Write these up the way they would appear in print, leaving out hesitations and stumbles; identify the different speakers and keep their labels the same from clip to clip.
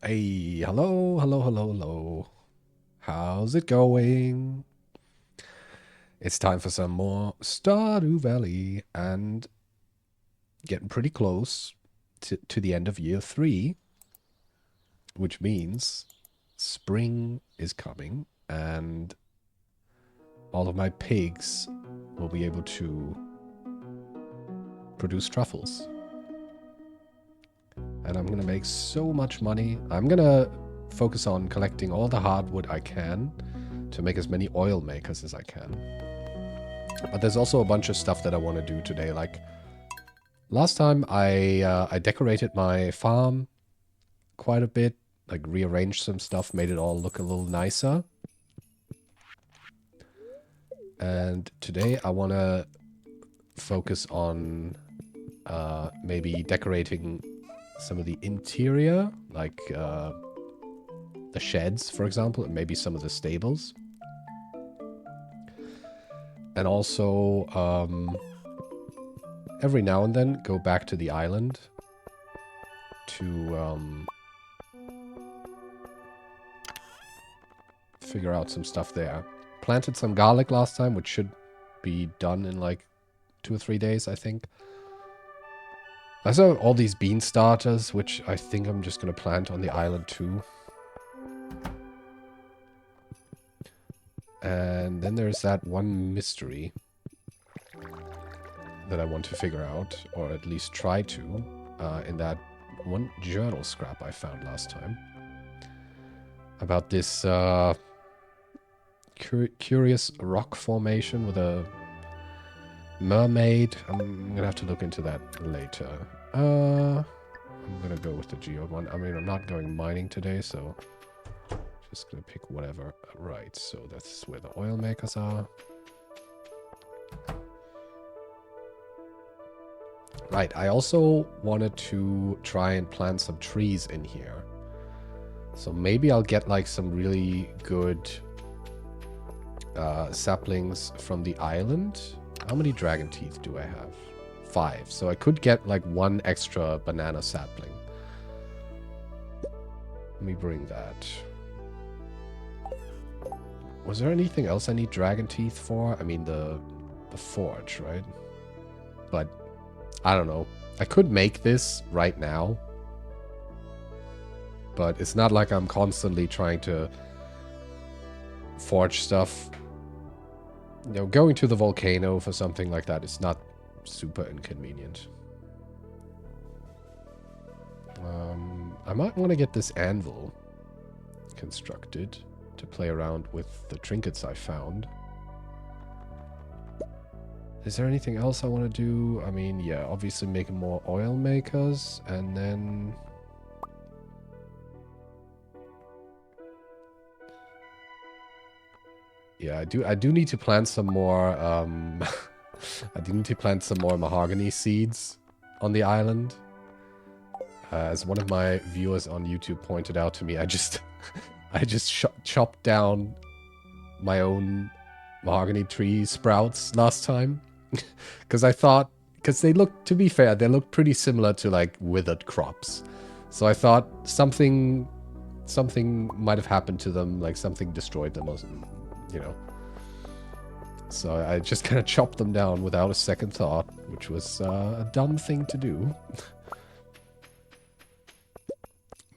Speaker 1: Hey, hello, hello, hello, hello. How's it going? It's time for some more Stardew Valley and getting pretty close to the end of year 3, which means spring is coming and all of my pigs will be able to produce truffles. And I'm gonna make so much money. I'm gonna focus on collecting all the hardwood I can to make as many oil makers as I can. But there's also a bunch of stuff that I want to do today. Like last time, I decorated my farm quite a bit, like rearranged some stuff, made it all look a little nicer. And today I want to focus on maybe decorating some of the interior, like the sheds, for example, and maybe some of the stables. And also, every now and then, go back to the island to figure out some stuff there. Planted some garlic last time, which should be done in like 2 or 3 days, I think. I saw all these bean starters, which I think I'm just going to plant on the island too. And then there's that one mystery that I want to figure out, or at least try to, in that one journal scrap I found last time. About this curious rock formation with a mermaid. I'm gonna have to look into that later. I'm gonna go with the geo one. I mean, I'm not going mining today, so just gonna pick whatever. Right, so that's where the oil makers are. Right, I also wanted to try and plant some trees in here. So maybe I'll get like some really good saplings from the island. How many dragon teeth do I have? 5. So I could get like 1 extra banana sapling. Let me bring that. Was there anything else I need dragon teeth for? I mean, the forge, right? But I don't know. I could make this right now. But it's not like I'm constantly trying to forge stuff. You know, going to the volcano for something like that is not super inconvenient. I might want to get this anvil constructed to play around with the trinkets I found. Is there anything else I want to do? I mean, yeah, obviously making more oil makers, and then... Yeah, I do need to plant some more, I do need to plant some more mahogany seeds on the island. As one of my viewers on YouTube pointed out to me, I just chopped down my own mahogany tree sprouts last time. Because I thought, because they look, to be fair, they look pretty similar to like withered crops. So I thought something might have happened to them, like something destroyed them or something, you know. So I just kind of chopped them down without a second thought, which was a dumb thing to do.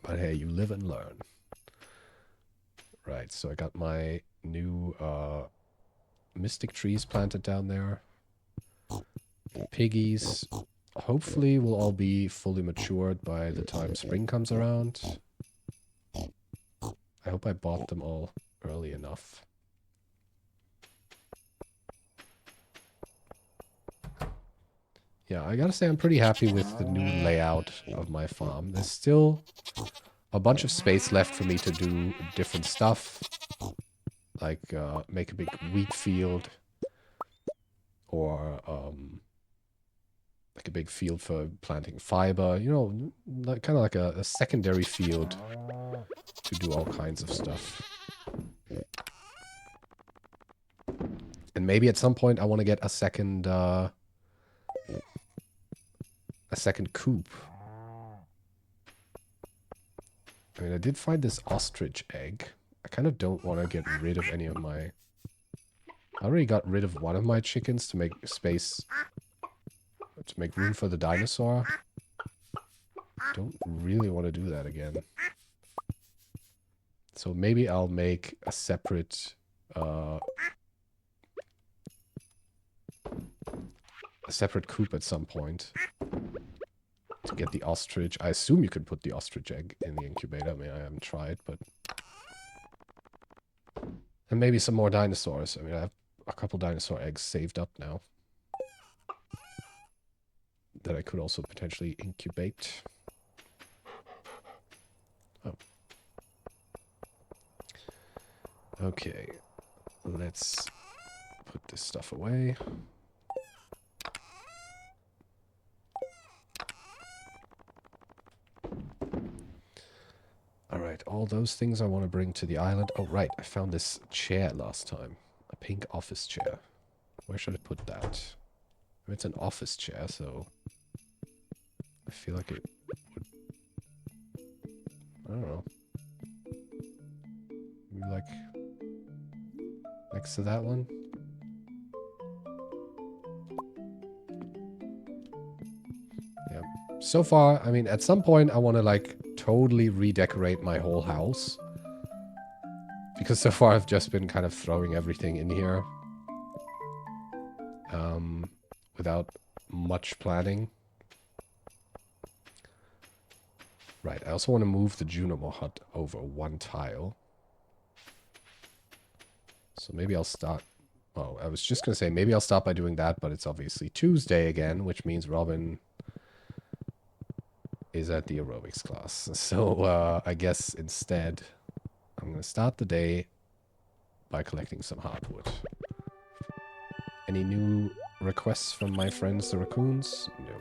Speaker 1: But hey, you live and learn. Right, so I got my new mystic trees planted down there. Piggies hopefully will all be fully matured by the time spring comes around. I hope I bought them all early enough. Yeah, I gotta say I'm pretty happy with the new layout of my farm. There's still a bunch of space left for me to do different stuff. Like make a big wheat field. Or like a big field for planting fiber. You know, like, kind of like a secondary field to do all kinds of stuff. And maybe at some point I want to get a second coop. I mean, I did find this ostrich egg. I kind of don't want to get rid of any of my... I already got rid of one of my chickens to make space... to make room for the dinosaur. Don't really want to do that again. So maybe I'll make a separate... a separate coop at some point. To get the ostrich. I assume you could put the ostrich egg in the incubator. I mean, I haven't tried, but... And maybe some more dinosaurs. I mean, I have a couple dinosaur eggs saved up now. That I could also potentially incubate. Oh. Okay. Let's put this stuff away. Alright, all those things I want to bring to the island. Oh, right, I found this chair last time. A pink office chair. Where should I put that? It's an office chair, so... I feel like it would... I don't know. Maybe like... next to that one? Yeah. So far, I mean, at some point I want to like totally redecorate my whole house. Because so far I've just been kind of throwing everything in here. Without much planning. Right, I also want to move the Junimo hut over one tile. So maybe I'll start... Oh, I was just going to say, maybe I'll start by doing that, but it's obviously Tuesday again, which means Robin is at the aerobics class. So I guess instead, I'm going to start the day by collecting some hardwood. Any new requests from my friends, the raccoons? No.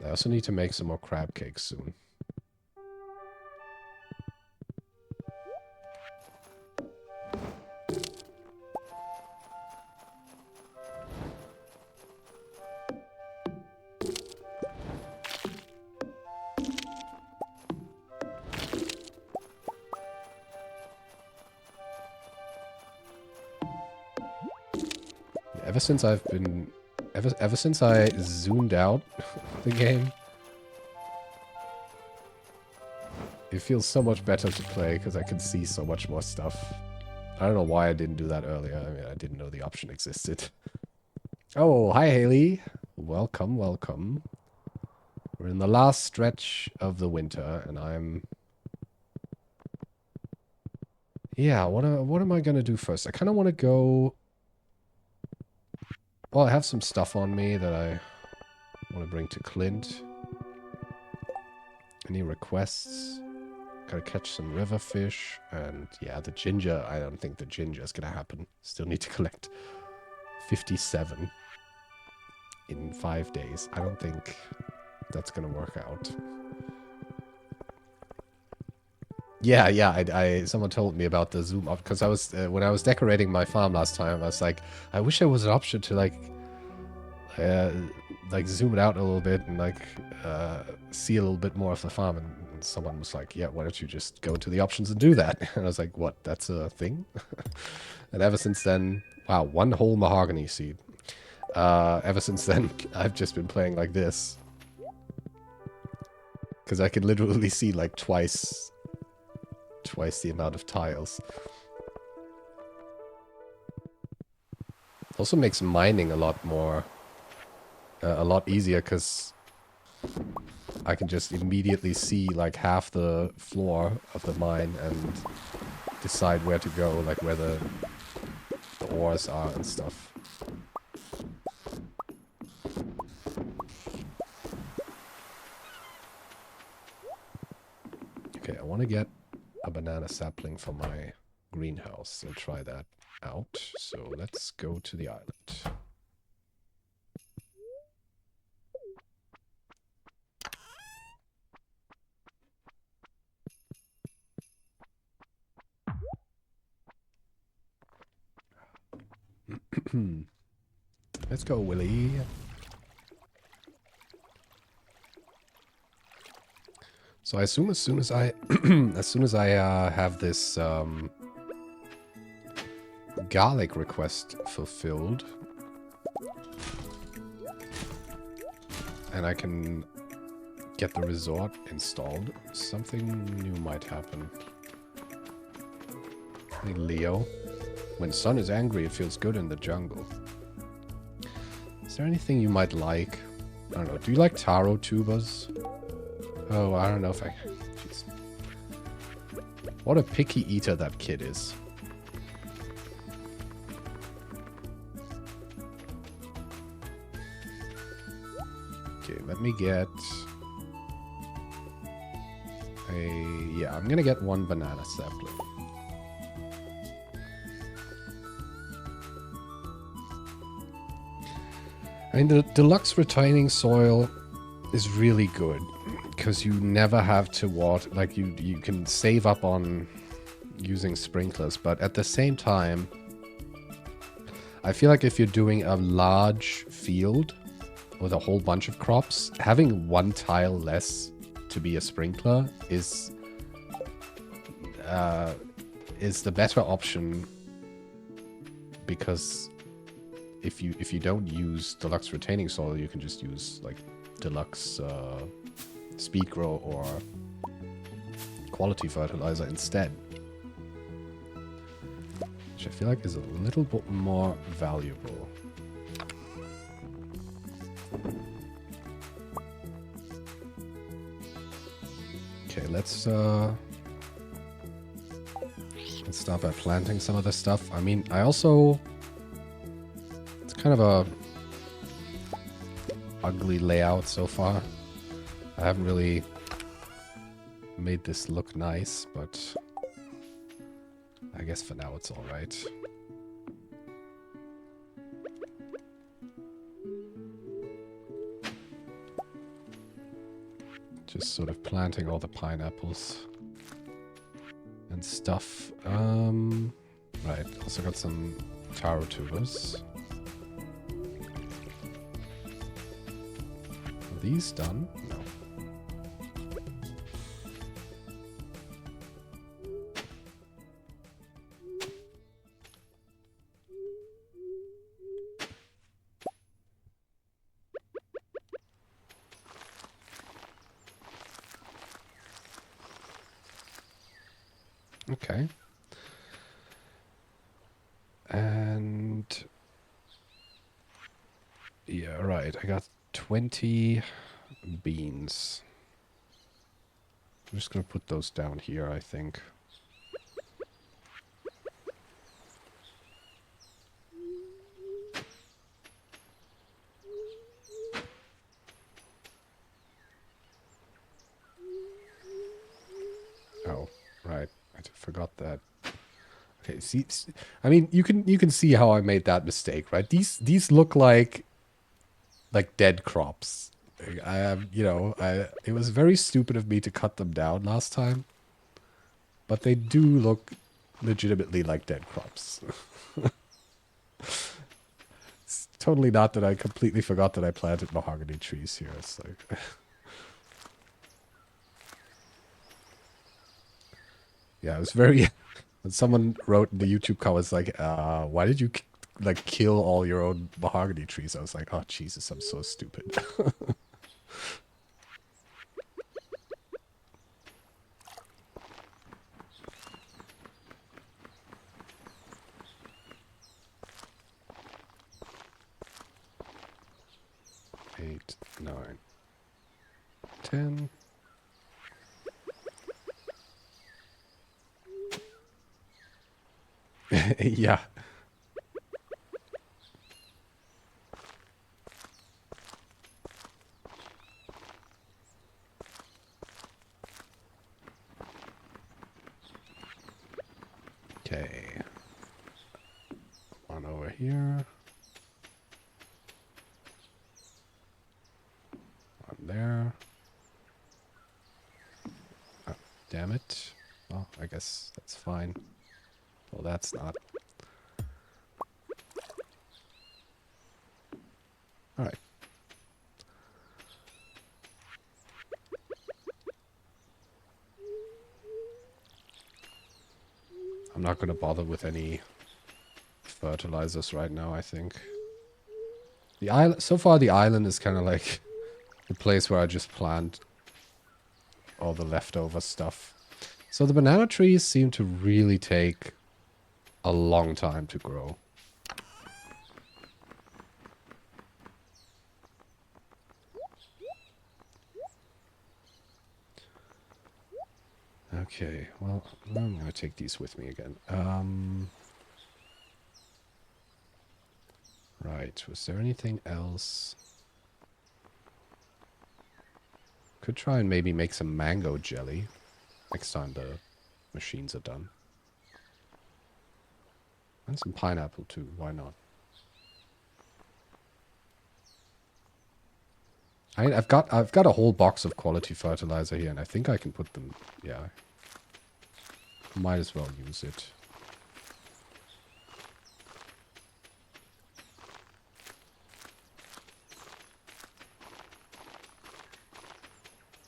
Speaker 1: I also need to make some more crab cakes soon. Ever since I zoomed out the game, it feels so much better to play because I can see so much more stuff. I don't know why I didn't do that earlier. I mean, I didn't know the option existed. Oh, hi Haley. Welcome, welcome. We're in the last stretch of the winter and I'm... Yeah, what am I gonna do first? I kind of want to go... Well, I have some stuff on me that I want to bring to Clint. Any requests? Gotta catch some river fish. And yeah, the ginger. I don't think the ginger is gonna happen. Still need to collect 57 in 5 days. I don't think that's gonna work out. Yeah, someone told me about the zoom up because I was when I was decorating my farm last time, I was like, I wish there was an option to like zoom it out a little bit and like see a little bit more of the farm. And someone was like, yeah, why don't you just go to the options and do that? And I was like, what? That's a thing? And ever since then, wow, one whole mahogany seed. Ever since then, I've just been playing like this because I could literally see like twice the amount of tiles. Also makes mining a lot more, a lot easier because I can just immediately see like half the floor of the mine and decide where to go, like where the ores are and stuff. Okay, I want to get a banana sapling for my greenhouse and try that out. So let's go to the island. Let's go, Willie. So I assume as soon as I have this garlic request fulfilled, and I can get the resort installed, something new might happen. Hey, Leo. When sun is angry, it feels good in the jungle. Is there anything you might like? I don't know. Do you like taro tubers? Oh, I don't know if I... Jeez. What a picky eater that kid is. Okay, let me get... Yeah, I'm gonna get one banana sapling. I mean, the deluxe retaining soil is really good because you never have to water. Like, you can save up on using sprinklers, but at the same time, I feel like if you're doing a large field with a whole bunch of crops, having one tile less to be a sprinkler is the better option, because if you don't use deluxe retaining soil, you can just use like deluxe speed grow or quality fertilizer instead, which I feel like is a little bit more valuable. Okay, let's start by planting some of this stuff. I mean, I also... It's kind of a ugly layout so far. I haven't really made this look nice, but I guess for now it's all right. Just sort of planting all the pineapples and stuff. Right, also got some taro tubers. Are these done? No. Okay. And yeah, right. I got 20 beans. I'm just gonna put those down here, I think. Oh, right. I forgot that. Okay, see, I mean, you can see how I made that mistake, right? These look like dead crops. It was very stupid of me to cut them down last time, but they do look legitimately like dead crops. It's totally not that I completely forgot that I planted mahogany trees here. It's like... Yeah, it was very... When someone wrote in the YouTube comments like, why did you kill all your own mahogany trees? I was like, oh Jesus, I'm so stupid. 8, 9, 10. Yeah. Okay. One over here. One there. Oh, damn it. Well, I guess that's fine. Well, that's not. Alright. I'm not gonna bother with any fertilizers right now, I think. The island, so far the island is kind of like the place where I just plant all the leftover stuff. So the banana trees seem to really take a long time to grow. Okay, well, I'm gonna take these with me again. Right, was there anything else? Could try and maybe make some mango jelly next time the machines are done. And some pineapple too, why not? I've got a whole box of quality fertilizer here, and I think I can put them, yeah. Might as well use it.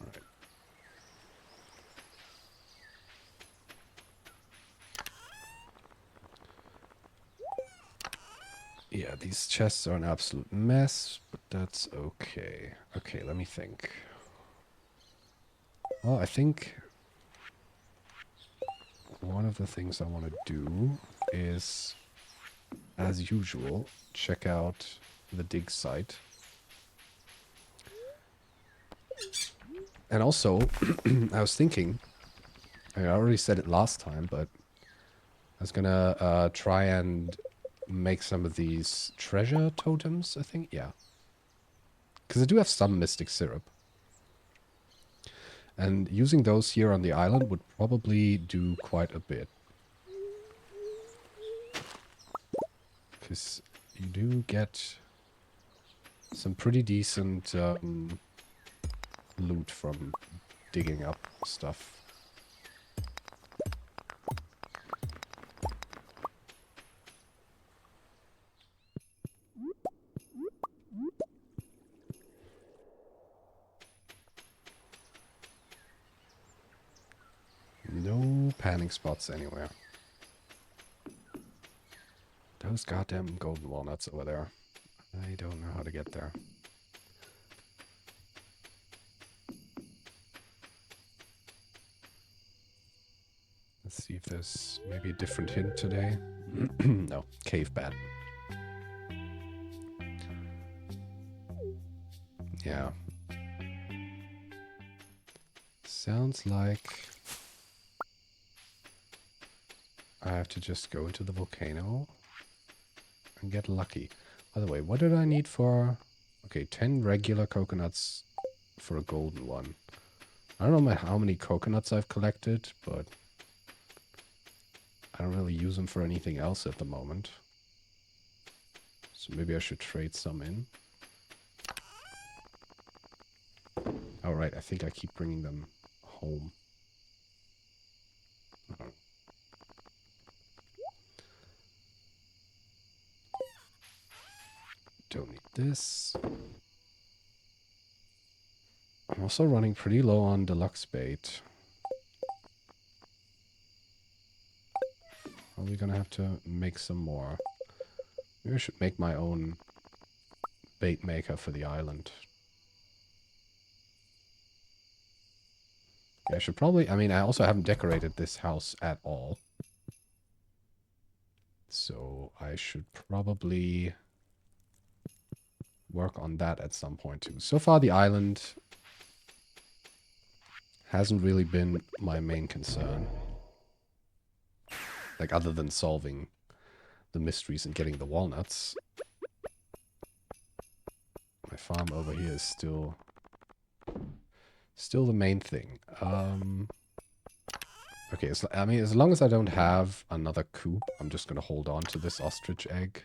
Speaker 1: Alright. Yeah, these chests are an absolute mess, but that's okay. Okay, let me think. Well, I think one of the things I want to do is, as usual, check out the dig site. And also, I was thinking, I already said it last time, but I was gonna try and make some of these treasure totems, I think. Yeah. Because I do have some mystic syrup. And using those here on the island would probably do quite a bit. Because you do get some pretty decent loot from digging up stuff. No panning spots anywhere. Those goddamn golden walnuts over there. I don't know how to get there. Let's see if there's maybe a different hint today. No, cave bat. Yeah. Sounds like I have to just go into the volcano and get lucky. By the way, what did I need for... Okay, 10 regular coconuts for a golden one. I don't know how many coconuts I've collected, but I don't really use them for anything else at the moment. So maybe I should trade some in. All right, I think I keep bringing them home. Oh. Don't need this. I'm also running pretty low on deluxe bait. Probably gonna have to make some more. Maybe I should make my own bait maker for the island. Yeah, I should probably... I mean, I also haven't decorated this house at all. So I should probably work on that at some point too. So far the island hasn't really been my main concern. Like, other than solving the mysteries and getting the walnuts. My farm over here is still the main thing. Okay, I mean, as long as I don't have another coop, I'm just going to hold on to this ostrich egg.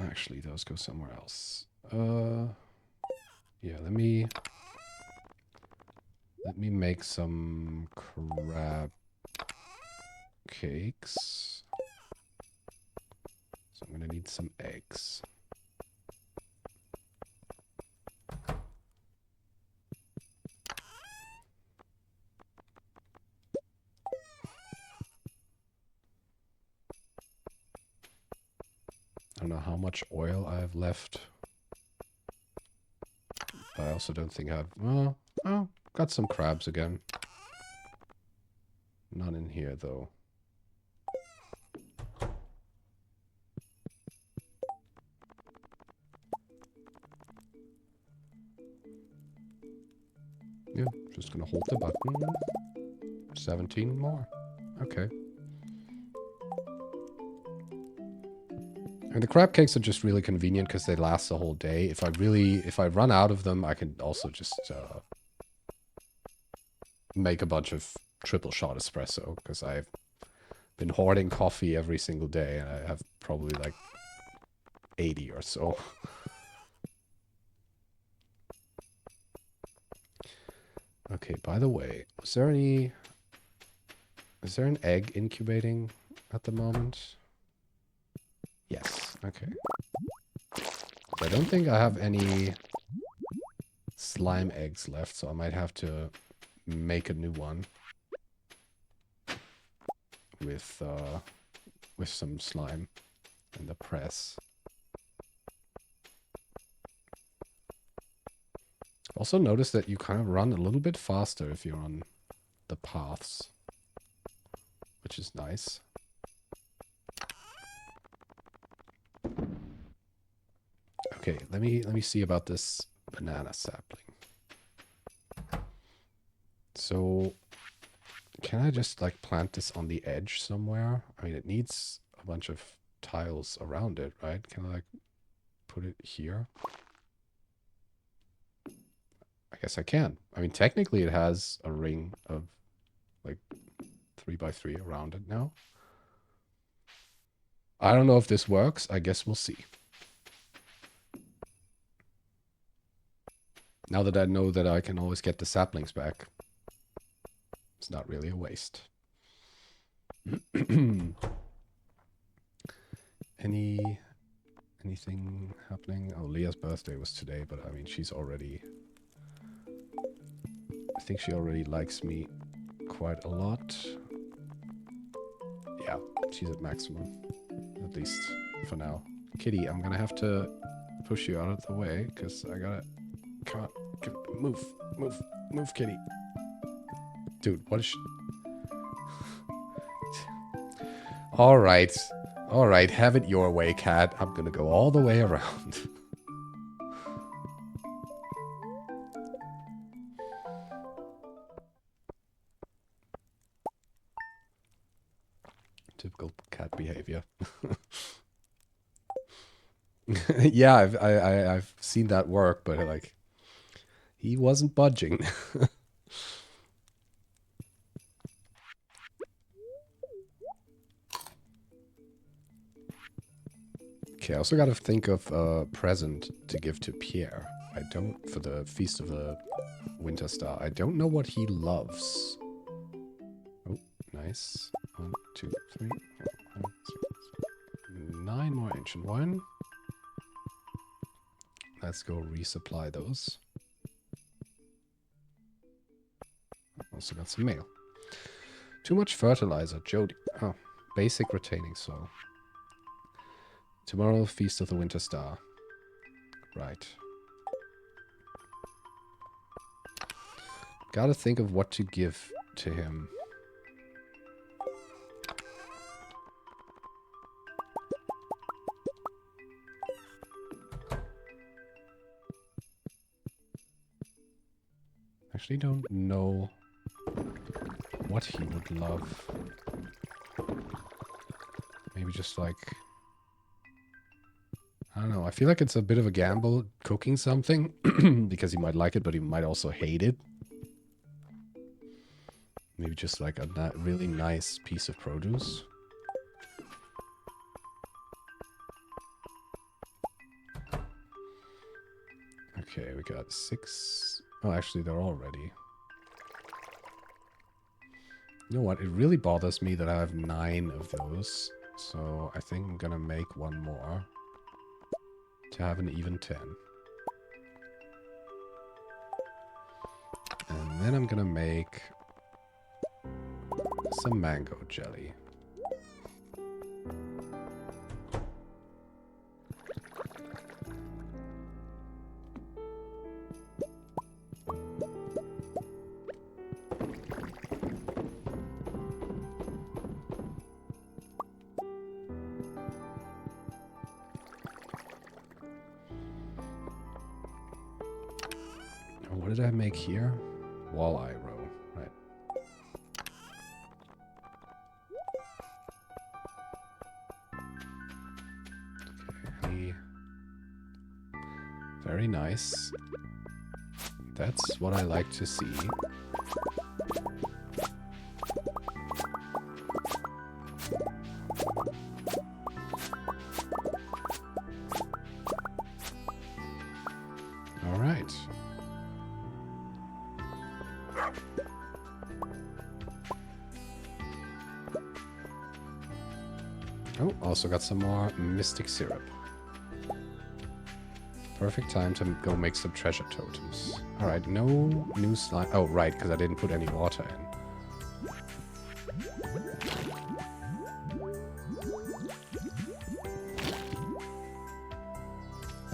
Speaker 1: Actually, those go somewhere else. Yeah, let me make some crab cakes. So I'm gonna need some eggs. I don't know how much oil I have left. But I also don't think I've... Well, oh, got some crabs again. None in here, though. Yeah, just gonna hold the button. 17 more. Okay. And the crab cakes are just really convenient because they last the whole day. If I run out of them, I can also just make a bunch of triple shot espresso because I've been hoarding coffee every single day and I have probably like 80 or so. Okay, by the way, is there an egg incubating at the moment? Yes, okay. I don't think I have any slime eggs left, so I might have to make a new one with some slime in the press. Also notice that you kind of run a little bit faster if you're on the paths, which is nice. Okay, let me see about this banana sapling. So, can I just like plant this on the edge somewhere? I mean, it needs a bunch of tiles around it, right? Can I like put it here? I guess I can. I mean, technically it has a ring of like 3x3 around it now. I don't know if this works. I guess we'll see. Now that I know that I can always get the saplings back, it's not really a waste. Anything happening? Oh, Leah's birthday was today, but I mean, she's already... I think she already likes me quite a lot. Yeah, she's at maximum. At least for now. Kitty, I'm gonna have to push you out of the way, because I gotta... Come on. Move, kitty. Dude, what is she... Alright. Alright, have it your way, cat. I'm gonna go all the way around. Typical cat behavior. Yeah, I've seen that work, but like, he wasn't budging. Okay, I also gotta think of a present to give to Pierre. I don't, for the Feast of the Winter Star. I don't know what he loves. Oh, nice. 1, 2, 3, 4, 5, 6, 9 more ancient wine. Let's go resupply those. Also got some mail. Too much fertilizer, Jody. Oh, basic retaining soil. Tomorrow, Feast of the Winter Star. Right. Gotta think of what to give to him. Actually don't know what he would love. Maybe just like... I don't know. I feel like it's a bit of a gamble cooking something because he might like it, but he might also hate it. Maybe just like a really nice piece of produce. Okay, we got 6. Oh, actually, they're all ready. You know what? It really bothers me that I have 9 of those. So I think I'm gonna make one more to have an even 10. And then I'm gonna make some mango jelly. What did I make here? Walleye roe, right. Okay. Very nice. That's what I like to see. All right. Oh, also got some more mystic syrup. Perfect time to go make some treasure totems. Alright, no new slime. Oh, right, because I didn't put any water in.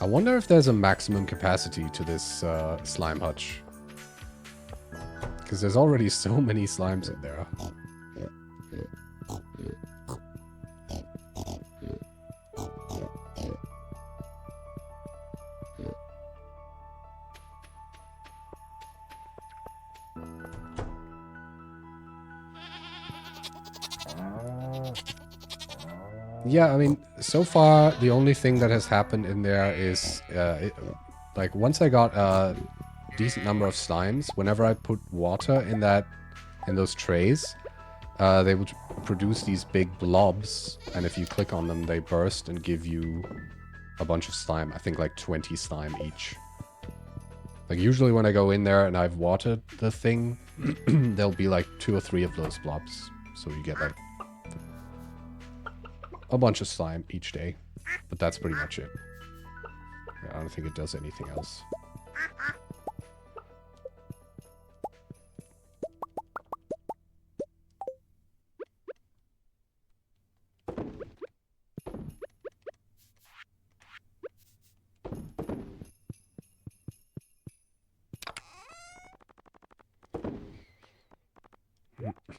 Speaker 1: I wonder if there's a maximum capacity to this slime hutch. Because there's already so many slimes in there. Yeah, I mean, so far, the only thing that has happened in there is, like, once I got a decent number of slimes, whenever I put water in those trays, they would produce these big blobs, and if you click on them, they burst and give you a bunch of slime. I think like 20 slime each. Like, usually when I go in there and I've watered the thing, there'll be like 2 or 3 of those blobs. So you get like a bunch of slime each day. But that's pretty much it. I don't think it does anything else.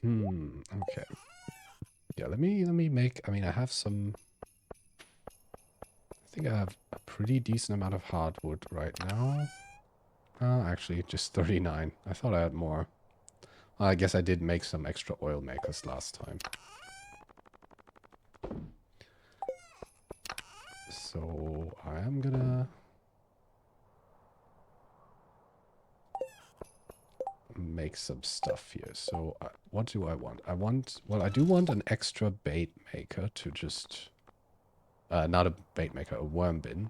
Speaker 1: Okay. Yeah, let me make, I mean, I have some, I think I have a pretty decent amount of hardwood right now. Actually, just 39. I thought I had more. I guess I did make some extra oil makers last time. So, I am gonna make some stuff here. So, what do I want? Well, I do want an extra bait maker to just... not a bait maker, a worm bin.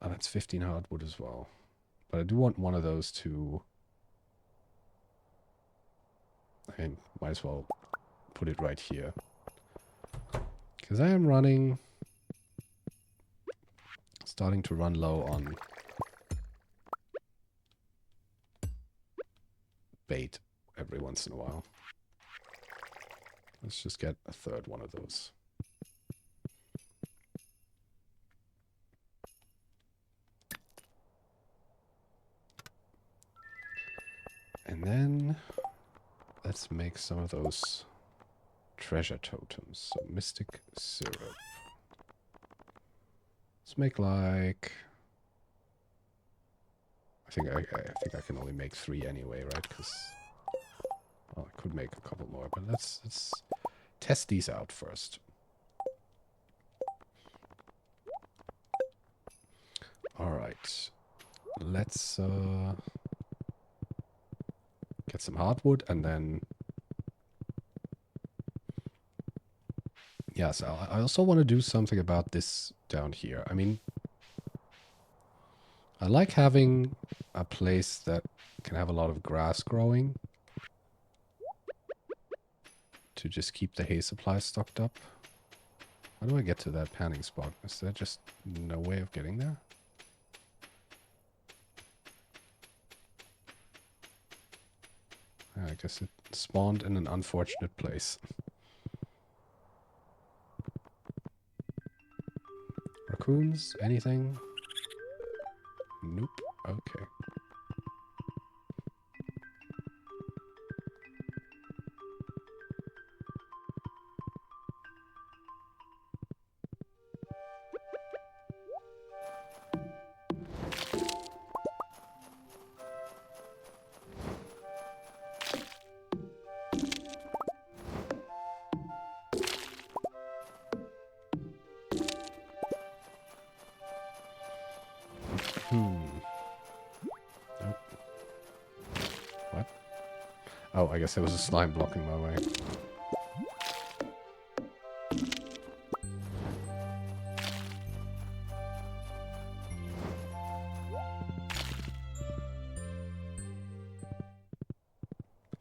Speaker 1: And that's 15 hardwood as well. But I do want one of those to... I mean, might as well put it right here. Because I am starting to run low on bait every once in a while. Let's just get a third one of those. And then let's make some of those treasure totems. So mystic syrup. Let's make like... I think I can only make 3 anyway, right? Because well, I could make a couple more, but let's test these out first. All right, let's get some hardwood and then yeah. So I also want to do something about this down here. I mean, I like having a place that can have a lot of grass growing. to just keep the hay supply stocked up. How do I get to that panning spot? Is there just no way of getting there? I guess it spawned in an unfortunate place. Raccoons? Anything? Nope. Okay. Nope. What? Oh, I guess there was a slime blocking my way.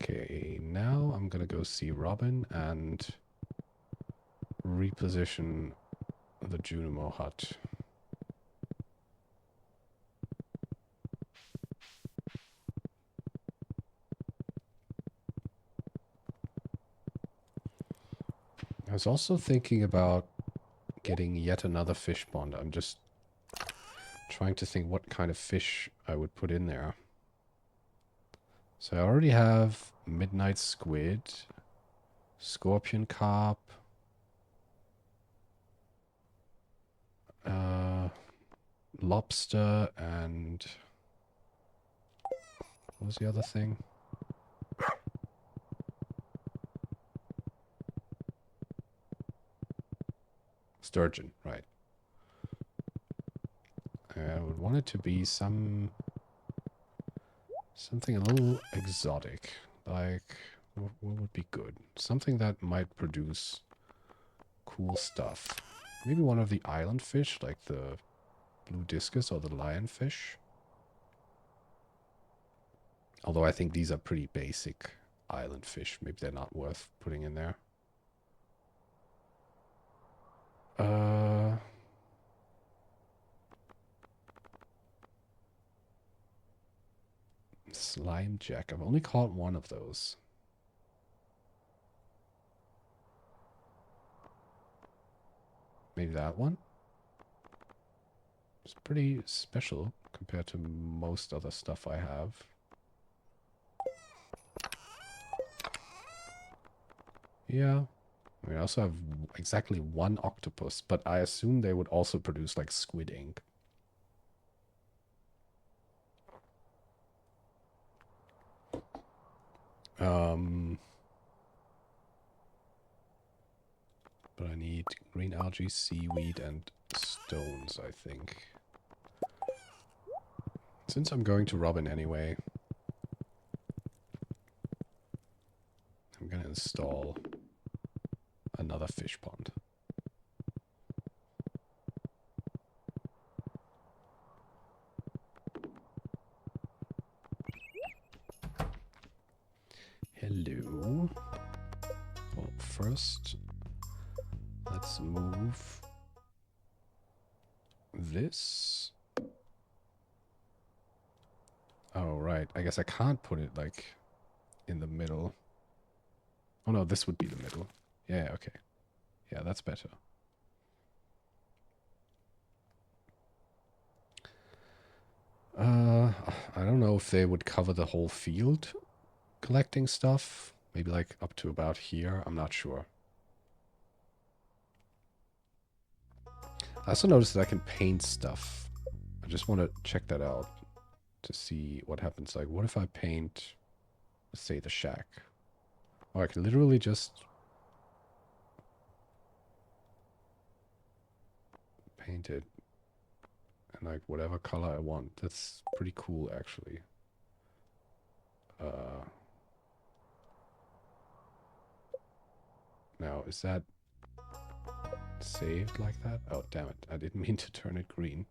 Speaker 1: Okay, now I'm gonna go see Robin and reposition the Junimo hut. I was also thinking about getting yet another fish pond. I'm just trying to think what kind of fish I would put in there. So I already have midnight squid, scorpion carp, lobster, and what was the other thing? Sturgeon, right. I would want it to be something a little exotic. Like, what would be good? Something that might produce cool stuff. Maybe one of the island fish, like the blue discus or the lionfish. Although I think these are pretty basic island fish. Maybe they're not worth putting in there. Slime jack. I've only caught one of those. Maybe that one? It's pretty special compared to most other stuff I have. Yeah. We also have exactly one octopus, but I assume they would also produce like squid ink. But I need green algae, seaweed, and stones, I think. Since I'm going to Robin anyway, I'm gonna install another fish pond. Hello. Well, first, let's move this. Oh, right. I guess I can't put it, like, in the middle. Oh, no, this would be the middle. Yeah, okay. Yeah, that's better. I don't know if they would cover the whole field collecting stuff. Maybe, like, up to about here. I'm not sure. I also noticed that I can paint stuff. I just want to check that out to see what happens. Like, what if I paint, let's say, the shack? Or I can literally just paint it in, like, whatever color I want. That's pretty cool, actually. Now, is that saved like that? Oh, damn it. I didn't mean to turn it green.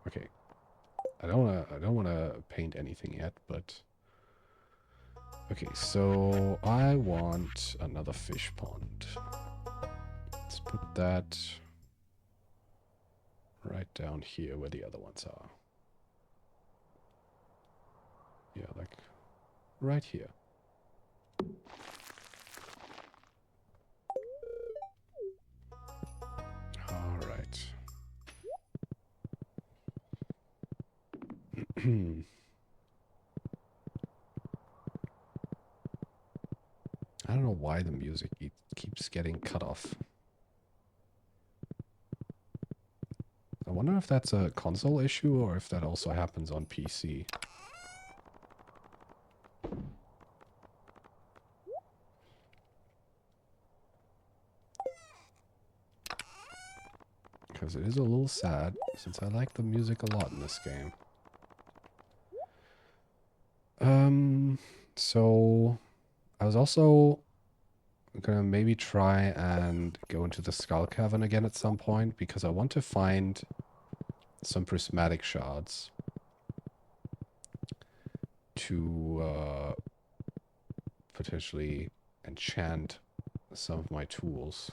Speaker 1: Okay. I don't wanna paint anything yet, but Okay, so I want another fish pond. Let's put that right down here where the other ones are. Yeah, like right here. All right. I don't know why the music keeps getting cut off. I wonder if that's a console issue or if that also happens on PC. Because it is a little sad, since I like the music a lot in this game. So I was also gonna maybe try and go into the Skull Cavern again at some point, because I want to find some prismatic shards to potentially enchant some of my tools.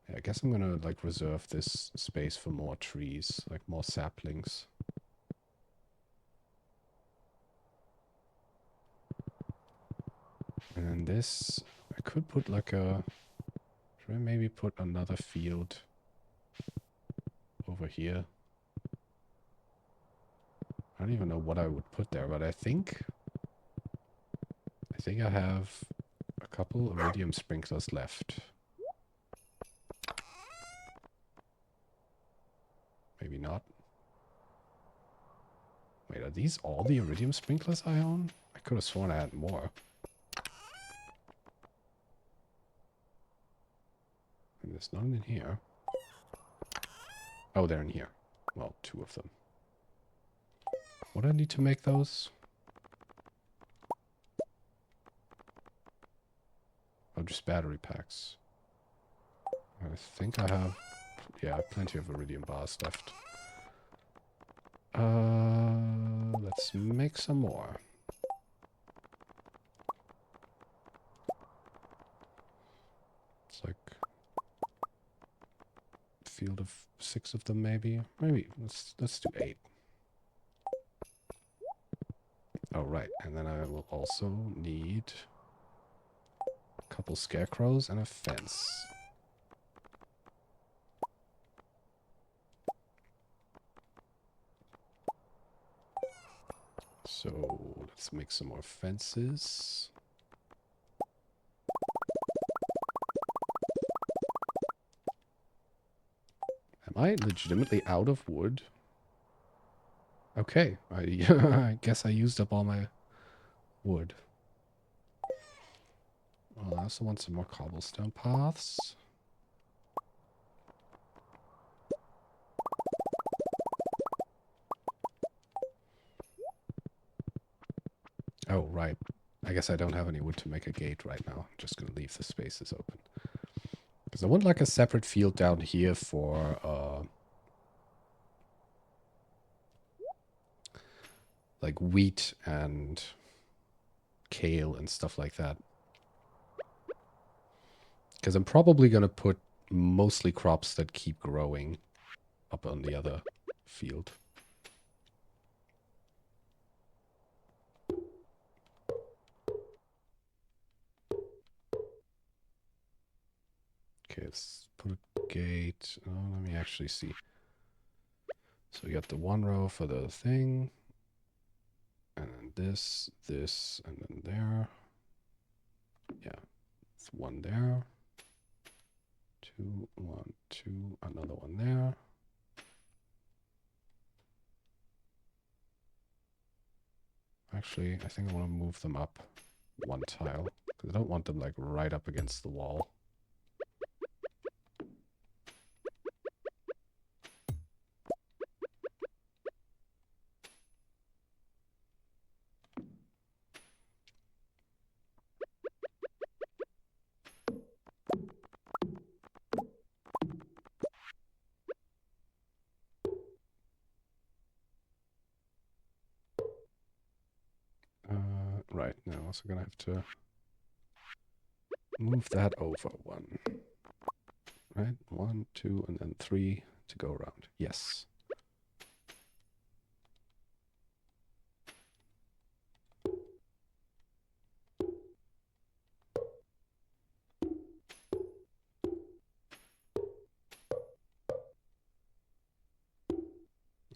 Speaker 1: Yeah, I guess I'm gonna like reserve this space for more trees, like more saplings. And then this, I could put like a, should I maybe put another field over here? I don't even know what I would put there, but I think I have a couple iridium sprinklers left. Maybe not. Wait, are these all the iridium sprinklers I own? I could have sworn I had more. And there's none in here. Oh, they're in here. Well, 2 of them. What do I need to make those? Oh, just battery packs. I think I have, yeah, plenty of iridium bars left. Let's make some more. It's like a field of 6 of them, maybe. Maybe let's do 8. Oh, right, and then I will also need a couple scarecrows and a fence. So let's make some more fences. Am I legitimately out of wood? Okay, I guess I used up all my wood. Well, I also want some more cobblestone paths. Oh, right. I guess I don't have any wood to make a gate right now. I'm just going to leave the spaces open. Because I want like a separate field down here for like wheat and kale and stuff like that. Because I'm probably going to put mostly crops that keep growing up on the other field. Okay, let's put a gate. Oh, let me actually see. So we got the 1 row for the thing. And then this, and then there. Yeah, it's 1 there. 2, 1, 2, another 1 there. Actually, I think I want to move them up 1 tile. Because I don't want them like right up against the wall. Right, now I'm also gonna have to move that over one. Right, 1, 2, and then 3 to go around. Yes.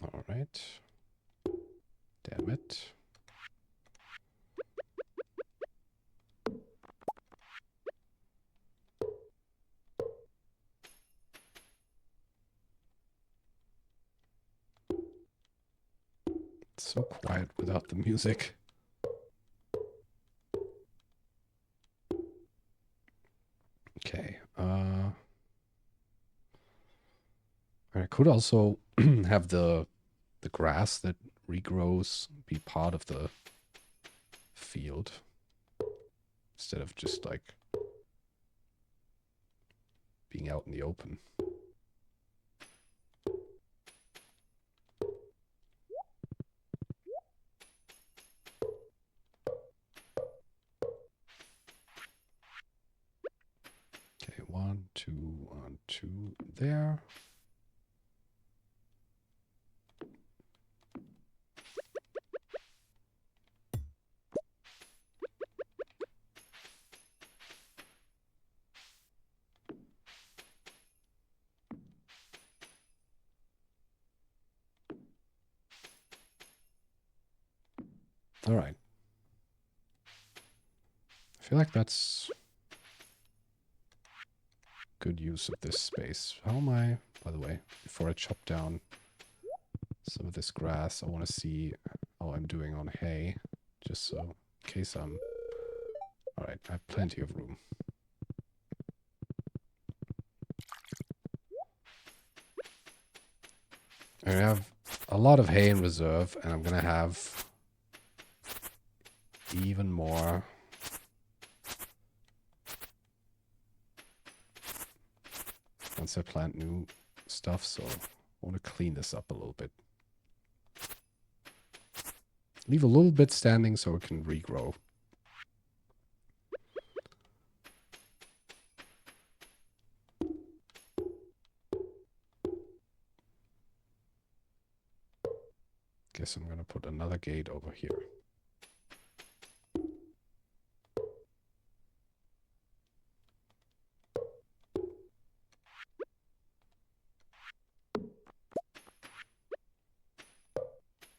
Speaker 1: All right. Damn it. It's so quiet without the music. Okay. I could also have the grass that regrows be part of the field instead of just like being out in the open. Okay, 1, 2, 1, 2 there. All right. I feel like that's good use of this space. How am I, by the way, before I chop down some of this grass, I want to see how I'm doing on hay, just so in case I'm... All right, I have plenty of room. I have a lot of hay in reserve, and I'm going to have even more once I plant new stuff, so I want to clean this up a little bit. Leave a little bit standing so it can regrow. Guess I'm going to put another gate over here.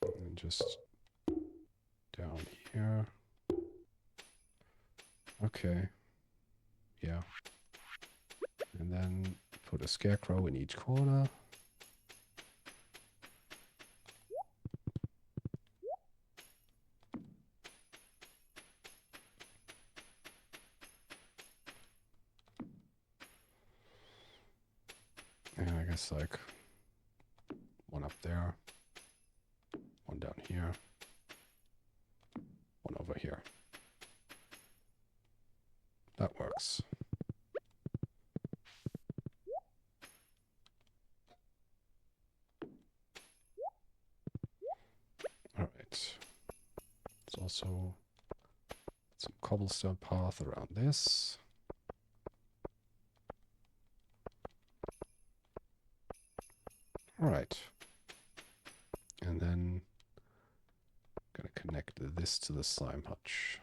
Speaker 1: And just down here. Okay. Yeah. And then put a scarecrow in each corner. And I guess like one up there, one down here, one over here. That works. All right. Let's also some cobblestone path around this. All right. And then I'm going to connect this to the slime hutch.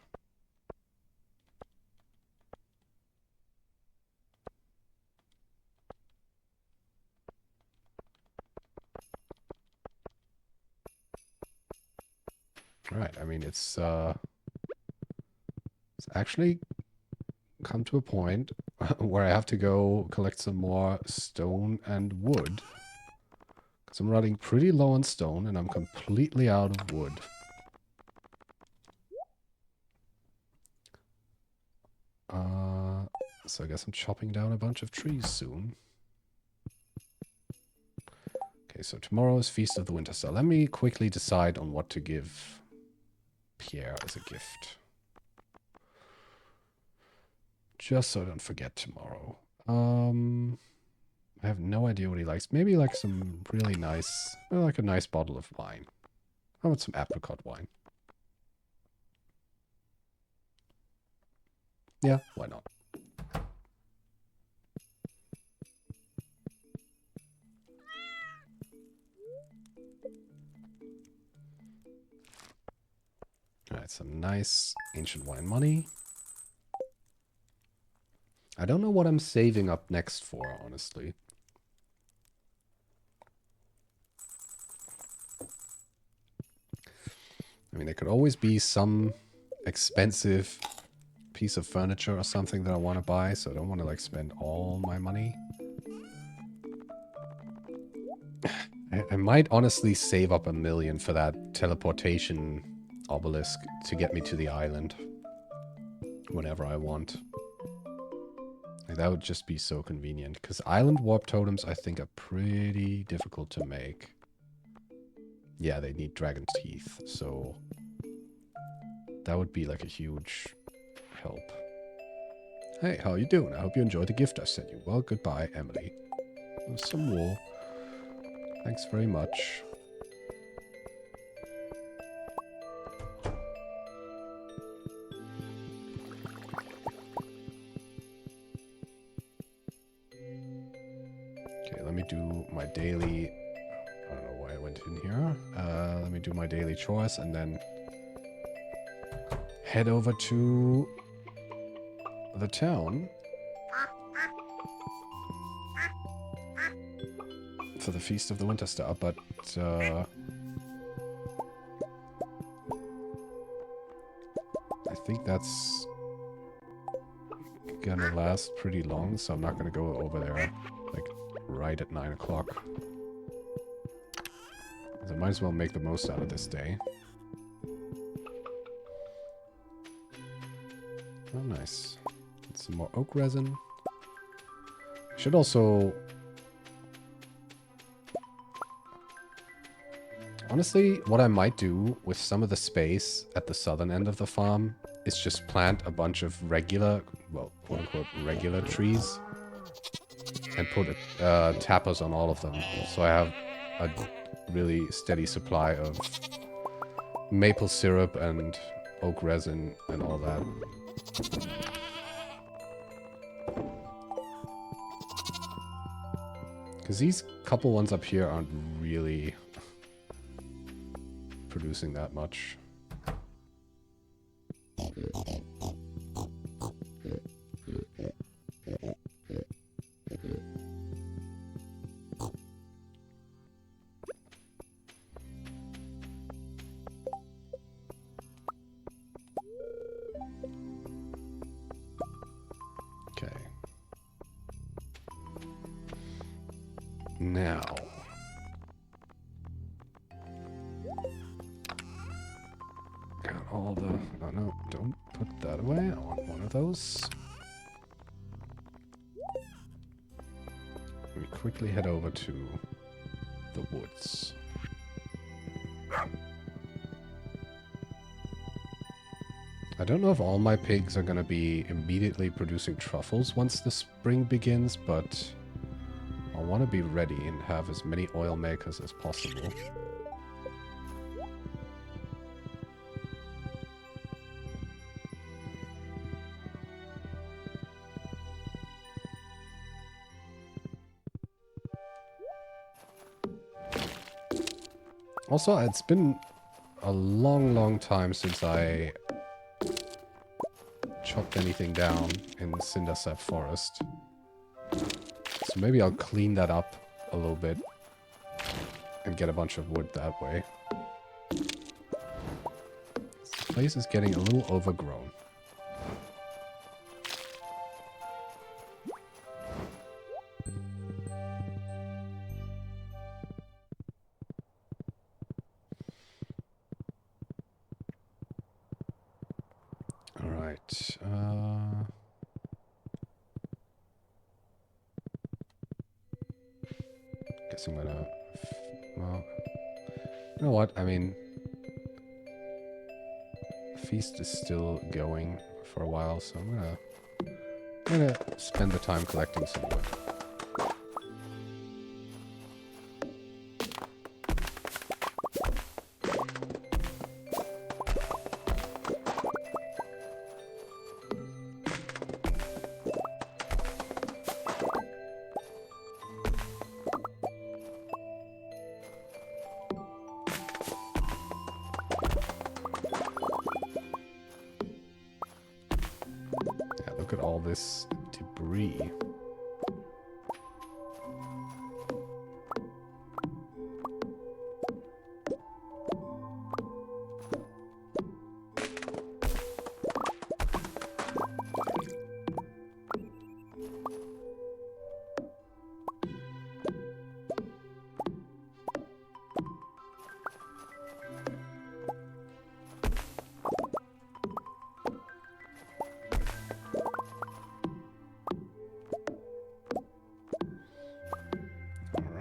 Speaker 1: All right. I mean, it's actually come to a point where I have to go collect some more stone and wood. Because I'm running pretty low on stone and I'm completely out of wood. So I guess I'm chopping down a bunch of trees soon. Okay, so tomorrow is Feast of the Winter Star. Let me quickly decide on what to give Pierre as a gift. Just so I don't forget tomorrow. I have no idea what he likes. Maybe like some really nice, like a nice bottle of wine. How about some apricot wine? Yeah, why not? Alright, some nice ancient wine money. I don't know what I'm saving up next for, honestly. I mean, there could always be some expensive piece of furniture or something that I want to buy, so I don't want to, like, spend all my money. I might honestly save up $1 million for that teleportation obelisk to get me to the island whenever I want. Like, that would just be so convenient, because island warp totems, I think, are pretty difficult to make. Yeah, they need dragon teeth, so that would be like a huge help. Hey, how you doing? I hope you enjoyed the gift I sent you. Well, goodbye, Emily. There's some wool. Thanks very much. Okay, let me do my daily... I don't know why I went in here. Let me do my daily chores and then head over to the town for the Feast of the Winter Star, but I think that's gonna last pretty long, so I'm not gonna go over there like right at 9 o'clock. So I might as well make the most out of this day. Oh, nice. Some more oak resin. Should also... Honestly, what I might do with some of the space at the southern end of the farm is just plant a bunch of regular, well, quote-unquote, regular trees. And put tappers on all of them. So I have a really steady supply of maple syrup and oak resin and all that. Because these couple ones up here aren't really producing that much. Okay. Now. Got all the... Oh no, don't put that away. I want one of those. Let me quickly head over to the woods. I don't know if all my pigs are going to be immediately producing truffles once the spring begins, but I want to be ready and have as many oil makers as possible. Also, it's been a long, long time since I chopped anything down in the Cindersap forest. So maybe I'll clean that up a little bit and get a bunch of wood that way. This place is getting a little overgrown. Alright, guess I'm gonna... Well, you know what? I mean, the feast is still going for a while, so I'm gonna spend the time collecting some wood. look at all this debris.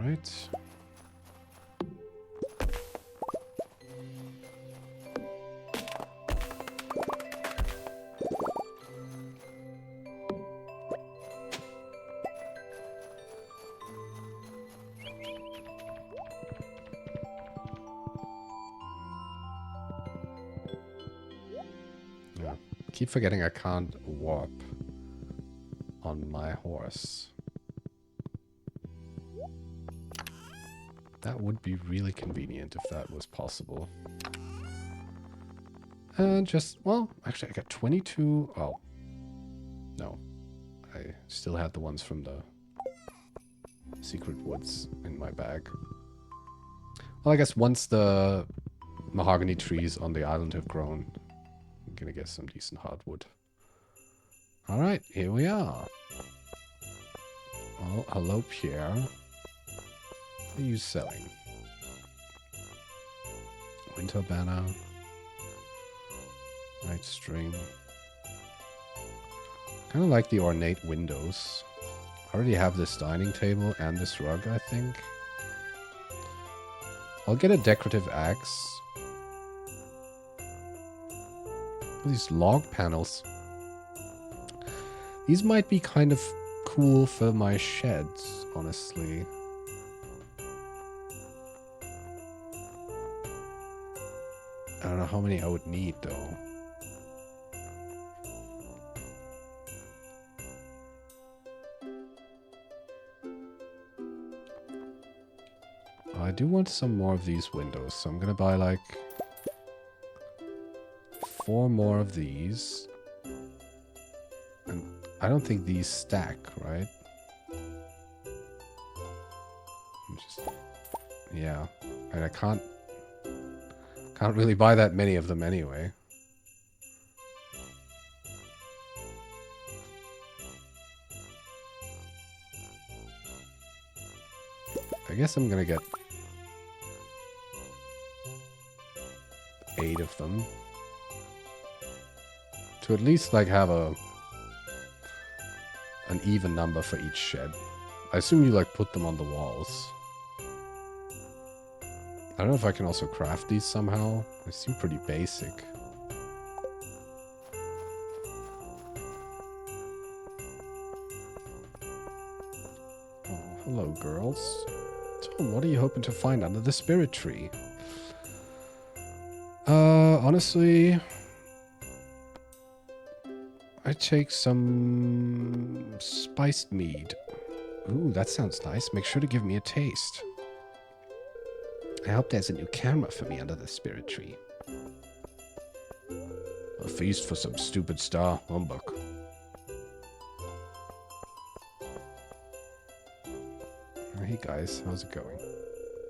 Speaker 1: Right. Yeah. Keep forgetting I can't warp on my horse. That would be really convenient if that was possible. And just, well, actually I got 22. Oh, no. I still had the ones from the secret woods in my bag. Well, I guess once the mahogany trees on the island have grown, I'm gonna get some decent hardwood. Alright, here we are. Well, hello, Pierre. What are you selling? Winter banner. Night string. Kind of like the ornate windows. I already have this dining table and this rug, I think. I'll get a decorative axe. These log panels. These might be kind of cool for my sheds, honestly. I don't know how many I would need, though. I do want some more of these windows, so I'm gonna buy, like, 4 more of these. And I don't think these stack, right? Yeah. And I can't really buy that many of them anyway. I guess I'm gonna get 8 of them. To at least, like, have an even number for each shed. I assume you, like, put them on the walls. I don't know if I can also craft these somehow. They seem pretty basic. Oh, hello, girls. Tom, what are you hoping to find under the spirit tree? Honestly, I take some spiced mead. Ooh, that sounds nice. Make sure to give me a taste. I hope there's a new camera for me under the spirit tree. A feast for some stupid star humbug. Hey guys, how's it going?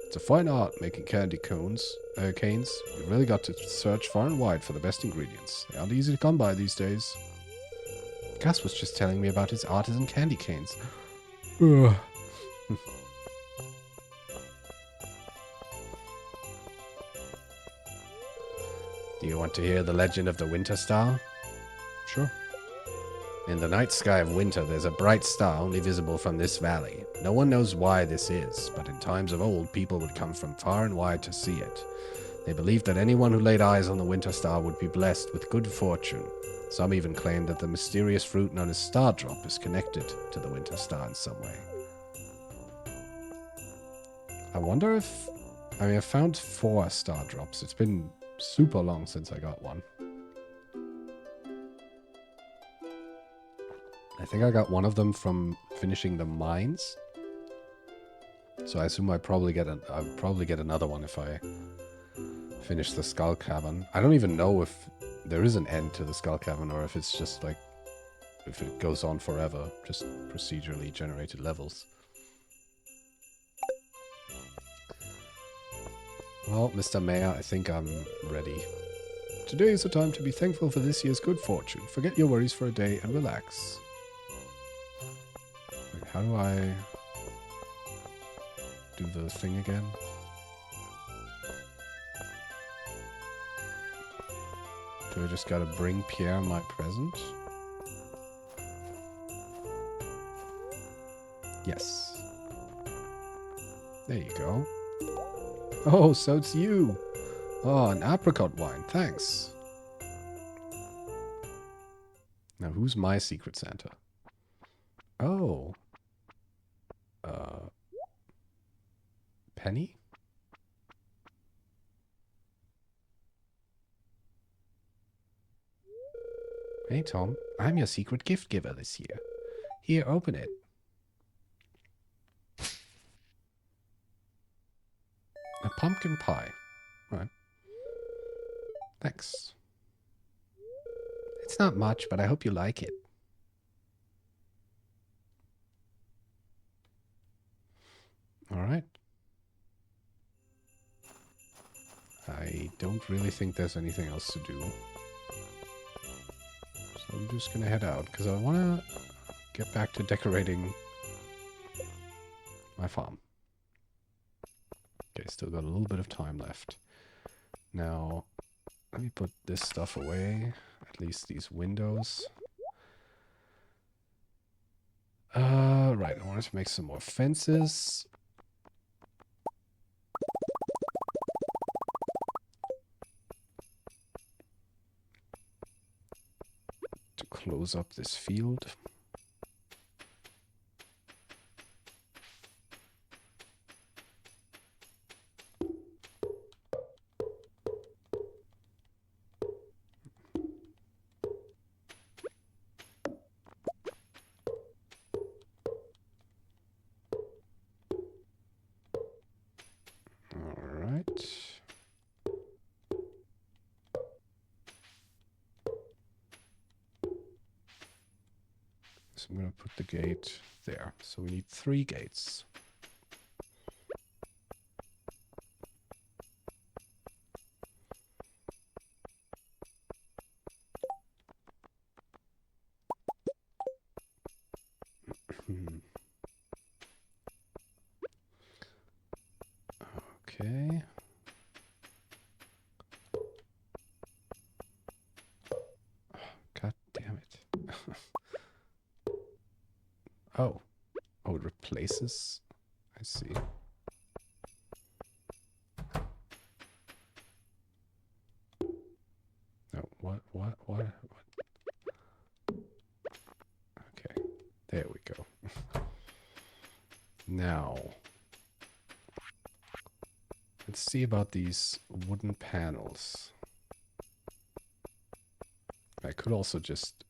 Speaker 1: It's a fine art making candy canes. You've really got to search far and wide for the best ingredients. They aren't easy to come by these days. Gus was just telling me about his artisan candy canes. Ugh. Do you want to hear the legend of the winter star? Sure. In the night sky of winter, there's a bright star only visible from this valley. No one knows why this is, but in times of old, people would come from far and wide to see it. They believed that anyone who laid eyes on the winter star would be blessed with good fortune. Some even claim that the mysterious fruit known as Stardrop is connected to the winter star in some way. I wonder if... I mean, I found 4 Stardrops. It's been super long since I got one. I think I got one of them from finishing the mines. So I assume I'll probably get another one if I finish the Skull Cavern. I don't even know if there is an end to the Skull Cavern or if it's just like if it goes on forever, just procedurally generated levels. Well, Mr. Mayor, I think I'm ready. Today is the time to be thankful for this year's good fortune. Forget your worries for a day and relax. Wait, how do I do the thing again? Do I just gotta bring Pierre my present? Yes. There you go. Oh, so it's you. Oh, an apricot wine. Thanks. Now, who's my Secret Santa? Oh. Penny? Hey, Tom. I'm your secret gift giver this year. Here, open it. A pumpkin pie. Right. Thanks. It's not much, but I hope you like it. Alright. I don't really think there's anything else to do. So I'm just gonna head out, because I want to get back to decorating my farm. Okay, still got a little bit of time left. Now, let me put this stuff away. At least these windows. Right, I wanted to make some more fences. To close up this field. So I'm going to put the gate there. So we need 3 gates. Okay. God damn it. Oh. Oh, it replaces? I see. No, what? Okay, there we go. Now, let's see about these wooden panels. I could also just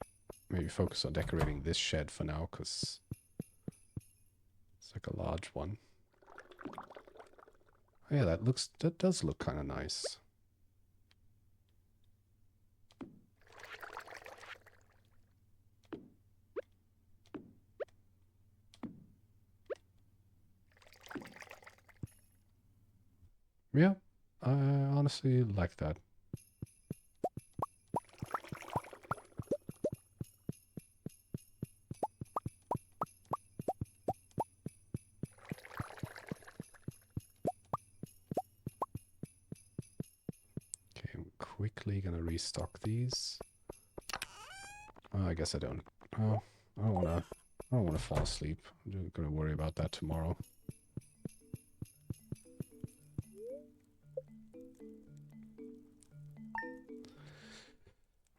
Speaker 1: maybe focus on decorating this shed for now, because it's like a large one. Oh yeah, that does look kind of nice. Yeah, I honestly like that. Okay, I'm quickly gonna restock these. Oh, I guess I don't. Oh, I don't wanna fall asleep. I'm gonna worry about that tomorrow.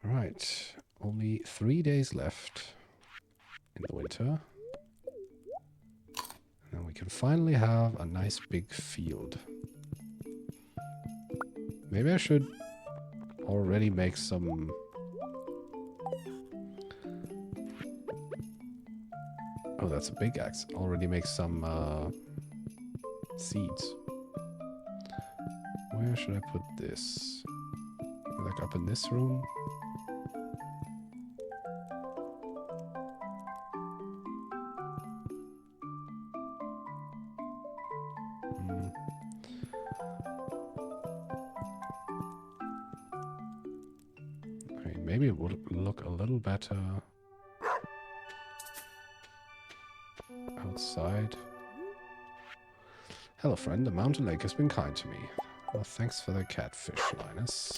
Speaker 1: Alright, only 3 days left in the winter. And then we can finally have a nice big field. Maybe I should already make some... Oh, that's a big axe. Already make some seeds. Where should I put this? Like up in this room? I mean, maybe it would look a little better outside. Hello, friend. The mountain lake has been kind to me. Well, thanks for the catfish, Linus.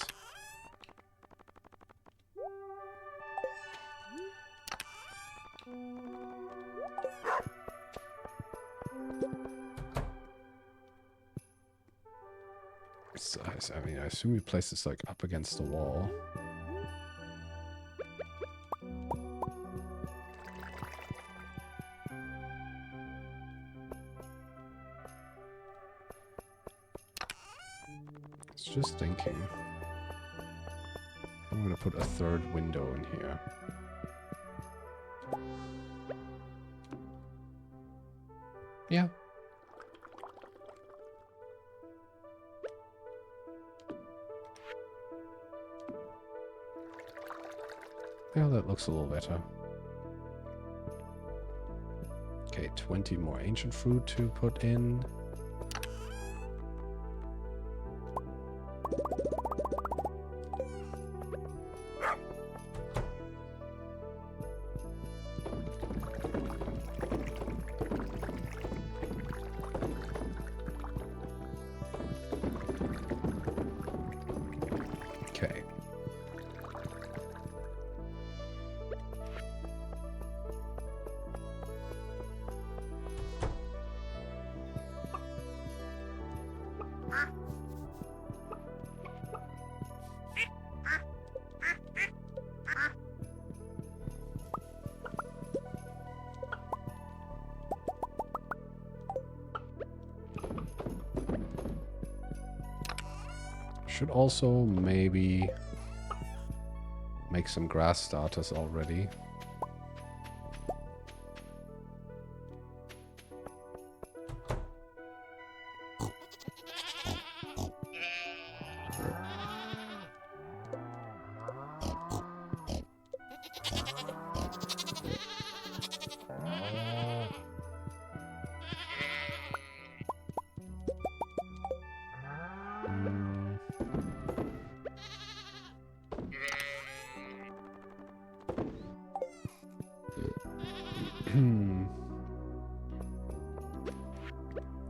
Speaker 1: So, I mean, I assume we place this like up against the wall. Just thinking. I'm gonna put a third window in here. Yeah. Yeah, that looks a little better. Okay, 20 more ancient fruit to put in. Okay. Should also maybe make some grass starters already.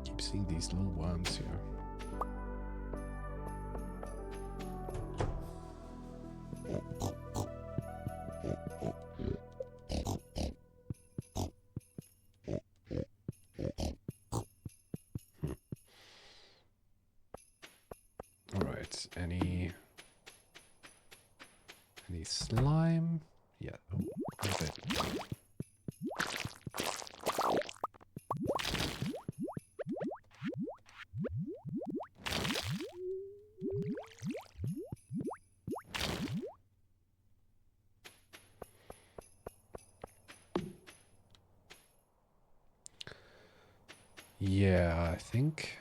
Speaker 1: Keep seeing these little worms here. All right, any slime? Yeah, a bit. Yeah, I think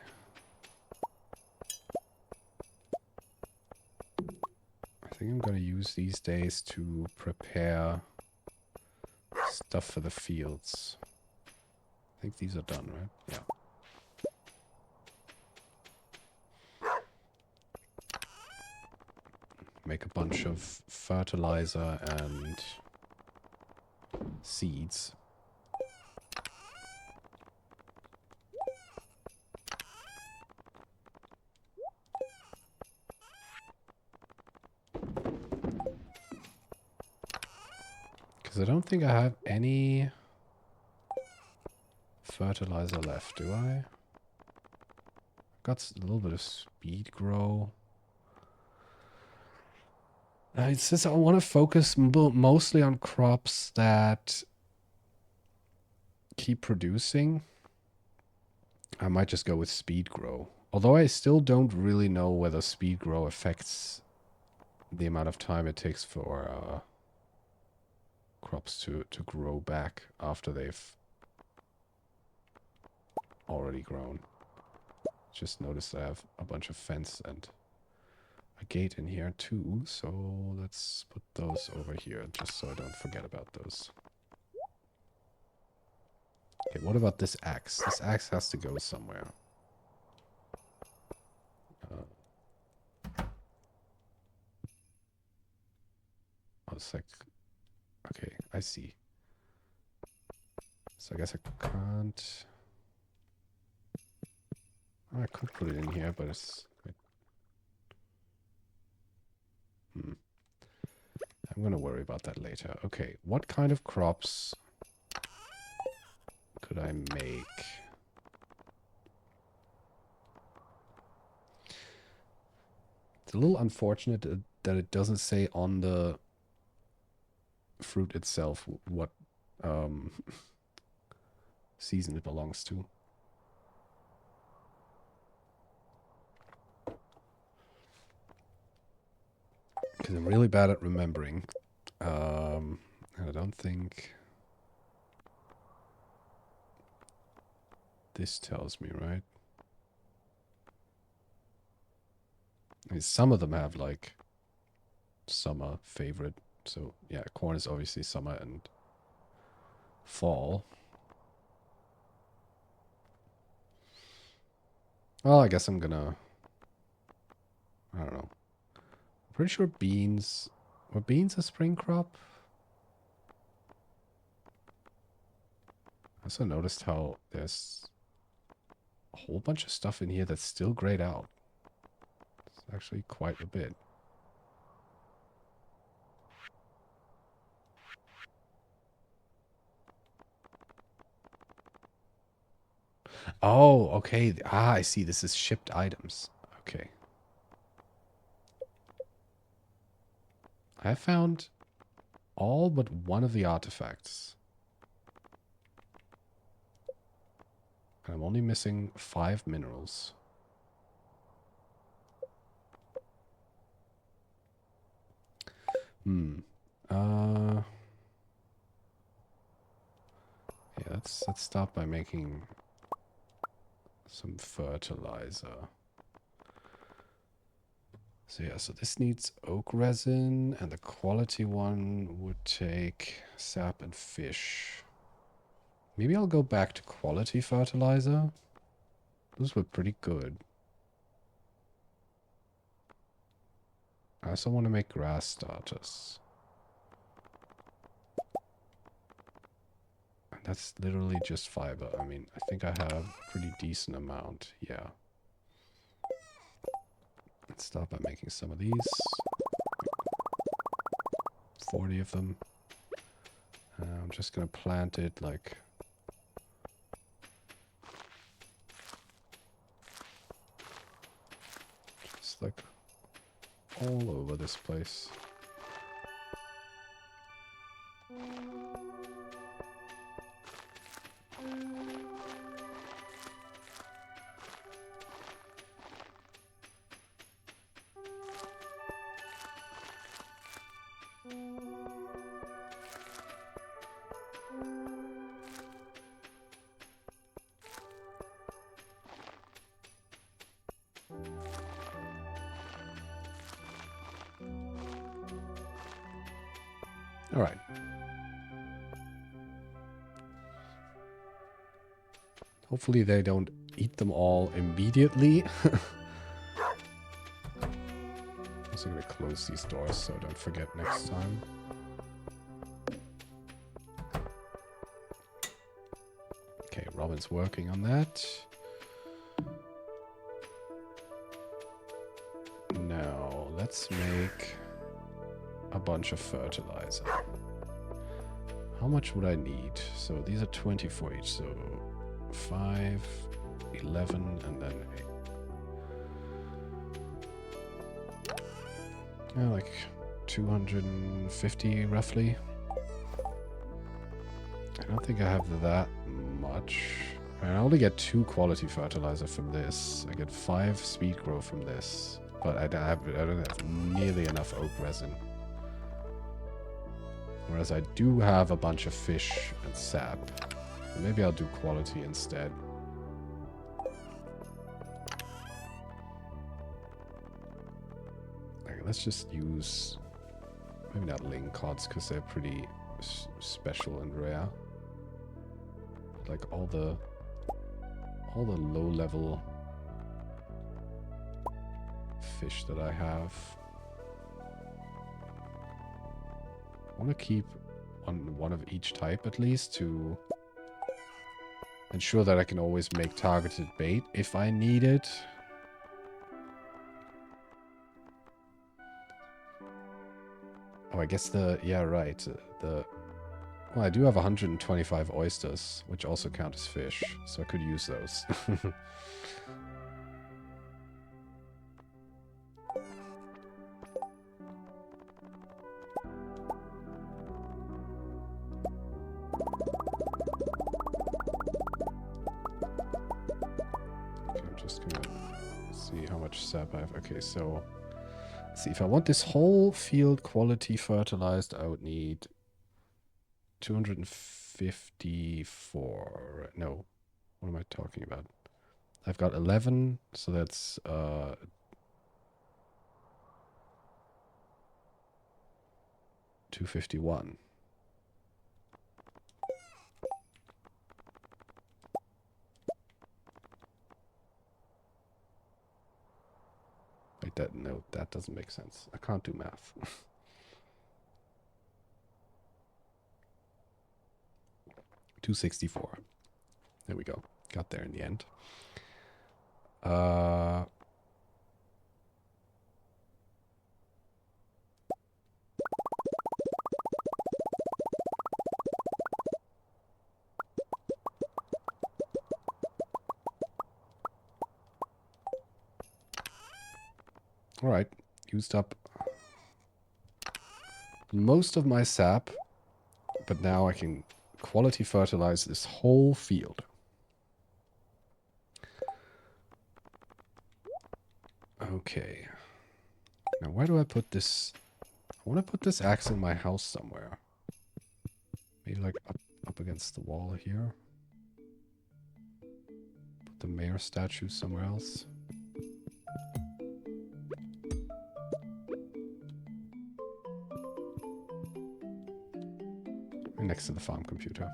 Speaker 1: I'm gonna use these days to prepare stuff for the fields. I think these are done, right? Yeah. Make a bunch of fertilizer and seeds. Because I don't think I have any fertilizer left, do I? Got a little bit of speed grow. It says I want to focus mostly on crops that keep producing. I might just go with speed grow. Although I still don't really know whether speed grow affects the amount of time it takes for crops to grow back after they've already grown. Just noticed I have a bunch of fence and a gate in here too, so let's put those over here just so I don't forget about those. Okay, what about this axe? This axe has to go somewhere. it's like... Okay, I see. So I guess I can't... I could put it in here, but it's... I'm gonna worry about that later. Okay, what kind of crops could I make? It's a little unfortunate that it doesn't say on the fruit itself what season it belongs to. Because I'm really bad at remembering. And I don't think this tells me, right? I mean, some of them have like summer favorite. So yeah, corn is obviously summer and fall. Well, I guess I'm gonna... I don't know. I'm pretty sure beans... Were beans a spring crop? I also noticed how there's a whole bunch of stuff in here that's still grayed out. It's actually quite a bit. Oh, okay. Ah, I see. This is shipped items. Okay. I found all but one of the artifacts. And I'm only missing 5 minerals. Yeah, let's start by making some fertilizer. So yeah, so this needs oak resin, and the quality one would take sap and fish. Maybe I'll go back to quality fertilizer. Those were pretty good. I also want to make grass starters. And that's literally just fiber. I mean, I think I have a pretty decent amount. Yeah. Let's start by making some of these. 40 of them. I'm just going to plant it like... just like all over this place. All right. Hopefully they don't eat them all immediately. I'm also going to close these doors so I don't forget next time. Okay, Robin's working on that. Now, let's make a bunch of fertilizer. How much would I need? So these are 20 for each, so 5, 11, and then 8. Yeah, like 250 roughly. I don't think I have that much. I only get 2 quality fertilizer from this. I get 5 speed grow from this. But I don't have nearly enough oak resin. Whereas I do have a bunch of fish and sap. Maybe I'll do quality instead. Okay, let's just use... maybe not lingcods, because they're pretty special and rare. Like all the low-level fish that I have. I want to keep one of each type at least to ensure that I can always make targeted bait if I need it. Oh, I guess yeah, right. Well, I do have 125 oysters, which also count as fish, so I could use those. Okay, I'm just gonna see how much sap I have. Okay, so let's see. If I want this whole field quality fertilized, I would need 254. No, what am I talking about? I've got 11, so that's 251. Wait, no, that doesn't make sense. I can't do math. 264. There we go. Got there in the end. All right, used up most of my sap, but now I can quality fertilize this whole field. Okay. Now, where do I put this? I want to put this axe in my house somewhere. Maybe like up against the wall here. Put the mayor statue somewhere else. Next to the farm computer.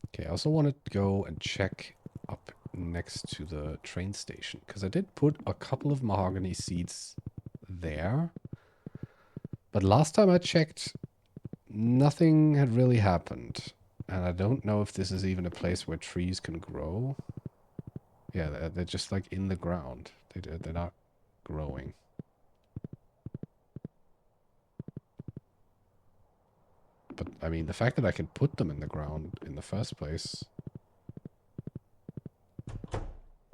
Speaker 1: Okay, I also want to go and check up next to the train station, because I did put a couple of mahogany seeds there. But last time I checked, nothing had really happened. And I don't know if this is even a place where trees can grow. Yeah, they're just like in the ground. They're not growing. But, I mean, the fact that I can put them in the ground in the first place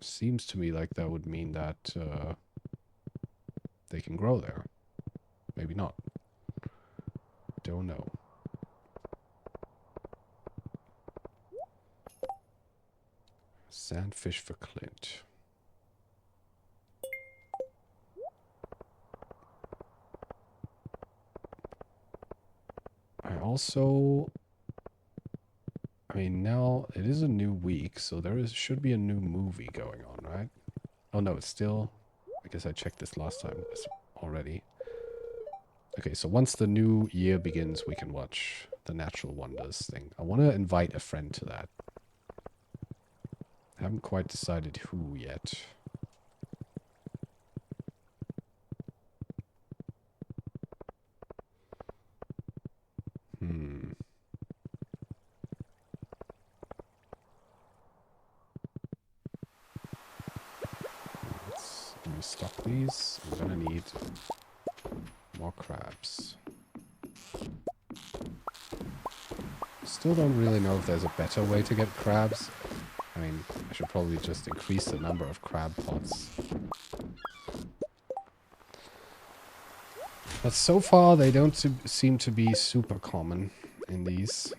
Speaker 1: seems to me like that would mean that they can grow there. Maybe not. Don't know. Sandfish for Clint. I also... I mean, now it is a new week, so should be a new movie going on, right? Oh no, it's still... I guess I checked this last time already. Okay, so once the new year begins, we can watch the Natural Wonders thing. I want to invite a friend to that. I haven't quite decided who yet. Let me stock these. I'm gonna need more crabs. Still don't really know if there's a better way to get crabs. I mean, I should probably just increase the number of crab pots. But so far, they don't seem to be super common in these.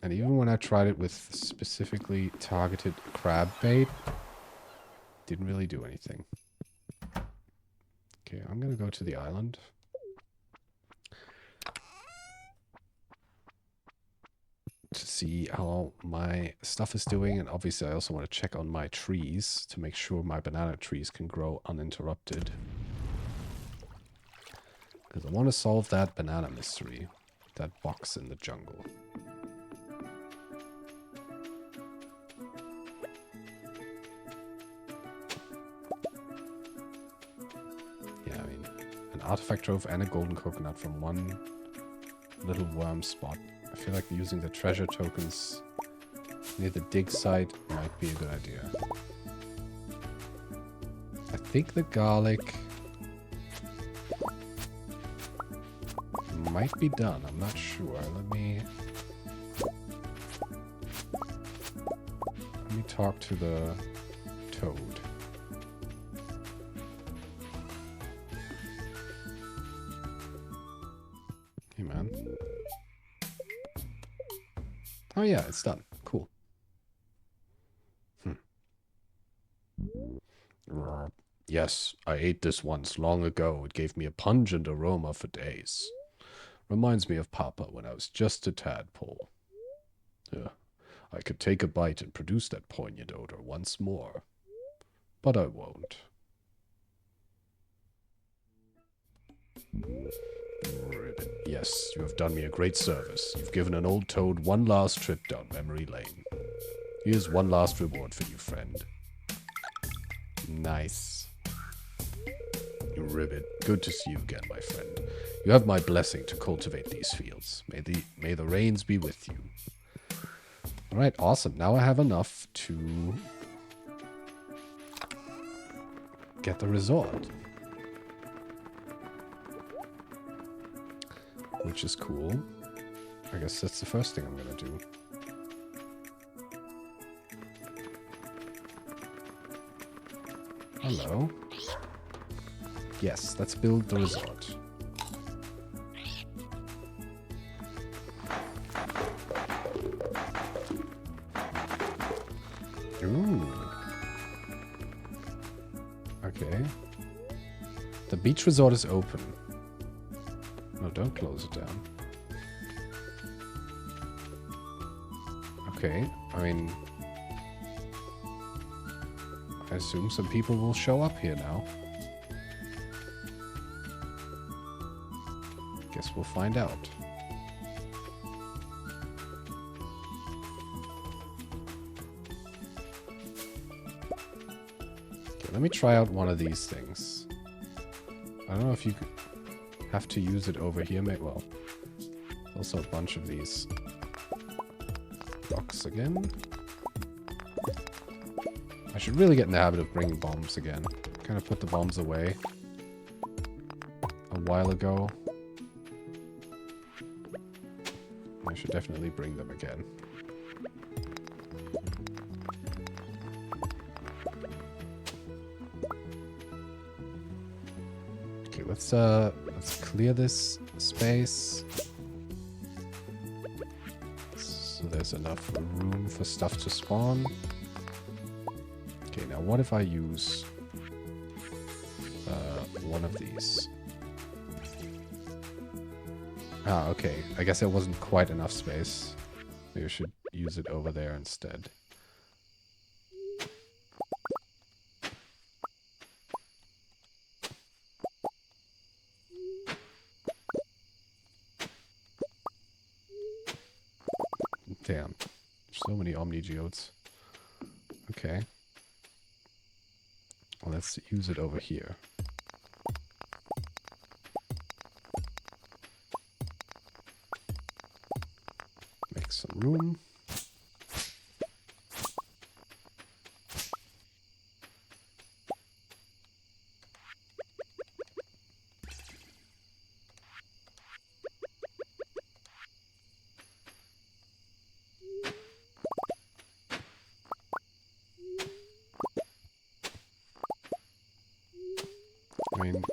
Speaker 1: And even when I tried it with specifically targeted crab bait, didn't really do anything. Okay, I'm gonna go to the island. To see how my stuff is doing, and obviously I also want to check on my trees to make sure my banana trees can grow uninterrupted. Because I want to solve that banana mystery. That box in the jungle. artifact trove and a golden coconut from one little worm spot. I feel like using the treasure tokens near the dig site might be a good idea. I think the garlic might be done. I'm not sure. Let me talk to the toad. Hey, man. Oh yeah, it's done. Cool. Yes, I ate this once long ago. It gave me a pungent aroma for days. Reminds me of Papa when I was just a tadpole. Yeah, I could take a bite and produce that poignant odor once more. But I won't. Ribbit. Yes, you have done me a great service. You've given an old toad one last trip down memory lane. Here's one last reward for you, friend. Nice. Ribbit, good to see you again, my friend. You have my blessing to cultivate these fields. May the rains be with you. Alright, awesome. Now I have enough to get the resort. Which is cool. I guess that's the first thing I'm gonna do. Hello. Yes, let's build the resort. Ooh. Okay. The beach resort is open. No, don't close it down. Okay, I mean, I assume some people will show up here now. Guess we'll find out. Okay, let me try out one of these things. I don't know if you could have to use it over here. Well, also a bunch of these blocks again. I should really get in the habit of bringing bombs again. Kind of put the bombs away a while ago. I should definitely bring them again. Okay, let's clear this space. So there's enough room for stuff to spawn. Okay, now what if I use one of these? Ah, okay. I guess there wasn't quite enough space. Maybe I should use it over there instead. Damn. So many Omni Geodes. Okay. Well, let's use it over here. Make some room. I mean,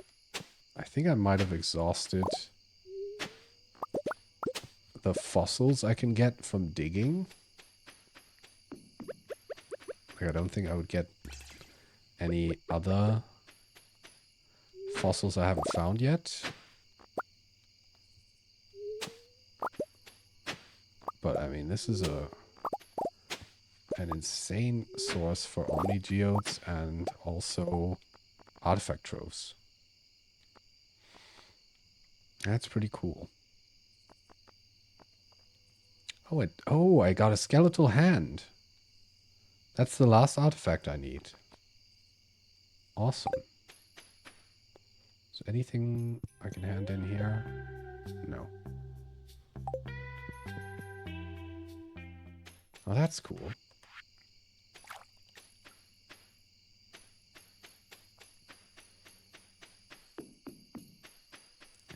Speaker 1: I think I might have exhausted the fossils I can get from digging. Like, I don't think I would get any other fossils I haven't found yet. But, I mean, this is an insane source for Omni Geodes and also artifact troves. That's pretty cool. Oh, I got a skeletal hand. That's the last artifact I need. Awesome. Is anything I can hand in here? No. Oh, that's cool.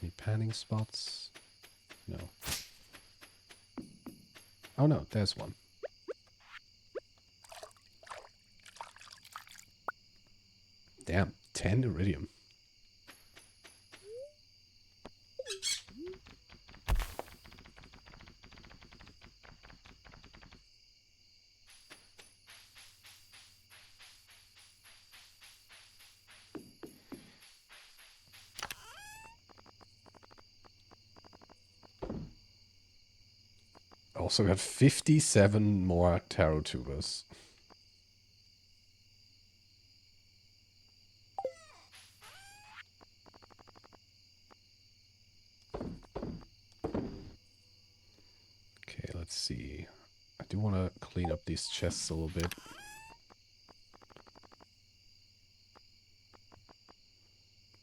Speaker 1: Any panning spots? No. Oh no, there's one. Damn, 10 iridium. Also got 57 more tarot tubers. Okay, let's see. I do want to clean up these chests a little bit.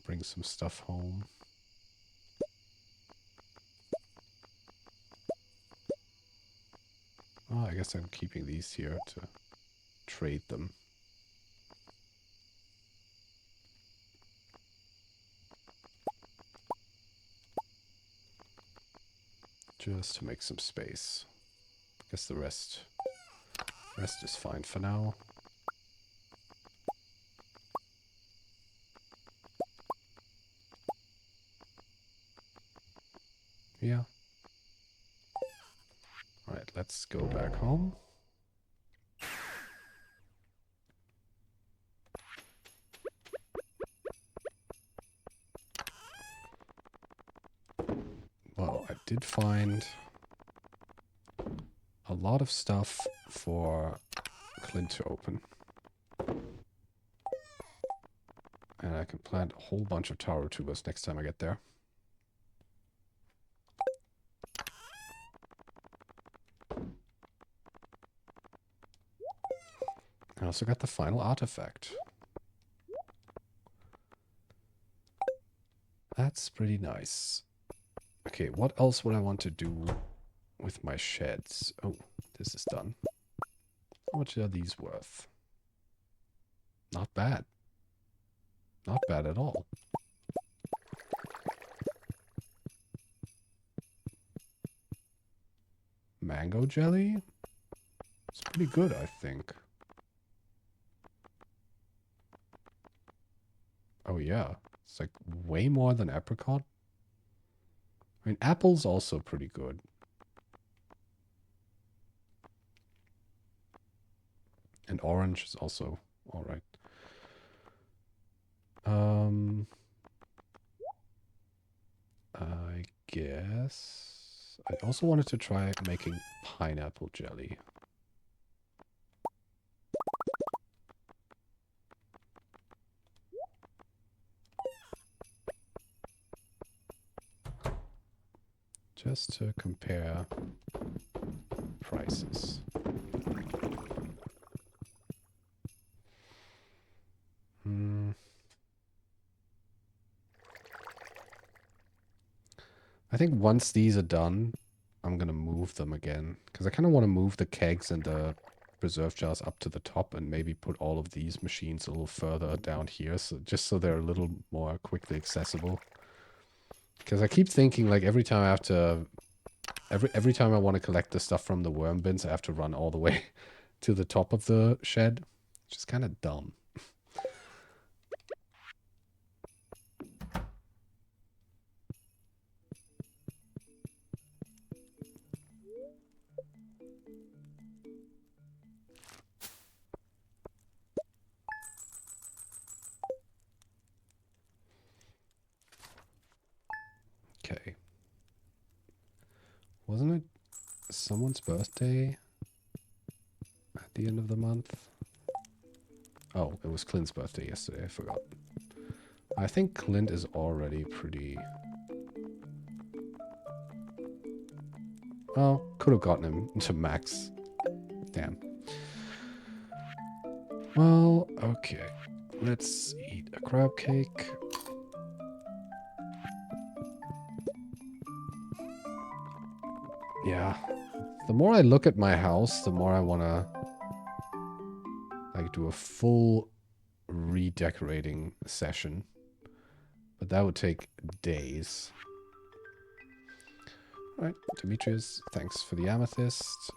Speaker 1: Bring some stuff home. Oh, I guess I'm keeping these here to trade them. Just to make some space. Guess the rest is fine for now. Yeah. Alright, let's go back home. Well, I did find a lot of stuff for Clint to open. And I can plant a whole bunch of taro tubers next time I get there. I also got the final artifact. That's pretty nice. Okay, what else would I want to do with my sheds? Oh, this is done. How much are these worth? Not bad. Not bad at all. Mango jelly? It's pretty good, I think. Oh yeah, it's like way more than apricot. I mean, apple's also pretty good. And orange is also alright. I guess I also wanted to try making pineapple jelly. Just to compare prices. I think once these are done, I'm going to move them again. Because I kind of want to move the kegs and the preserve jars up to the top and maybe put all of these machines a little further down here. So just so they're a little more quickly accessible. Because I keep thinking like every time I have to... Every time I want to collect the stuff from the worm bins, I have to run all the way to the top of the shed. Which is kind of dumb. Okay. Wasn't it someone's birthday at the end of the month? Oh, it was Clint's birthday yesterday. I forgot. I think Clint is already pretty... Oh, could have gotten him to max. Damn. Well, okay. Let's eat a crab cake. Yeah. The more I look at my house, the more I want to like do a full redecorating session. But that would take days. Alright, Demetrius, thanks for the amethyst.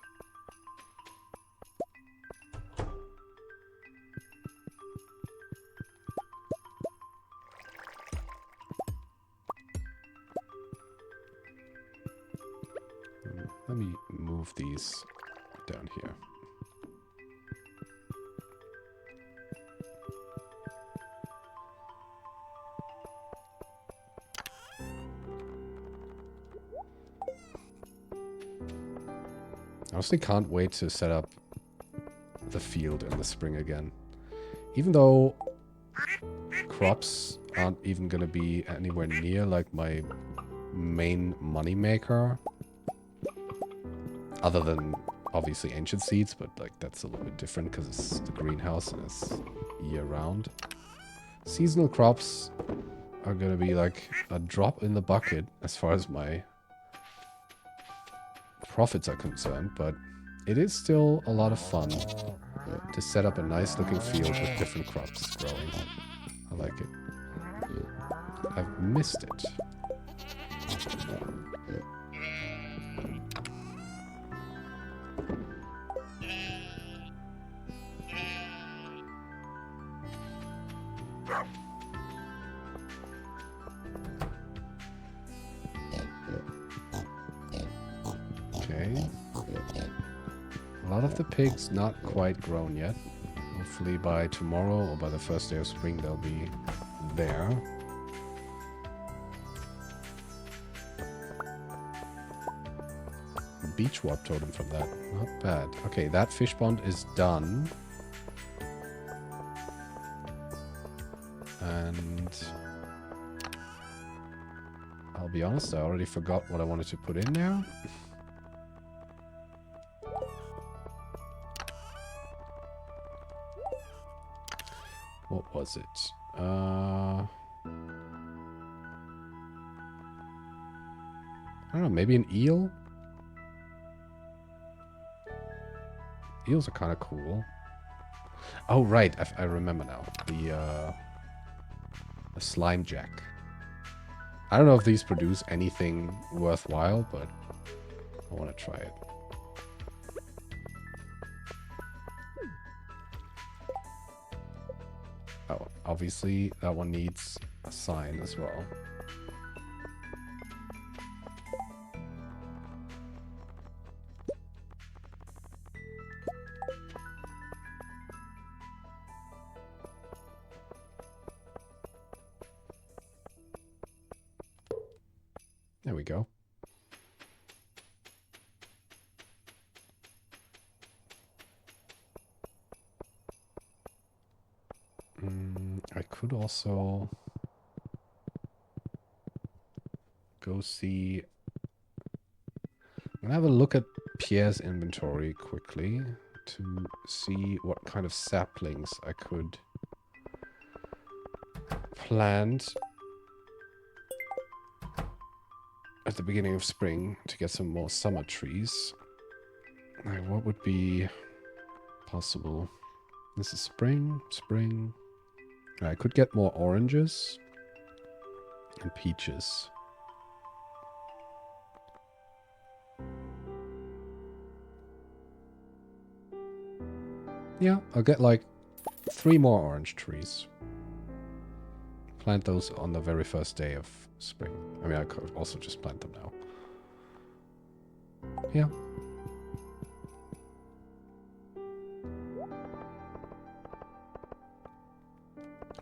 Speaker 1: Let me move these down here. I honestly can't wait to set up the field in the spring again. Even though crops aren't even going to be anywhere near like my main money maker. Other than obviously ancient seeds, but like that's a little bit different because it's the greenhouse and it's year round. Seasonal crops are going to be like a drop in the bucket as far as my profits are concerned, but it is still a lot of fun to set up a nice looking field with different crops growing. I like it. I've missed it. Okay. A lot of the pigs not quite grown yet. Hopefully by tomorrow or by the first day of spring they'll be there. Beach warp totem from that. Not bad. Okay, that fish pond is done. And I'll be honest, I already forgot what I wanted to put in there. What was it? I don't know, maybe an eel? Eels are kind of cool. Oh, right. I remember now. The slime jack. I don't know if these produce anything worthwhile, but I want to try it. Oh, obviously that one needs a sign as well. There we go. I could also go see... I'm gonna have a look at Pierre's inventory quickly to see what kind of saplings I could plant at the beginning of spring to get some more summer trees. Like, what would be possible? This is spring. I could get more oranges and peaches. Yeah, I'll get like 3 more orange trees. Plant those on the very first day of spring. I mean, I could also just plant them now. Yeah.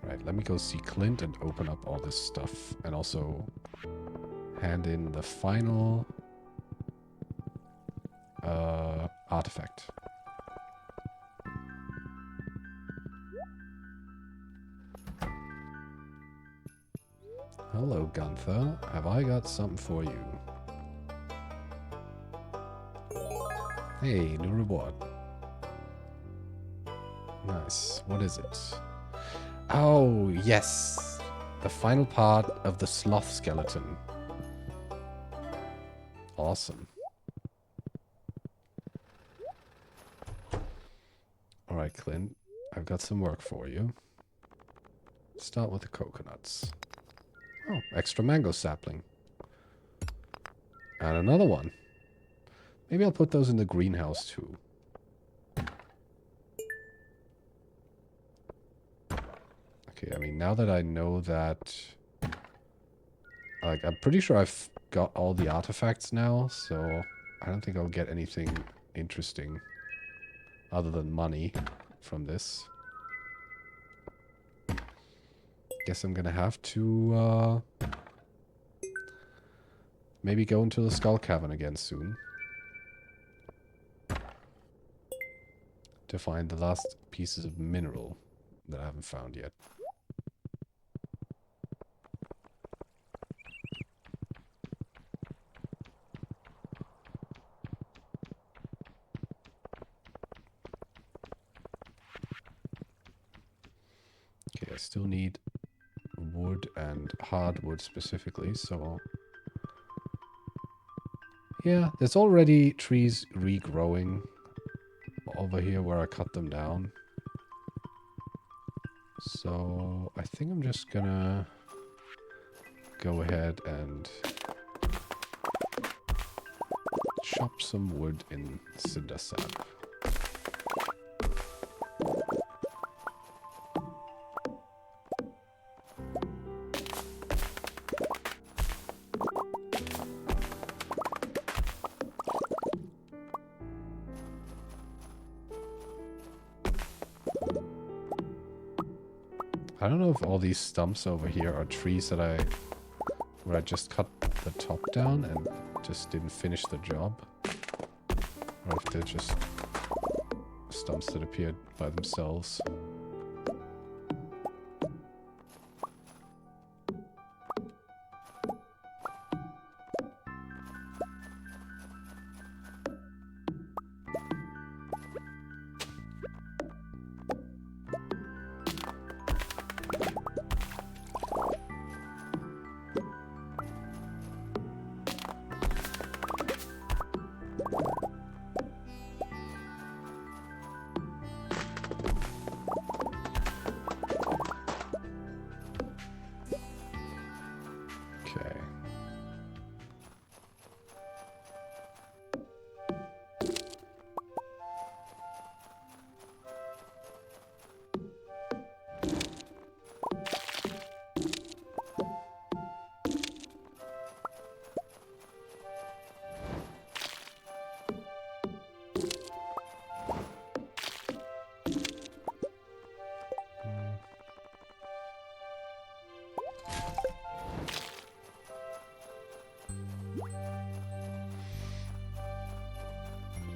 Speaker 1: Alright, let me go see Clint and open up all this stuff. And also hand in the final artifact. Hello, Gunther. Have I got something for you? Hey, new reward. Nice. What is it? Oh, yes. The final part of the sloth skeleton. Awesome. Alright, Clint. I've got some work for you. Start with the coconuts. Oh, extra mango sapling. And another one. Maybe I'll put those in the greenhouse too. Okay, I mean, now that I know that... Like, I'm pretty sure I've got all the artifacts now, so I don't think I'll get anything interesting other than money from this. Guess I'm gonna have to, maybe go into the Skull Cavern again soon. To find the last pieces of mineral that I haven't found yet. Okay, I still need wood and hardwood specifically, so... Yeah, there's already trees regrowing over here where I cut them down. So I think I'm just gonna go ahead and chop some wood in cinder sap. I don't know if all these stumps over here are trees that where I just cut the top down and just didn't finish the job. Or if they're just stumps that appeared by themselves.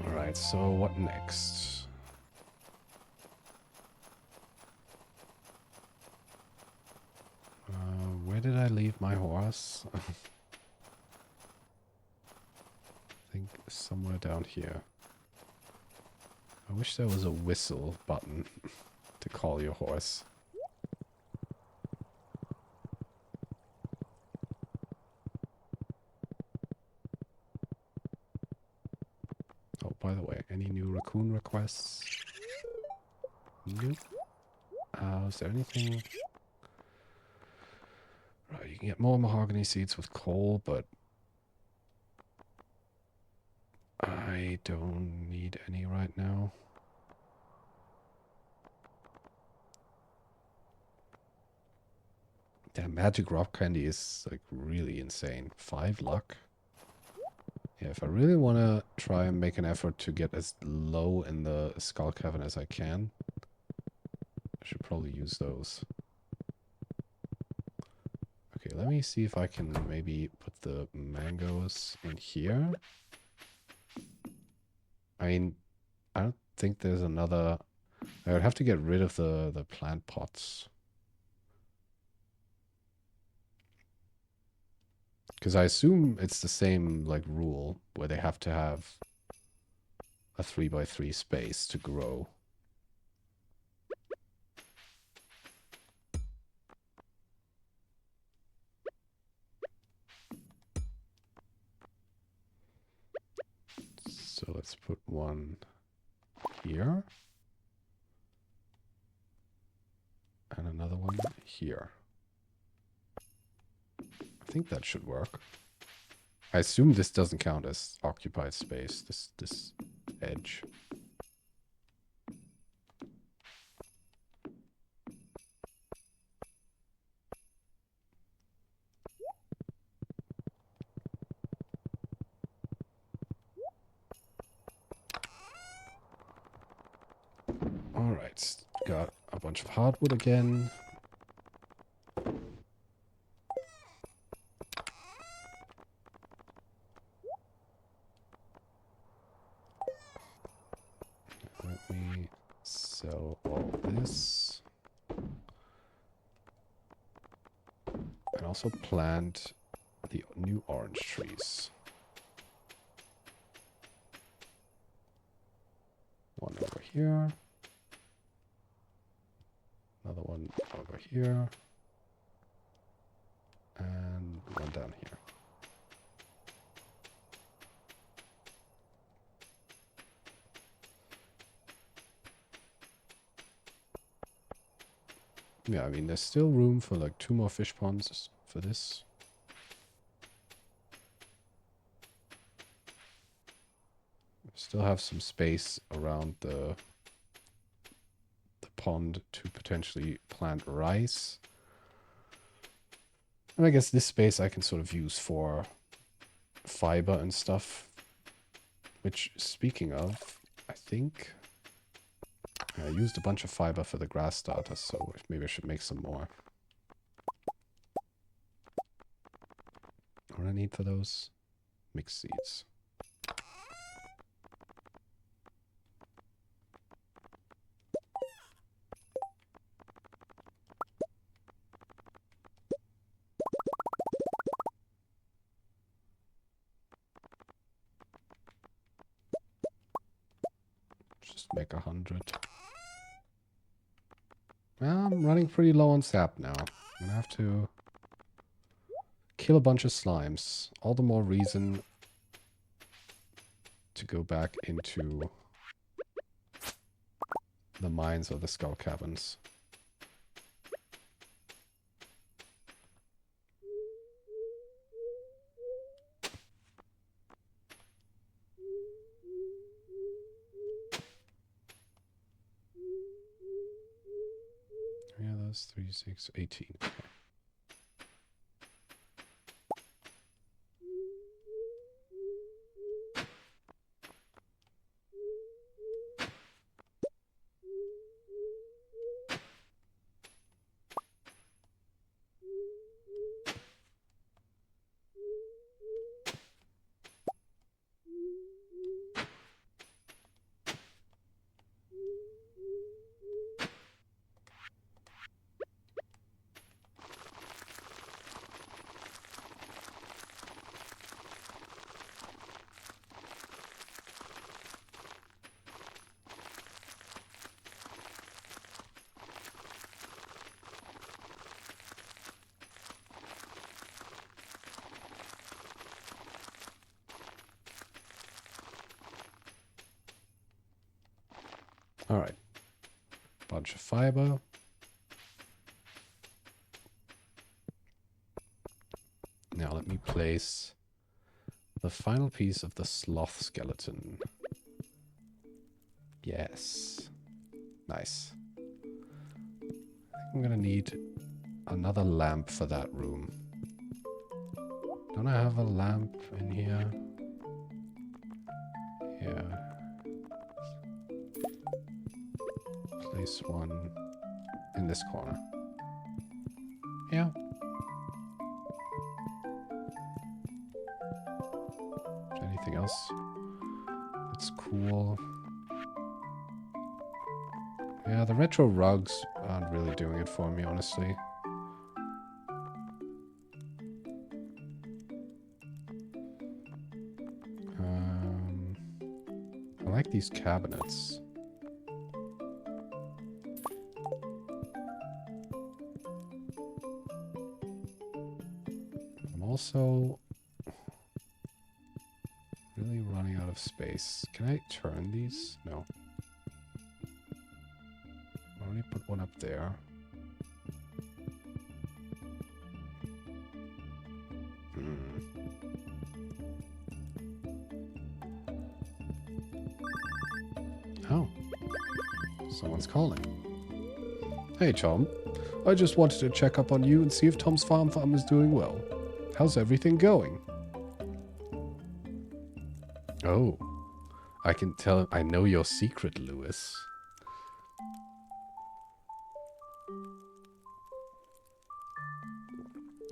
Speaker 1: Alright, so what next? Where did I leave my horse? I think somewhere down here. I wish there was a whistle button to call your horse. Oh, by the way, any new raccoon requests? Nope. Is there anything? Right, you can get more mahogany seeds with coal, but I don't need any right now. That magic rock candy is like really insane. 5 luck. Yeah, if I really want to try and make an effort to get as low in the Skull Cavern as I can, I should probably use those. Okay, let me see if I can maybe put the mangoes in here. I mean, I don't think there's another... I would have to get rid of the plant pots. Because I assume it's the same, like, rule, where they have to have a 3x3 space to grow. So let's put one here. And another one here. I think that should work. I assume this doesn't count as occupied space, this edge. Alright, got a bunch of hardwood again. Let me sell all this. And also plant the new orange trees. One over here. Another one over here. And one down here. Yeah, I mean, there's still room for like 2 more fish ponds for this. Still have some space around the pond to potentially plant rice. And I guess this space I can sort of use for fiber and stuff. Which, speaking of, I think I used a bunch of fiber for the grass starters, so maybe I should make some more. What do I need for those? Mixed seeds. Just make 100. Well, I'm running pretty low on sap now. I'm gonna have to kill a bunch of slimes. All the more reason to go back into the mines or the skull caverns. Yeah, that's 3, 6, 18. Okay. All right. Bunch of fiber. Now let me place the final piece of the sloth skeleton. Yes. Nice. I'm gonna need another lamp for that room. Don't I have a lamp in here? Yeah. Place one in this corner. Yeah. Anything else that's cool? Yeah, the retro rugs aren't really doing it for me, honestly. I like these cabinets. I'm also really running out of space. Can I turn these? No. I already put one up there. Oh. Someone's calling. Hey, Tom. I just wanted to check up on you and see if Tom's farm is doing well. How's everything going? Oh. I can tell. I know your secret, Lewis.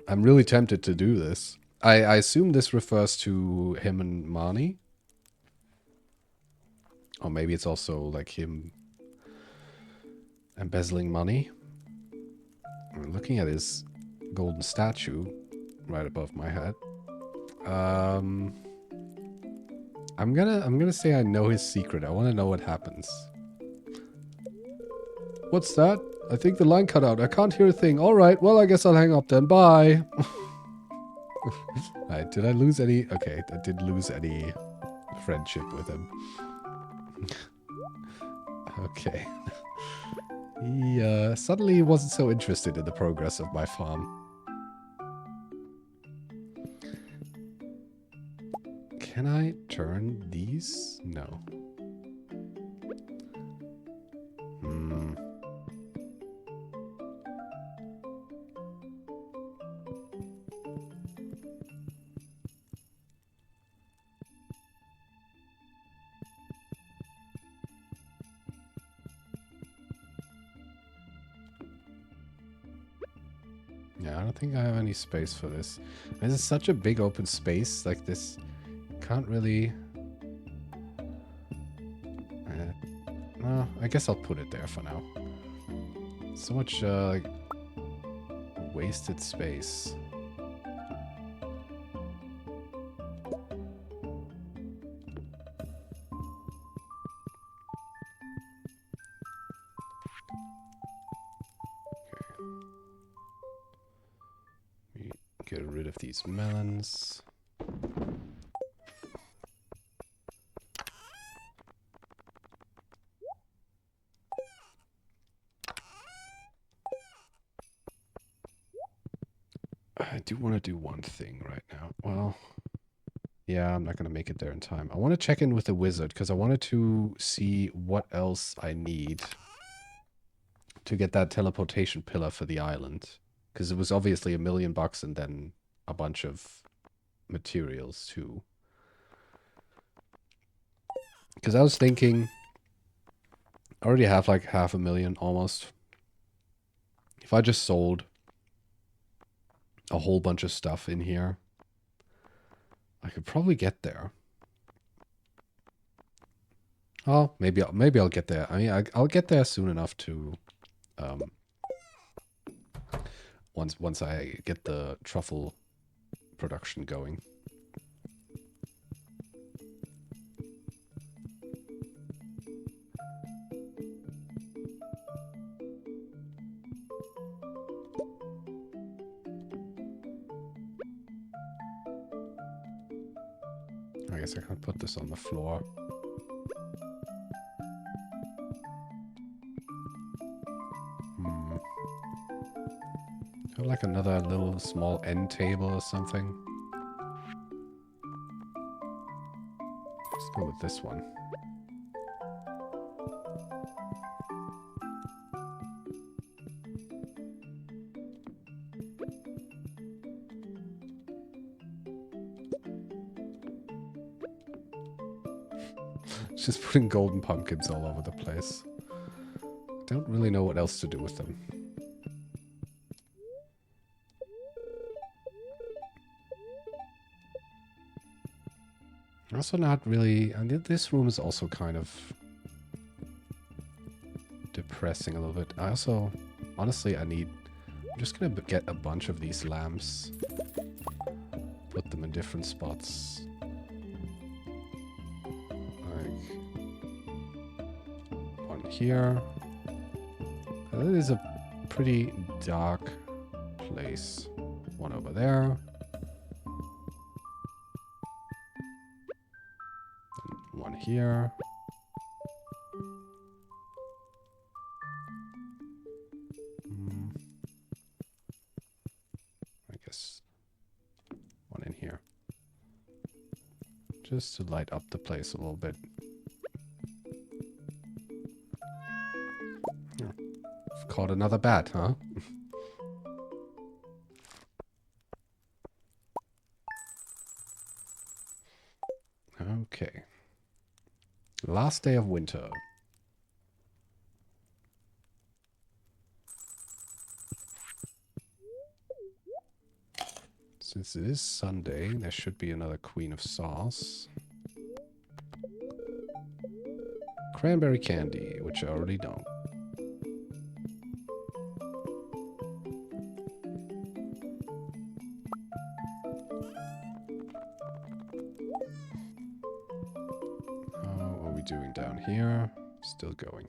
Speaker 1: I'm really tempted to do this. I assume this refers to him and Marnie. Or maybe it's also like him embezzling money. I'm looking at his golden statue right above my head. I'm gonna say I know his secret. I want to know what happens. What's that? I think the line cut out. I can't hear a thing. All right. Well, I guess I'll hang up then. Bye. Alright, did I lose any? Okay, I didn't lose any friendship with him. Okay. He suddenly wasn't so interested in the progress of my farm. Can I turn these? No. Hmm. Yeah, I don't think I have any space for this. This is such a big open space. Like this, can't really. No, I guess I'll put it there for now. So much like wasted space. Get rid of these melons. I do want to do one thing right now. Well, yeah, I'm not going to make it there in time. I want to check in with the wizard because I wanted to see what else I need to get that teleportation pillar for the island. Because it was obviously $1 million and then a bunch of materials too. Because I was thinking, I already have like 500,000 almost. If I just sold a whole bunch of stuff in here, I could probably get there. Oh, maybe I'll get there. I mean, I'll get there soon enough to, once I get the truffle production going. I guess I can't put this on the floor. Like another little small end table or something. Let's go with this one. Just putting golden pumpkins all over the place. Don't really know what else to do with them. Also not really... And this room is also kind of depressing a little bit. I also... Honestly, I'm just gonna get a bunch of these lamps. Put them in different spots. Like... one here. It is a pretty dark place. One over there. One here. I guess one in here. Just to light up the place a little bit. Oh, I've caught another bat, huh? Okay. Last day of winter. Since it is Sunday, there should be another Queen of Sauce. Cranberry candy, which I already know. How are we doing down here? Still going.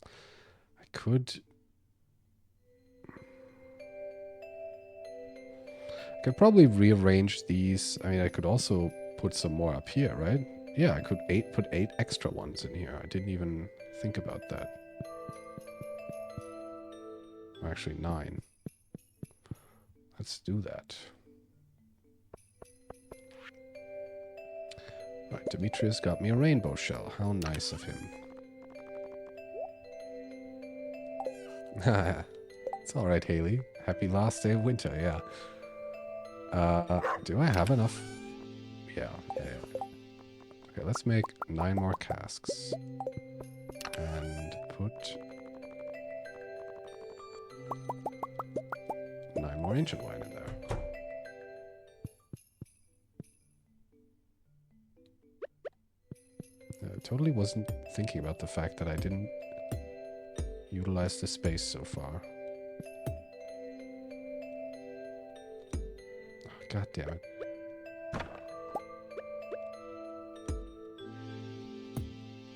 Speaker 1: I could probably rearrange these. I mean, I could also put some more up here, right? Yeah, I could put 8 extra ones in here. I didn't even think about that. Or actually 9. Let's do that. Right, Demetrius got me a rainbow shell. How nice of him. It's alright, Haley. Happy last day of winter, yeah. Do I have enough? Yeah. Okay, let's make 9 more casks. And put 9 more ancient wine in there. I totally wasn't thinking about the fact that I didn't utilize the space so far. Oh, God damn it.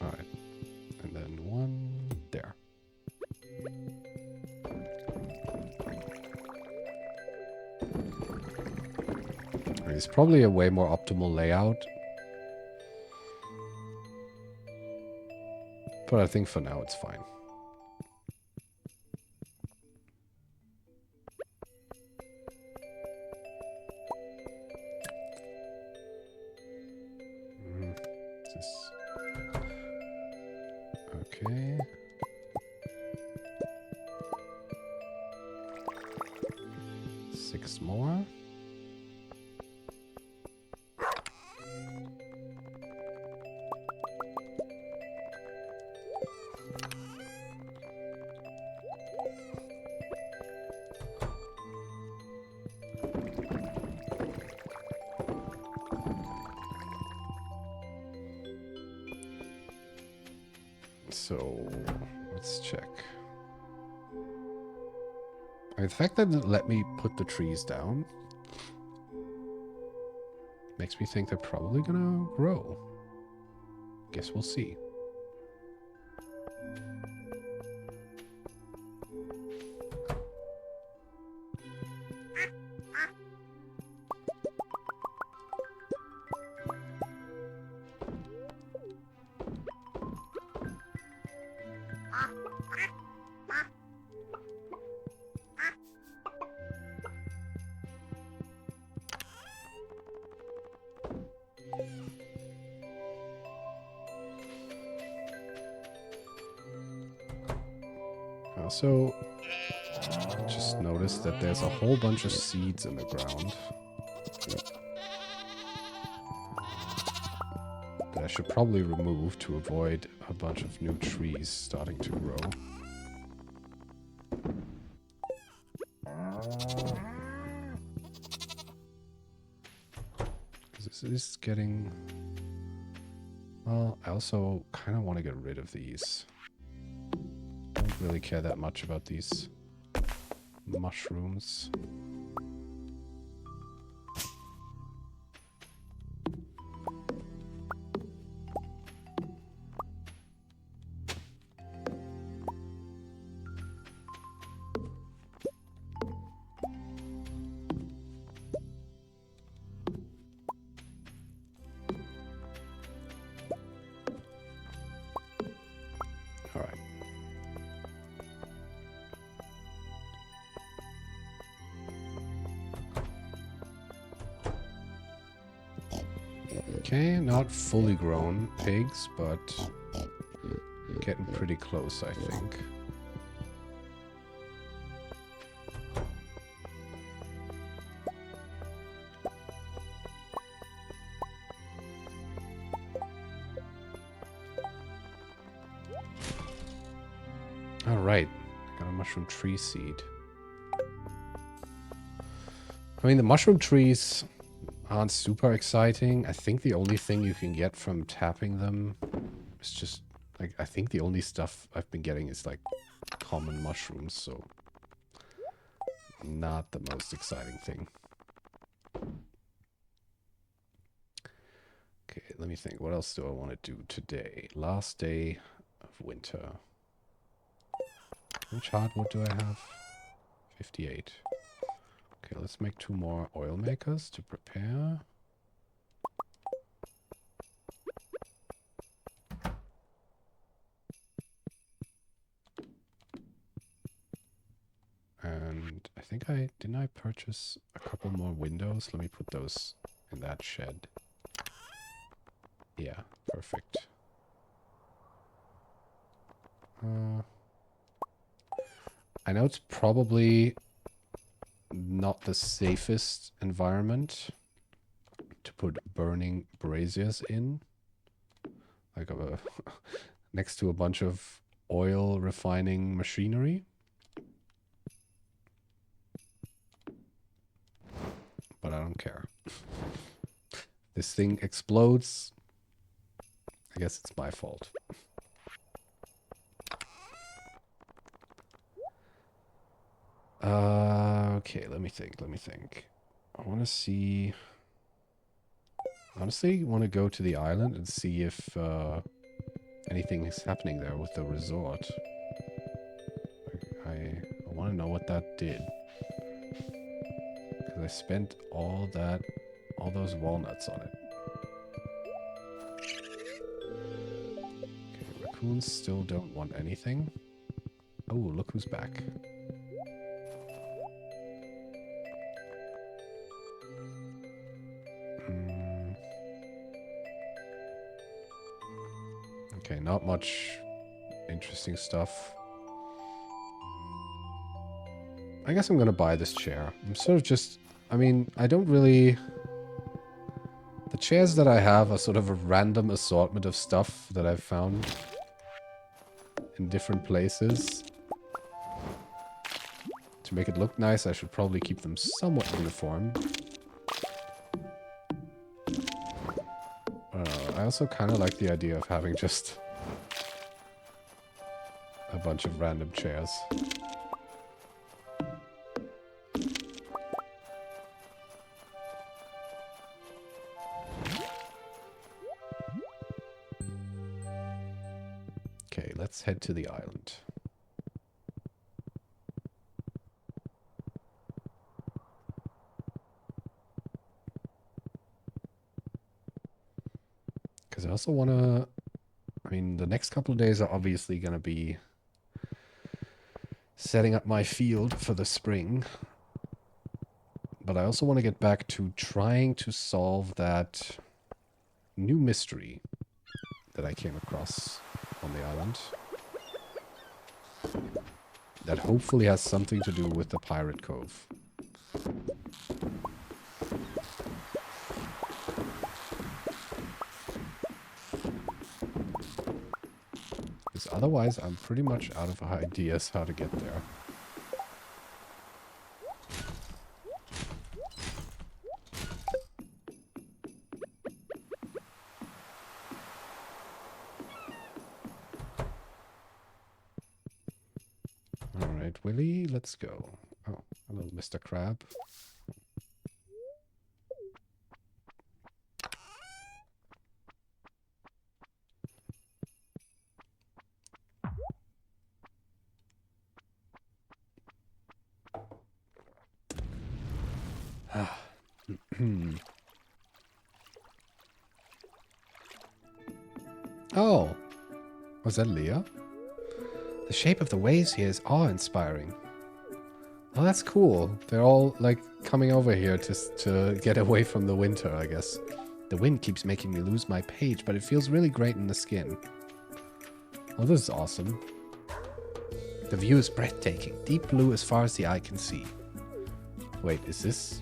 Speaker 1: Alright. And then 1 there. It's probably a way more optimal layout. But I think for now it's fine. Okay. Six more. So, let's check. I mean, the fact that it let me put the trees down makes me think they're probably gonna grow. Guess we'll see. I also just noticed that there's a whole bunch of seeds in the ground that I should probably remove to avoid a bunch of new trees starting to grow. This is getting... Well, I also kind of want to get rid of these. Don't really care that much about these mushrooms. Okay, not fully grown pigs, but getting pretty close, I think. Alright, got a mushroom tree seed. I mean, the mushroom trees aren't super exciting. I think the only thing you can get from tapping them is just, like, I think the only stuff I've been getting is, like, common mushrooms, so not the most exciting thing. Okay, let me think. What else do I want to do today? Last day of winter. How much hardwood do I have? 58. Okay, let's make 2 more oil makers to prepare. And I think didn't I purchase a couple more windows? Let me put those in that shed. Yeah, perfect. I know it's probably not the safest environment to put burning braziers in. Like next to a bunch of oil refining machinery. But I don't care. This thing explodes. I guess it's my fault. Okay, let me think. I want to see... Honestly, I want to go to the island and see if anything is happening there with the resort. I want to know what that did. Because I spent all those walnuts on it. Okay, raccoons still don't want anything. Oh, look who's back. Okay, not much interesting stuff. I guess I'm gonna buy this chair. I'm sort of just... I mean, I don't really... The chairs that I have are sort of a random assortment of stuff that I've found in different places. To make it look nice, I should probably keep them somewhat uniform. I also kind of like the idea of having just a bunch of random chairs. Okay, let's head to the island. Because I also want to... I mean, the next couple of days are obviously going to be setting up my field for the spring. But I also want to get back to trying to solve that new mystery that I came across on the island. That hopefully has something to do with the Pirate Cove. Because otherwise, I'm pretty much out of ideas how to get there. Alright, Willy, let's go. Oh, hello, Mr. Crab. Oh, was that Leah? The shape of the waves here is awe-inspiring. Oh, that's cool. They're all, like, coming over here to get away from the winter, I guess. The wind keeps making me lose my page, but it feels really great in the skin. Oh, this is awesome. The view is breathtaking. Deep blue as far as the eye can see. Wait, is this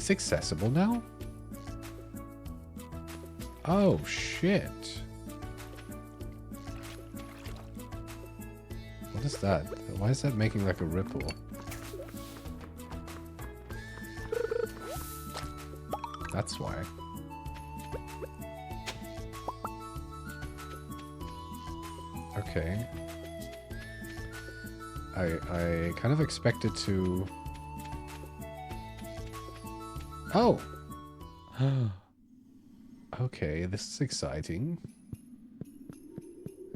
Speaker 1: accessible now? Oh, shit. What is that? Why is that making like a ripple? That's why. Okay. I kind of expected to... Oh! Okay, this is exciting.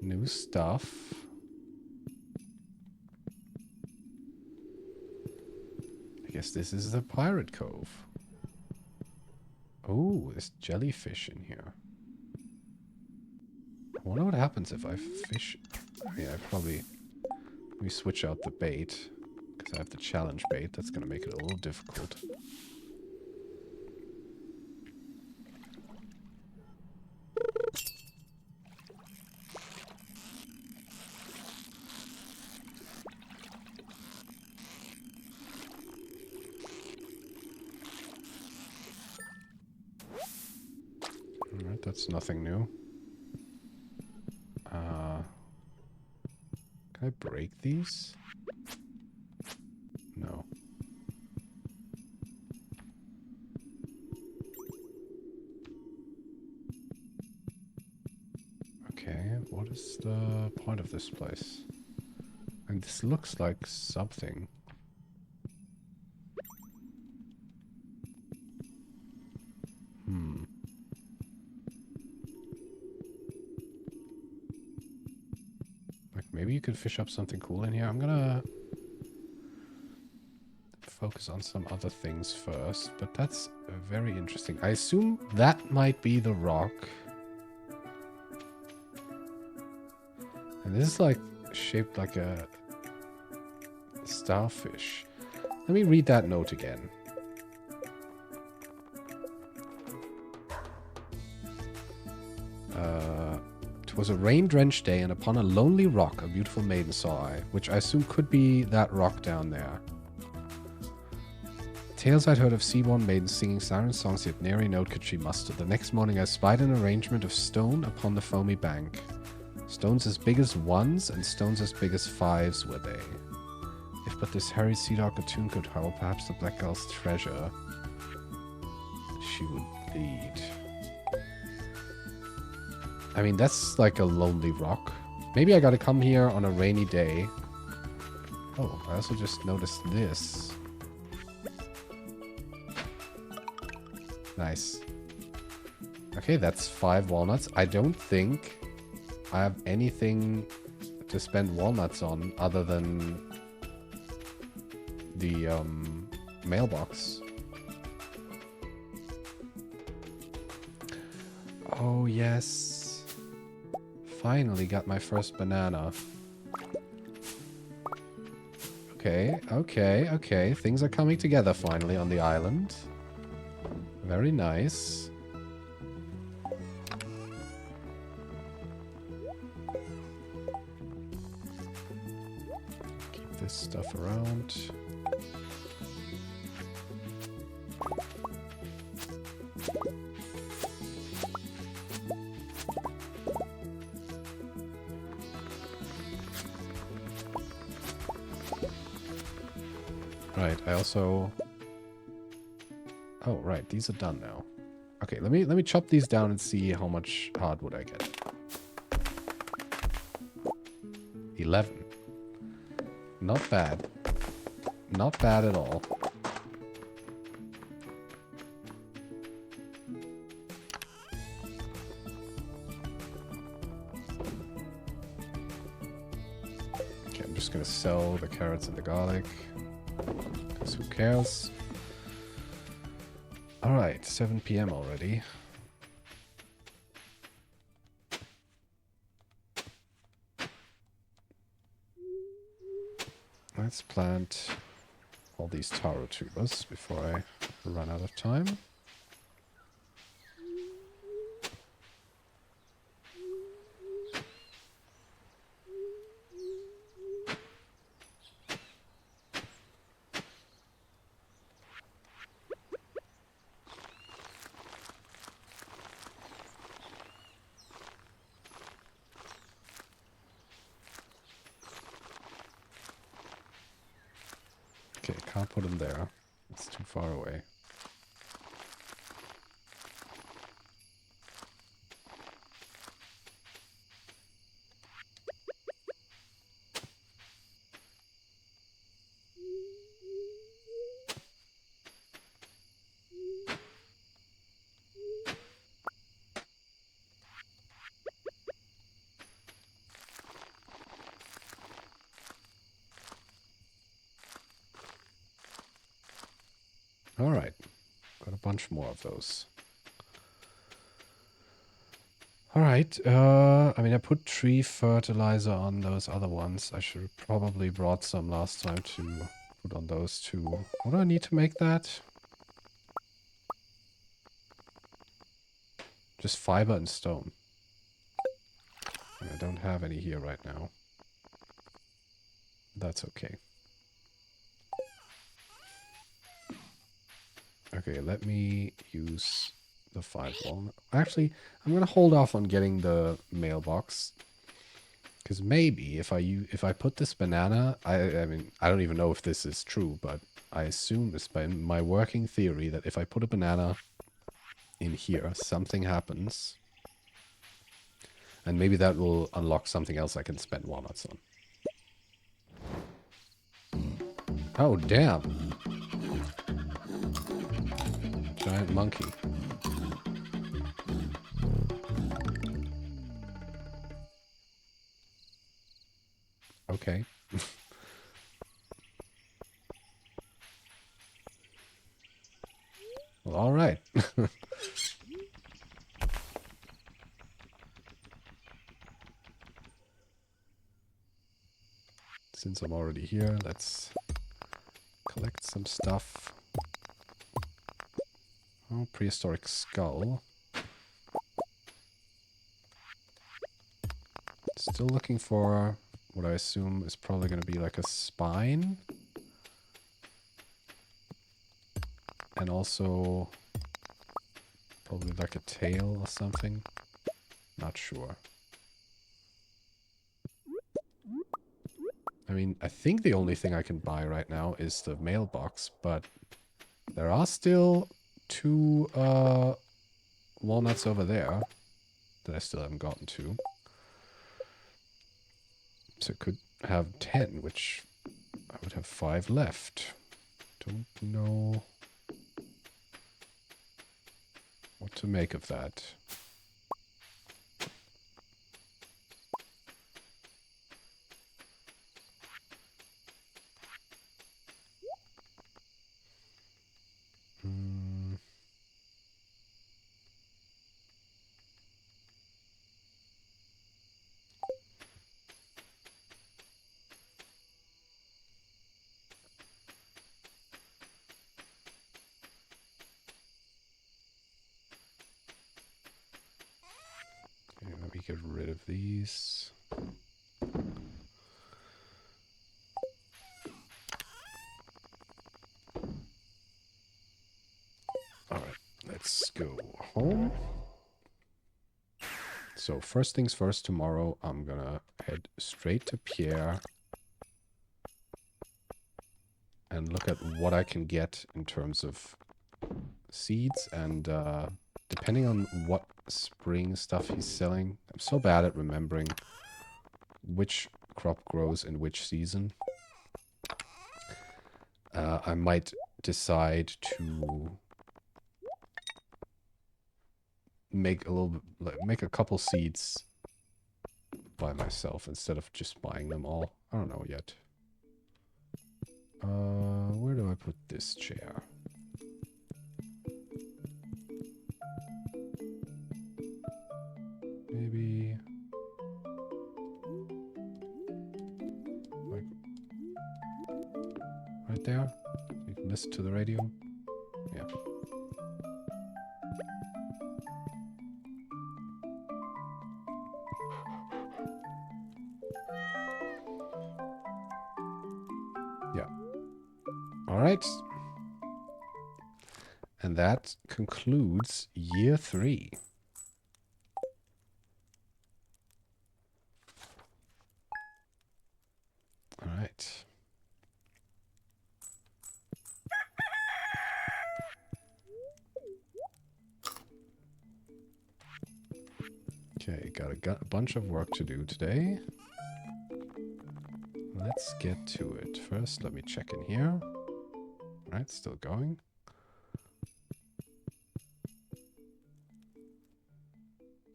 Speaker 1: New stuff. I guess this is the Pirate Cove. Oh, there's jellyfish in here. I wonder what happens if I fish... Yeah, I probably... Let me switch out the bait. Because I have the challenge bait. That's going to make it a little difficult. Alright, that's nothing new. Can I break these? No. Okay, what is the point of this place? And this looks like something. Like maybe you could fish up something cool in here. I'm gonna focus on some other things first, but that's very interesting. I assume that might be the rock. And this is like shaped like a starfish. Let me read that note again. It was a rain-drenched day, and upon a lonely rock, a beautiful maiden saw I, which I assume could be that rock down there. Tales I'd heard of sea-born maidens singing siren songs, yet nary note could she muster. The next morning I spied an arrangement of stone upon the foamy bank. Stones as big as ones, and stones as big as fives were they. If but this hairy sea dog a tune could howl, perhaps the black girl's treasure she would lead. I mean, that's like a lonely rock. Maybe I gotta come here on a rainy day. Oh, I also just noticed this. Nice. Okay, that's 5 walnuts. I don't think I have anything to spend walnuts on other than the mailbox. Oh, yes. Finally got my first banana. Okay, okay, okay. Things are coming together finally on the island. Very nice. Keep this stuff around. Right, I also... Oh, right, these are done now. Okay, let me chop these down and see how much hardwood I get. 11. Not bad. Not bad at all. Okay, I'm just gonna sell the carrots and the garlic. Because who cares? Alright, 7 PM already. Let's plant all these taro tubers before I run out of time. Okay, can't put them there. It's too far away. Alright. Got a bunch more of those. Alright, I mean, I put tree fertilizer on those other ones. I should have probably brought some last time to put on those too. What do I need to make that? Just fiber and stone. And I don't have any here right now. That's okay. Okay, let me use the 5 walnut. Actually, I'm gonna hold off on getting the mailbox, because maybe if I put this banana, I mean, I don't even know if this is true, but I assume it's by my working theory that if I put a banana in here, something happens, and maybe that will unlock something else I can spend walnuts on. Oh damn! Giant monkey. Okay. Well, all right. Since I'm already here, let's collect some stuff. Oh, prehistoric skull. Still looking for what I assume is probably going to be like a spine. And also probably like a tail or something. Not sure. I mean, I think the only thing I can buy right now is the mailbox, but there are still 2 walnuts over there that I still haven't gotten to. So it could have 10, which I would have 5 left. Don't know what to make of that. Hmm. Okay, let me get rid of these. Alright, let's go home. So first things first, tomorrow I'm gonna head straight to Pierre and look at what I can get in terms of seeds, and depending on what spring stuff he's selling. I'm so bad at remembering which crop grows in which season. I might decide to make make a couple seeds by myself instead of just buying them all. I don't know yet. Where do I put this chair? Maybe like right there. You can listen to the radio. Yeah. Yeah. All right. And that concludes year 3. All right. Okay, got a bunch of work to do today. Let's get to it. First, let me check in here. Right, still going.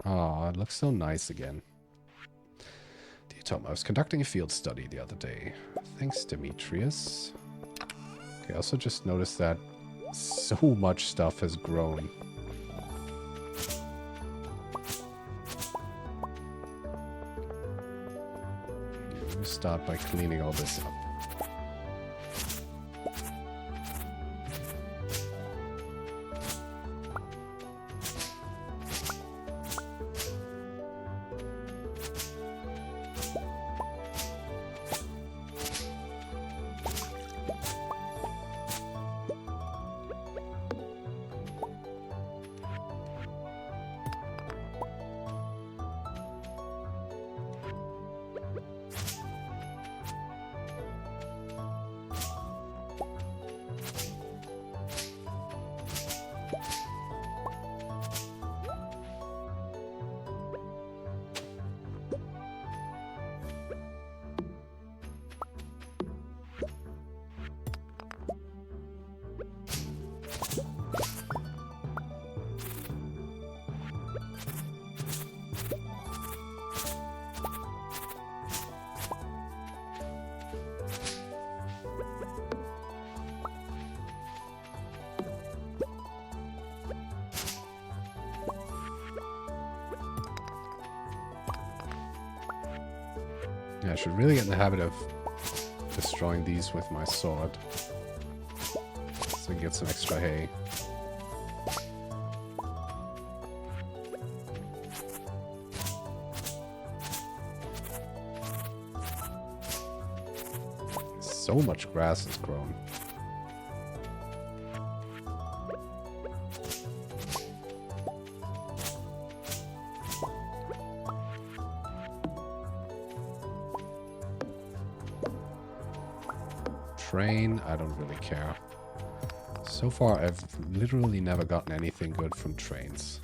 Speaker 1: Ah, it looks so nice again. Dear Tom, I was conducting a field study the other day. Thanks, Demetrius. Okay, I also just noticed that so much stuff has grown. Let me start by cleaning all this up. Yeah, I should really get in the habit of destroying these with my sword. So I can get some extra hay. So much grass has grown. Train, I don't really care. So far, I've literally never gotten anything good from trains.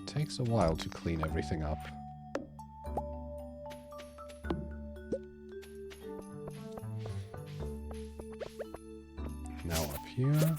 Speaker 1: Takes a while to clean everything up. Now up here.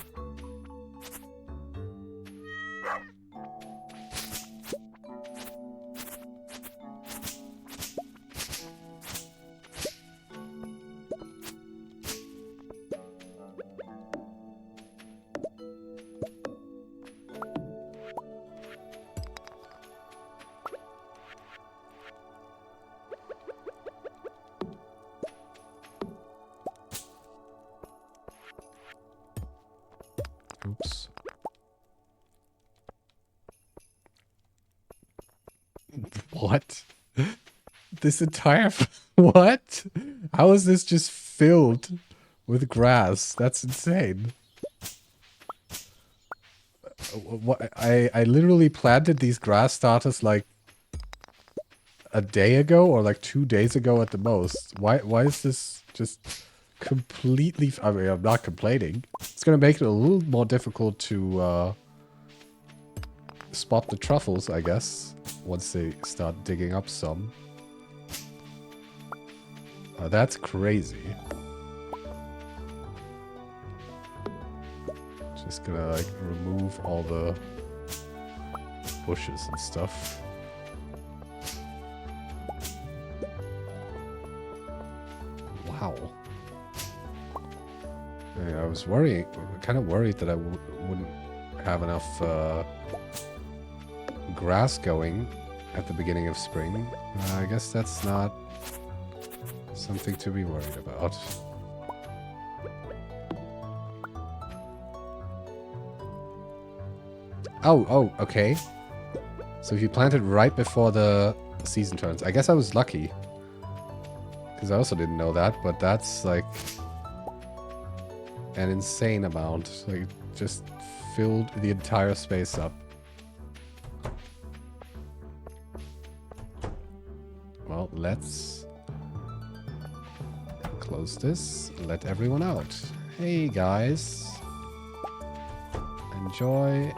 Speaker 1: Oops. What? This entire... What? How is this just filled with grass? That's insane. What? I literally planted these grass starters like a day ago or like 2 days ago at the most. Why is this just completely... I mean, I'm not complaining. It's going to make it a little more difficult to spot the truffles, I guess, once they start digging up some. That's crazy. Just gonna like remove all the bushes and stuff. Wow. I was kind of worried that I wouldn't have enough grass going at the beginning of spring. I guess that's not something to be worried about. Oh, okay. So if you plant it right before the season turns, I guess I was lucky. Because I also didn't know that, but that's like an insane amount. Like, just filled the entire space up. Well, let's close this, let everyone out. Hey guys, enjoy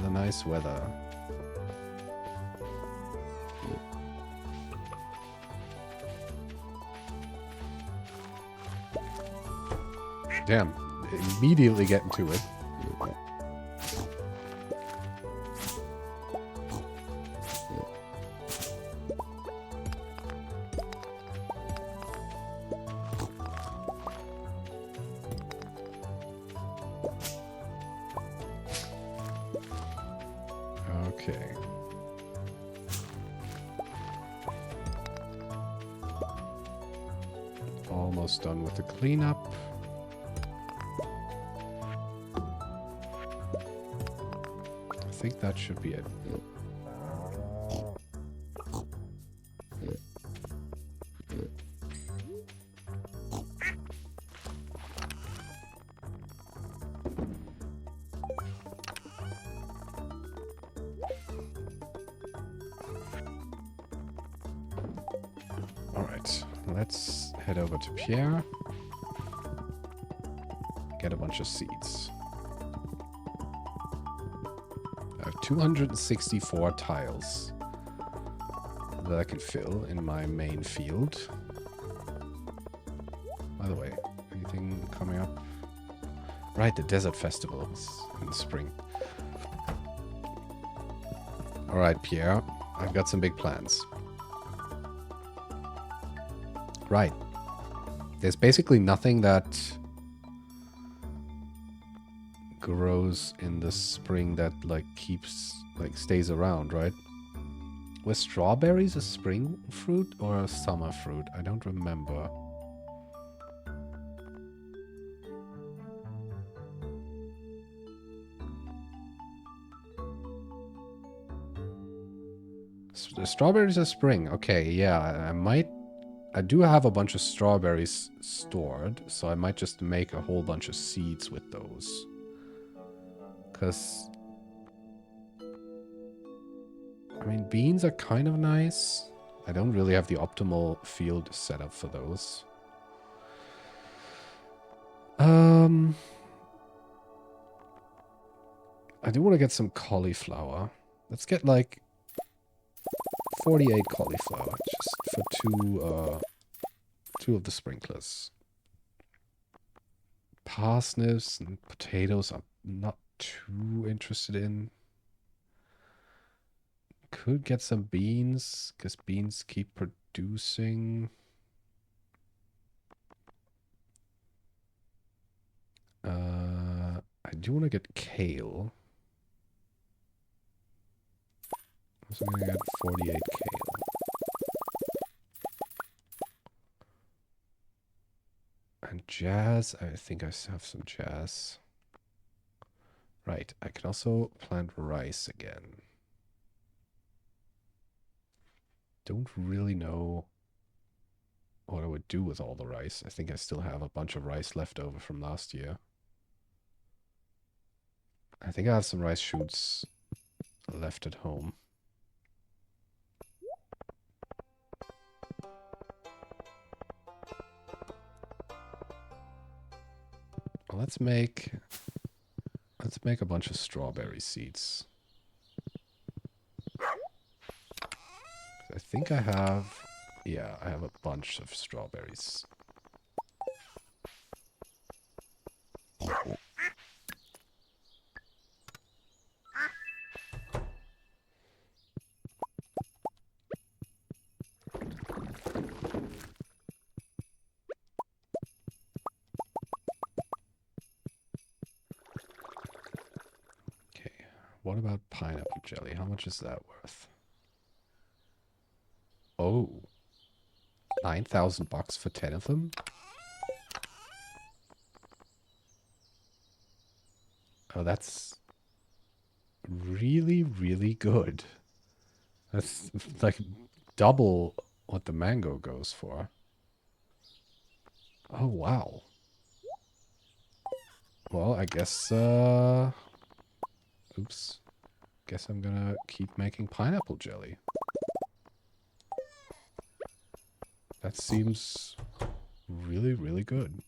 Speaker 1: the nice weather. Damn, immediately get into it. Okay. Almost done with the cleanup. I think that should be it. Alright, let's head over to Pierre. Get a bunch of seeds. I have 264 tiles that I can fill in my main field. By the way, anything coming up? Right, the desert festival is in the spring. Alright, Pierre, I've got some big plans. Right. There's basically nothing that grows in the spring that stays around, right? Were strawberries a spring fruit or a summer fruit? I don't remember. The strawberries are spring. Okay, yeah, I do have a bunch of strawberries stored, so I might just make a whole bunch of seeds with those. Because, I mean, beans are kind of nice. I don't really have the optimal field set up for those. I do want to get some cauliflower. Let's get like 48 cauliflower just for two of the sprinklers. Parsnips and potatoes I'm not too interested in. Could get some beans, because beans keep producing. I do want to get kale. So I'm going to get 48 kale. And jazz, I think I have some jazz. Right, I can also plant rice again. Don't really know what I would do with all the rice. I think I still have a bunch of rice left over from last year. I think I have some rice shoots left at home. Well, let's make a bunch of strawberry seeds. I think I have, yeah, I have a bunch of strawberries. what about pineapple jelly? How much is that worth? Oh, 9,000 bucks for 10 of them? Oh, that's really, really good. That's like double what the mango goes for. Oh, wow. Well, I guess, oops. Guess I'm gonna keep making pineapple jelly. That seems really, really good.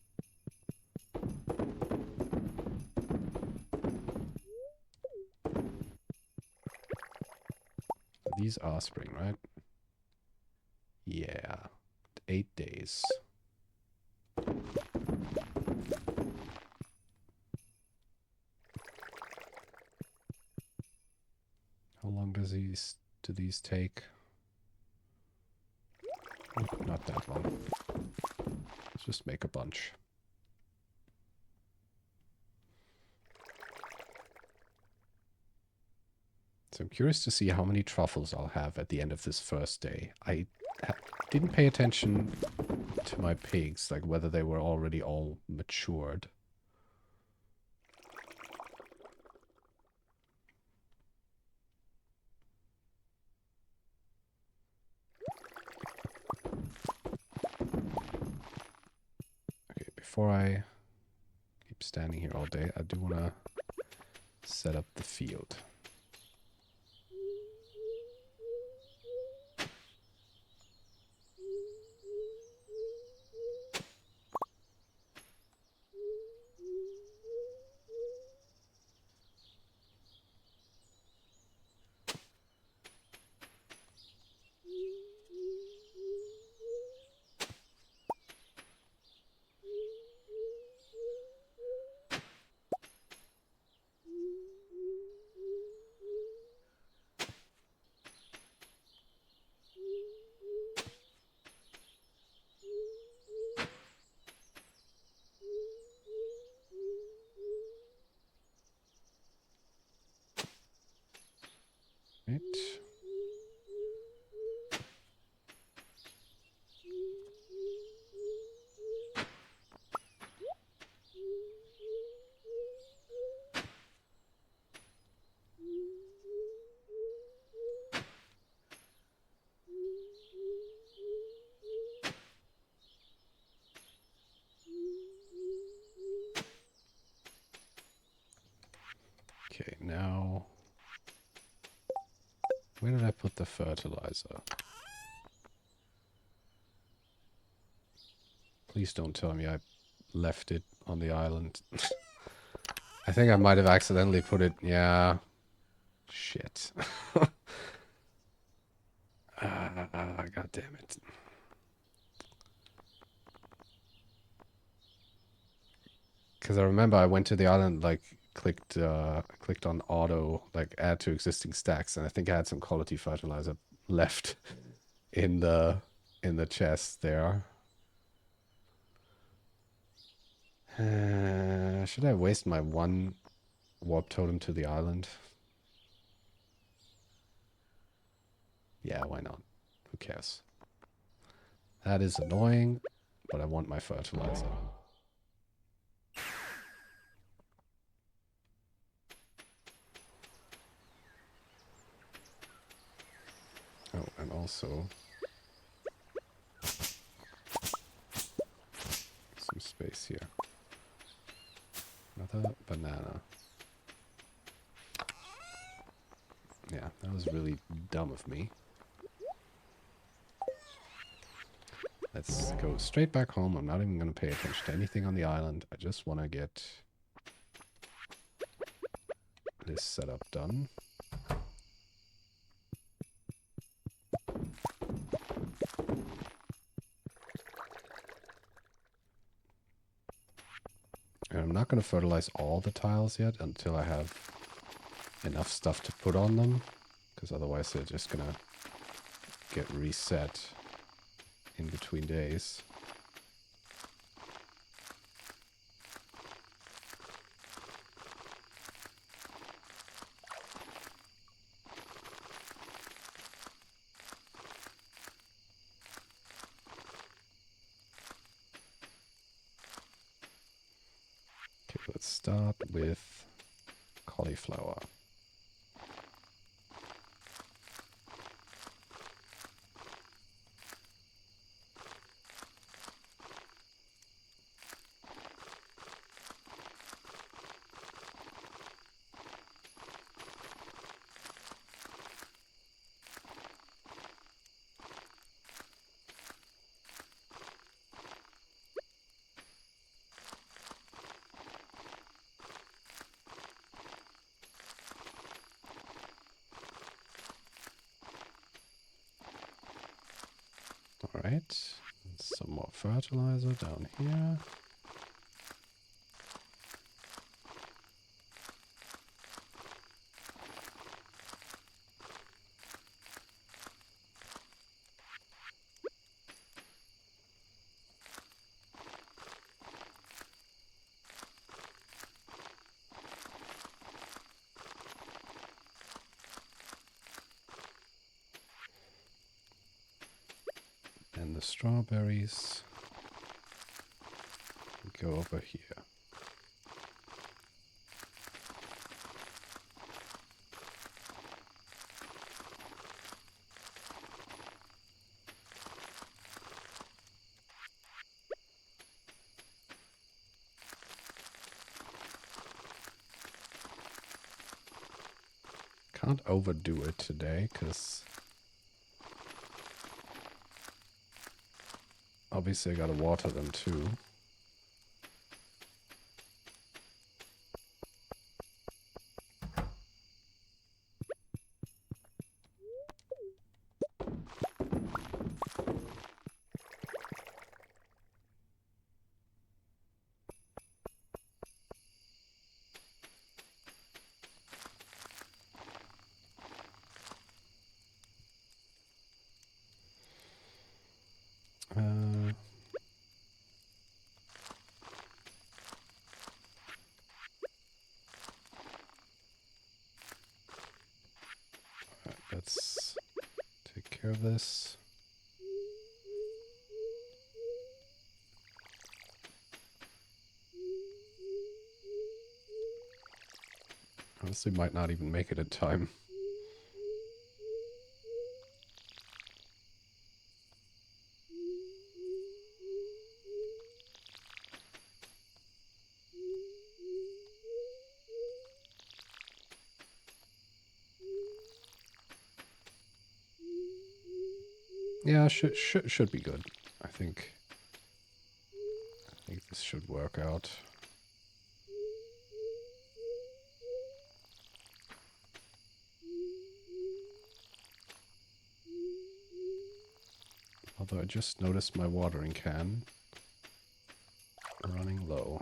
Speaker 1: These are spring, right? Yeah. 8 days. How long do these take? Oh, not that long. Let's just make a bunch. So I'm curious to see how many truffles I'll have at the end of this first day. I didn't pay attention to my pigs, like whether they were already all matured. Okay, before I keep standing here all day, I do want to set up the field. Right. Okay, now... Where did I put the fertilizer? Please don't tell me I left it on the island. I think I might have accidentally put it... Yeah. Shit. God damn it. Because I remember I went to the island, like, clicked on auto, like, add to existing stacks, and I think I had some quality fertilizer left in the chest there. Should I waste my one warp totem to the island? Yeah, why not? Who cares? That is annoying, but I want my fertilizer. Oh, and also some space here. Another banana. Yeah, that was really dumb of me. Let's go straight back home. I'm not even going to pay attention to anything on the island. I just want to get this setup done. And I'm not going to fertilize all the tiles yet until I have enough stuff to put on them, because otherwise they're just going to get reset in between days. let's start with cauliflower. Alright, some more fertilizer down here. And the strawberries go over here. Can't overdo it today, because obviously I gotta water them too. Let's take care of this. Honestly, might not even make it in time. Yeah, should be good. I think this should work out. Although I just noticed my watering can running low.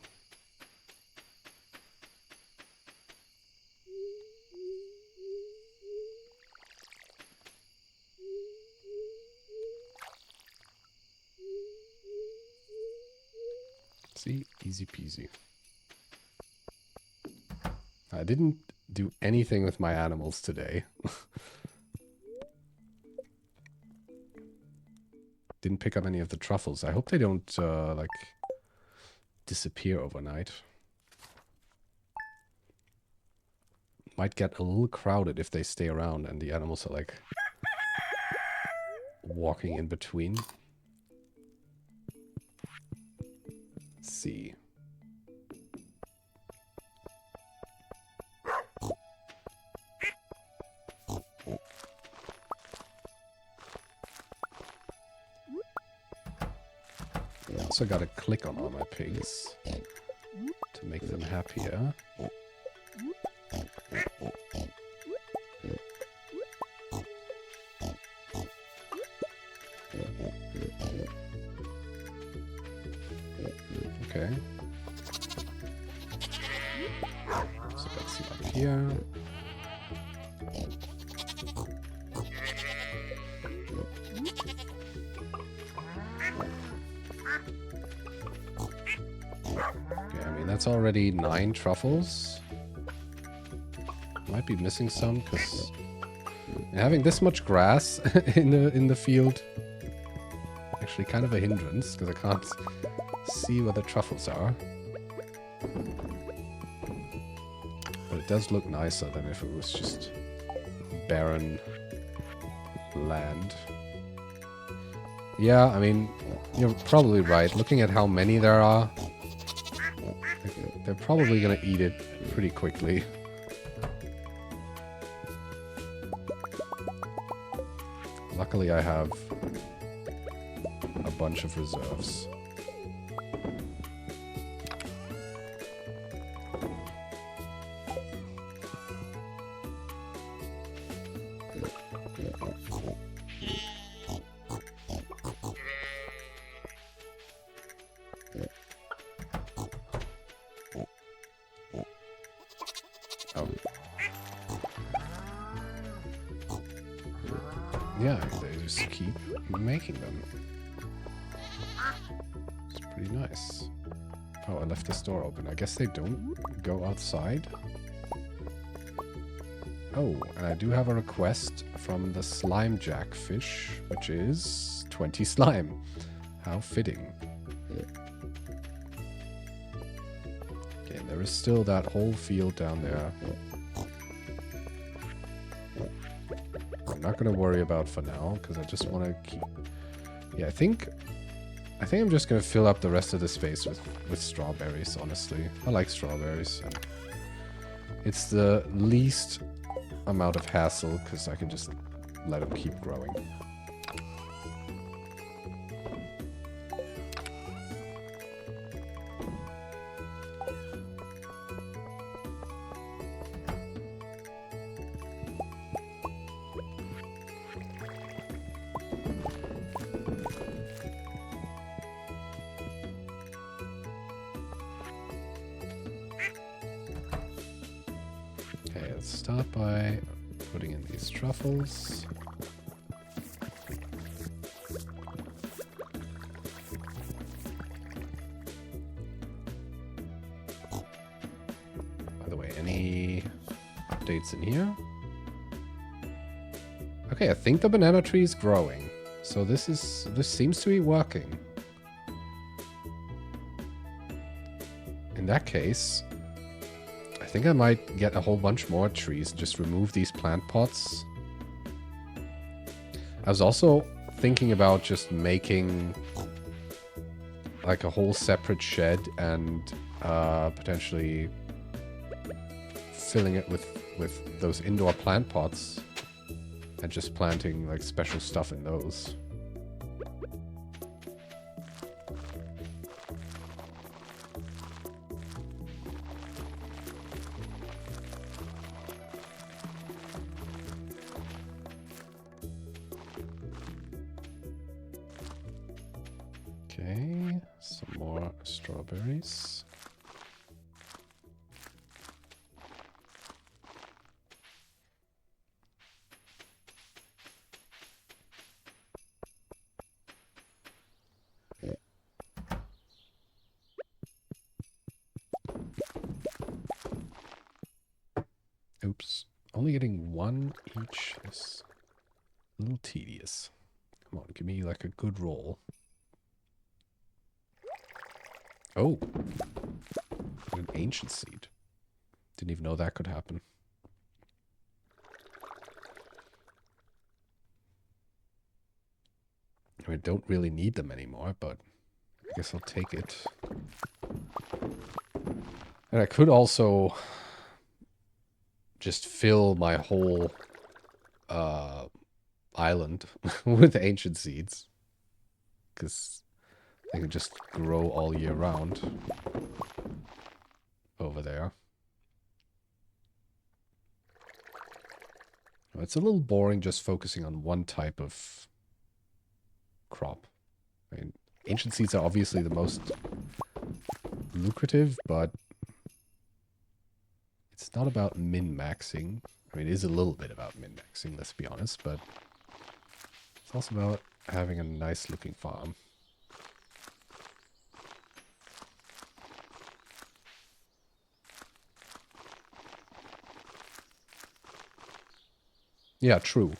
Speaker 1: See? Easy peasy. I didn't do anything with my animals today. Didn't pick up any of the truffles. I hope they don't, like, disappear overnight. Might get a little crowded if they stay around and the animals are, like, walking in between. Let's see. I also gotta click on all my pigs to make them happier. Okay. So that's some over here. Okay, I mean that's already 9 truffles. Might be missing some because having this much grass in the field actually kind of a hindrance because I can't see where the truffles are. does look nicer than if it was just barren land. Yeah, I mean, you're probably right. Looking at how many there are, they're probably gonna eat it pretty quickly. Luckily, I have a bunch of reserves. Yeah, they just keep making them. It's pretty nice. Oh, I left this door open. I guess they don't go outside. Oh, and I do have a request from the slime jackfish, which is 20 slime. How fitting. Okay, and there is still that whole field down there. I'm not going to worry about for now, because I just want to keep... Yeah, I think I'm just going to fill up the rest of the space with strawberries, honestly. I like strawberries. And it's the least amount of hassle, because I can just let them keep growing. Start by putting in these truffles. By the way, any updates in here? Okay, I think the banana tree is growing. So this seems to be working. In that case, I think I might get a whole bunch more trees and just remove these plant pots. I was also thinking about just making like a whole separate shed and potentially filling it with those indoor plant pots and just planting like special stuff in those. Okay, some more strawberries. Oops, only getting one each is a little tedious. Come on, give me like a good roll. Oh, an ancient seed. Didn't even know that could happen. I mean, don't really need them anymore, but I guess I'll take it. And I could also just fill my whole island with ancient seeds, because they can just grow all year round over there. It's a little boring just focusing on one type of crop. I mean, ancient seeds are obviously the most lucrative, but it's not about min-maxing. I mean, it is a little bit about min-maxing, let's be honest, but it's also about having a nice-looking farm. Yeah, true.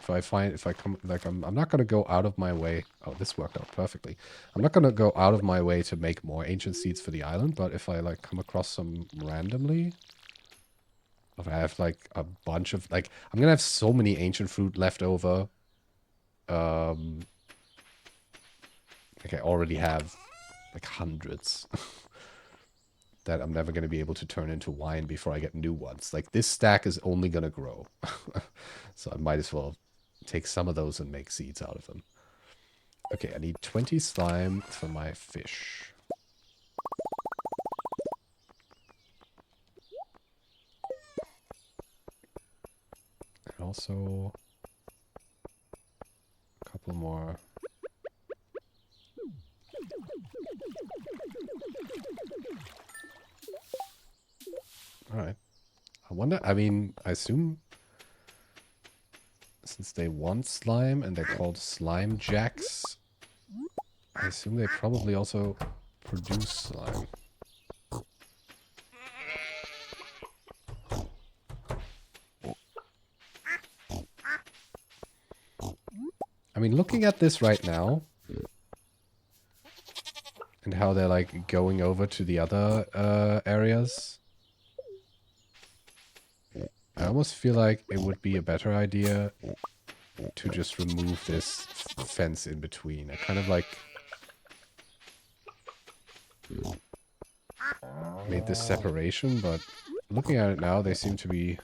Speaker 1: If I come, like, I'm not going to go out of my way. Oh, this worked out perfectly. I'm not going to go out of my way to make more ancient seeds for the island, but if I, like, come across some randomly, If I have like a bunch of like, I'm gonna have so many ancient fruit left over. Like I already have like hundreds that I'm never gonna be able to turn into wine before I get new ones. Like this stack is only gonna grow, so I might as well take some of those and make seeds out of them. Okay, I need 20 slime for my fish. And also a couple more. Alright. I wonder, I mean, I assume since they want slime and they're called slime jacks, I assume they probably also produce slime. I mean, looking at this right now, and how they're like going over to the other areas, I almost feel like it would be a better idea to just remove this fence in between. I kind of like made this separation, but looking at it now, they seem to be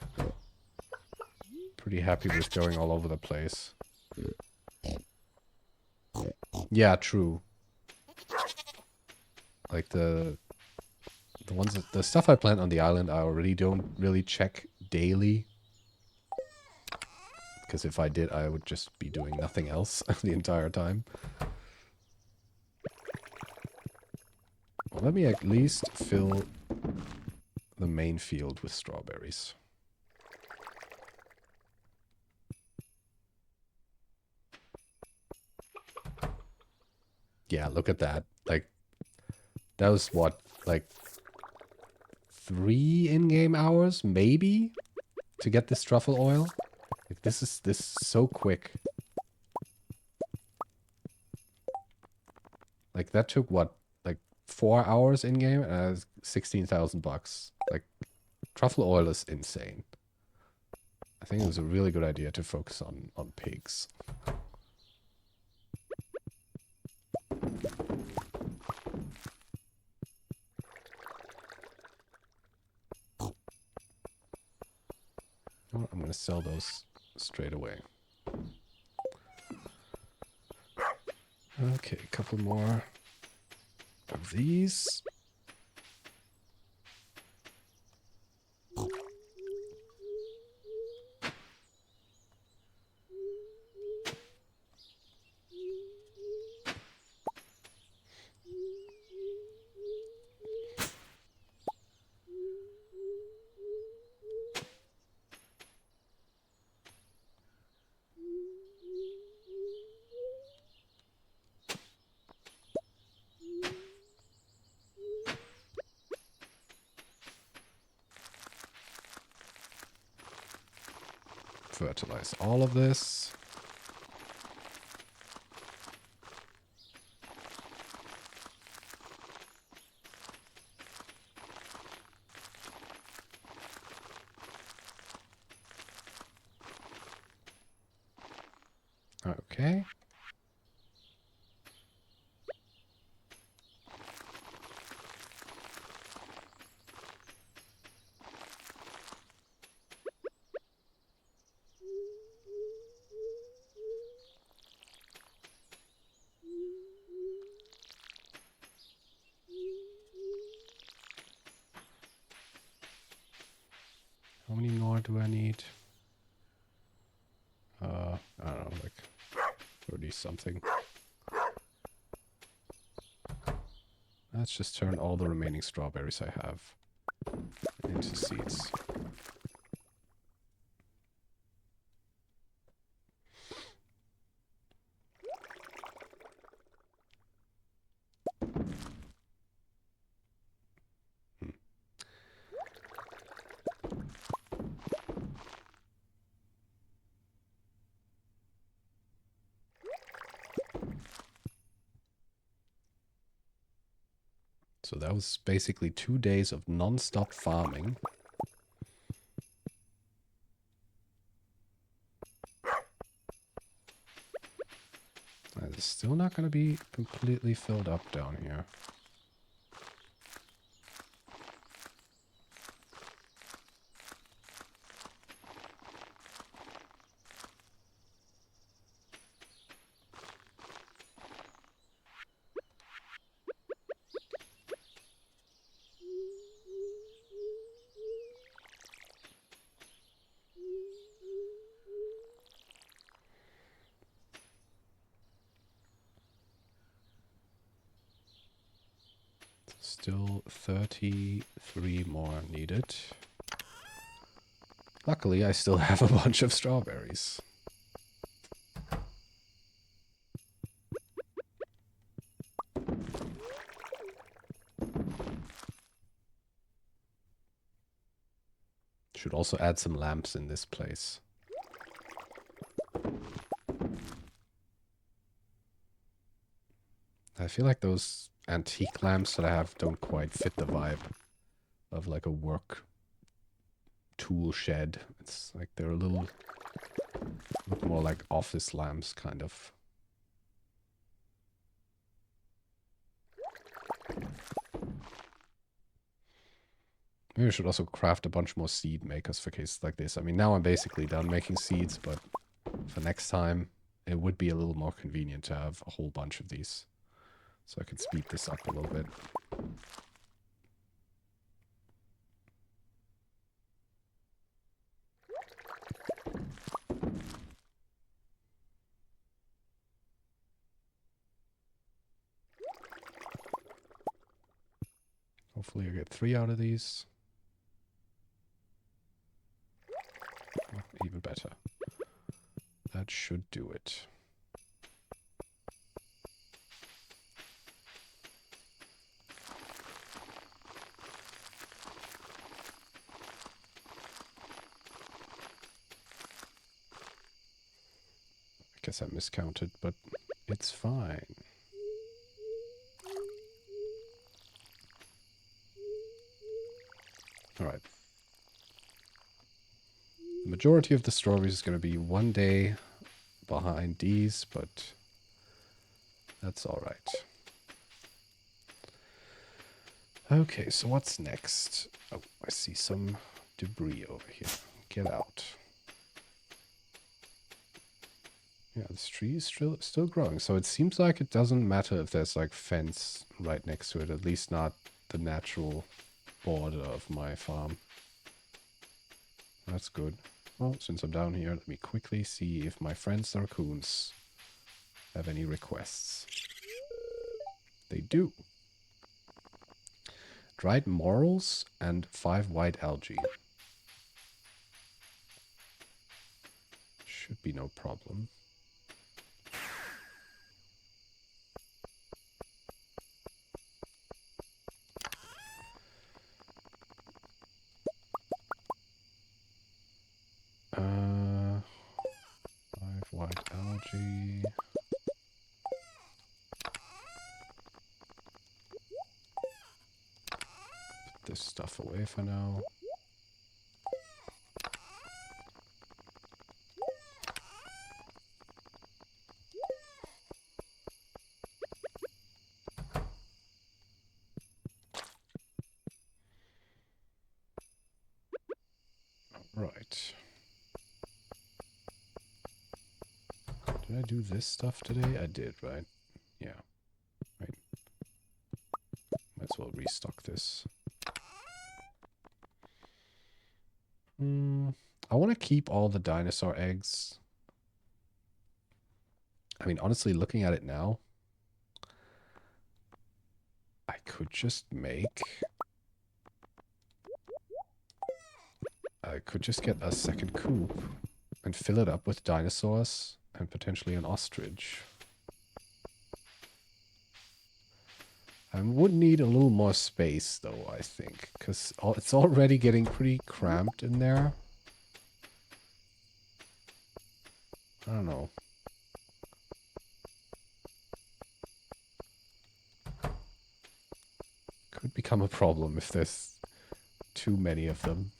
Speaker 1: pretty happy with going all over the place. Yeah, true. Like the ones that, the stuff I plant on the island, I already don't really check daily. Because if I did, I would just be doing nothing else the entire time. Well, let me at least fill the main field with strawberries. Yeah, look at that. Like, that was what, like 3 in-game hours, maybe, to get this truffle oil? Like, this is so quick. Like, that took what, like 4 hours in-game, and 16,000 bucks. Like, truffle oil is insane. I think it was a really good idea to focus on pigs. I'm going to sell those straight away. Okay, a couple more of these. Fertilize all of this. Okay. How many more do I need? I don't know, like 30 something. Let's just turn all the remaining strawberries I have into seeds. So that was basically 2 days of non-stop farming. It's still not going to be completely filled up down here. Still 33 more needed. Luckily, I still have a bunch of strawberries. Should also add some lamps in this place. I feel like those antique lamps that I have don't quite fit the vibe of like a work tool shed. It's like they're a little look more like office lamps, kind of. Maybe I should also craft a bunch more seed makers for cases like this. I mean, now I'm basically done making seeds, but for next time, it would be a little more convenient to have a whole bunch of these. So I could speed this up a little bit. Hopefully I get 3 out of these. Oh, even better. That should do it. I guess I miscounted, but it's fine. Alright. The majority of the strawberries is going to be one day behind these, but that's alright. Okay, so what's next? Oh, I see some debris over here. Get out. Yeah, this tree is still growing, so it seems like it doesn't matter if there's like fence right next to it, at least not the natural border of my farm. That's good. Well, since I'm down here, let me quickly see if my friends the raccoons have any requests. They do. Dried morels and 5 white algae. Should be no problem. Uh, 5 white algae. Put this stuff away for now. Right. Did I do this stuff today? I did, right? Yeah. Right. Might as well restock this. I want to keep all the dinosaur eggs. I mean, honestly, looking at it now, I could just make... I could just get a second coop and fill it up with dinosaurs and potentially an ostrich. I would need a little more space, though, I think, because it's already getting pretty cramped in there. I don't know. Could become a problem if there's too many of them.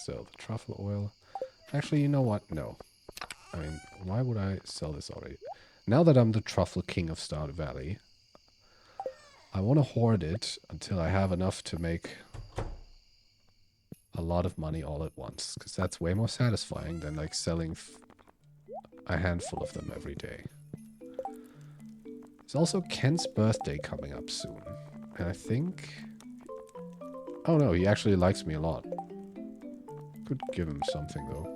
Speaker 1: sell the truffle oil. Actually, you know what? No. I mean, why would I sell this already? Now that I'm the truffle king of Stardew Valley, I want to hoard it until I have enough to make a lot of money all at once. Because that's way more satisfying than like selling a handful of them every day. There's also Ken's birthday coming up soon. And I think... Oh no, he actually likes me a lot. Could give him something though.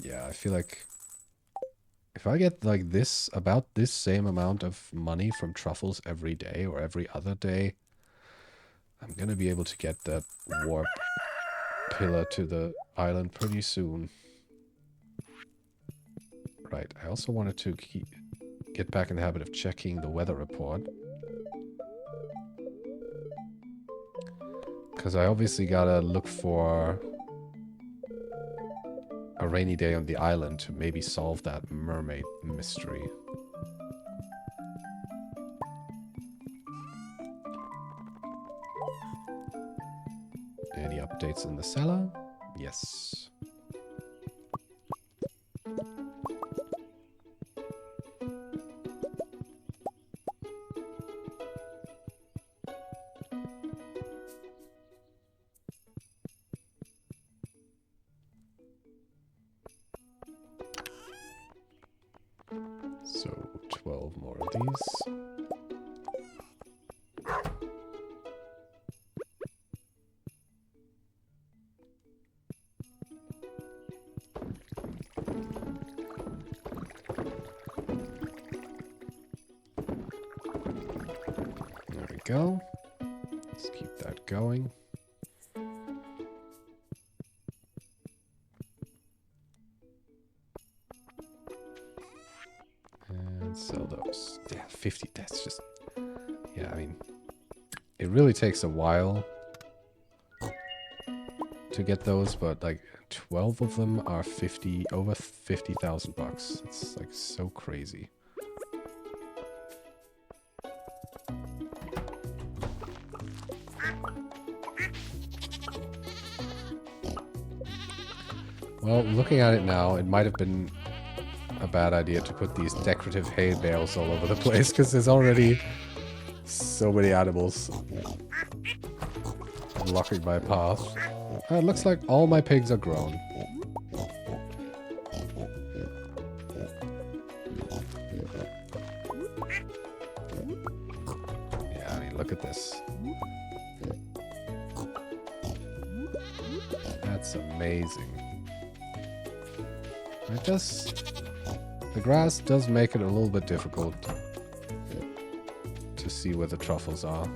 Speaker 1: Yeah, I feel like if I get like this, about this same amount of money from truffles every day or every other day, I'm gonna be able to get that warp pillar to the island pretty soon. Right, I also wanted to get back in the habit of checking the weather report. Because I obviously gotta look for a rainy day on the island to maybe solve that mermaid mystery. Any updates in the cellar? Yes. So, 12 more of these. There we go. Let's keep that going. And sell those. Yeah, 50, that's just... Yeah, I mean... It really takes a while to get those, but like 12 of them are over 50,000 bucks. It's like so crazy. Well, looking at it now, it might have been a bad idea to put these decorative hay bales all over the place, because there's already so many animals blocking my path. It looks like all my pigs are grown. Yeah, I mean, look at this. That's amazing. It does... The grass does make it a little bit difficult to see where the truffles are.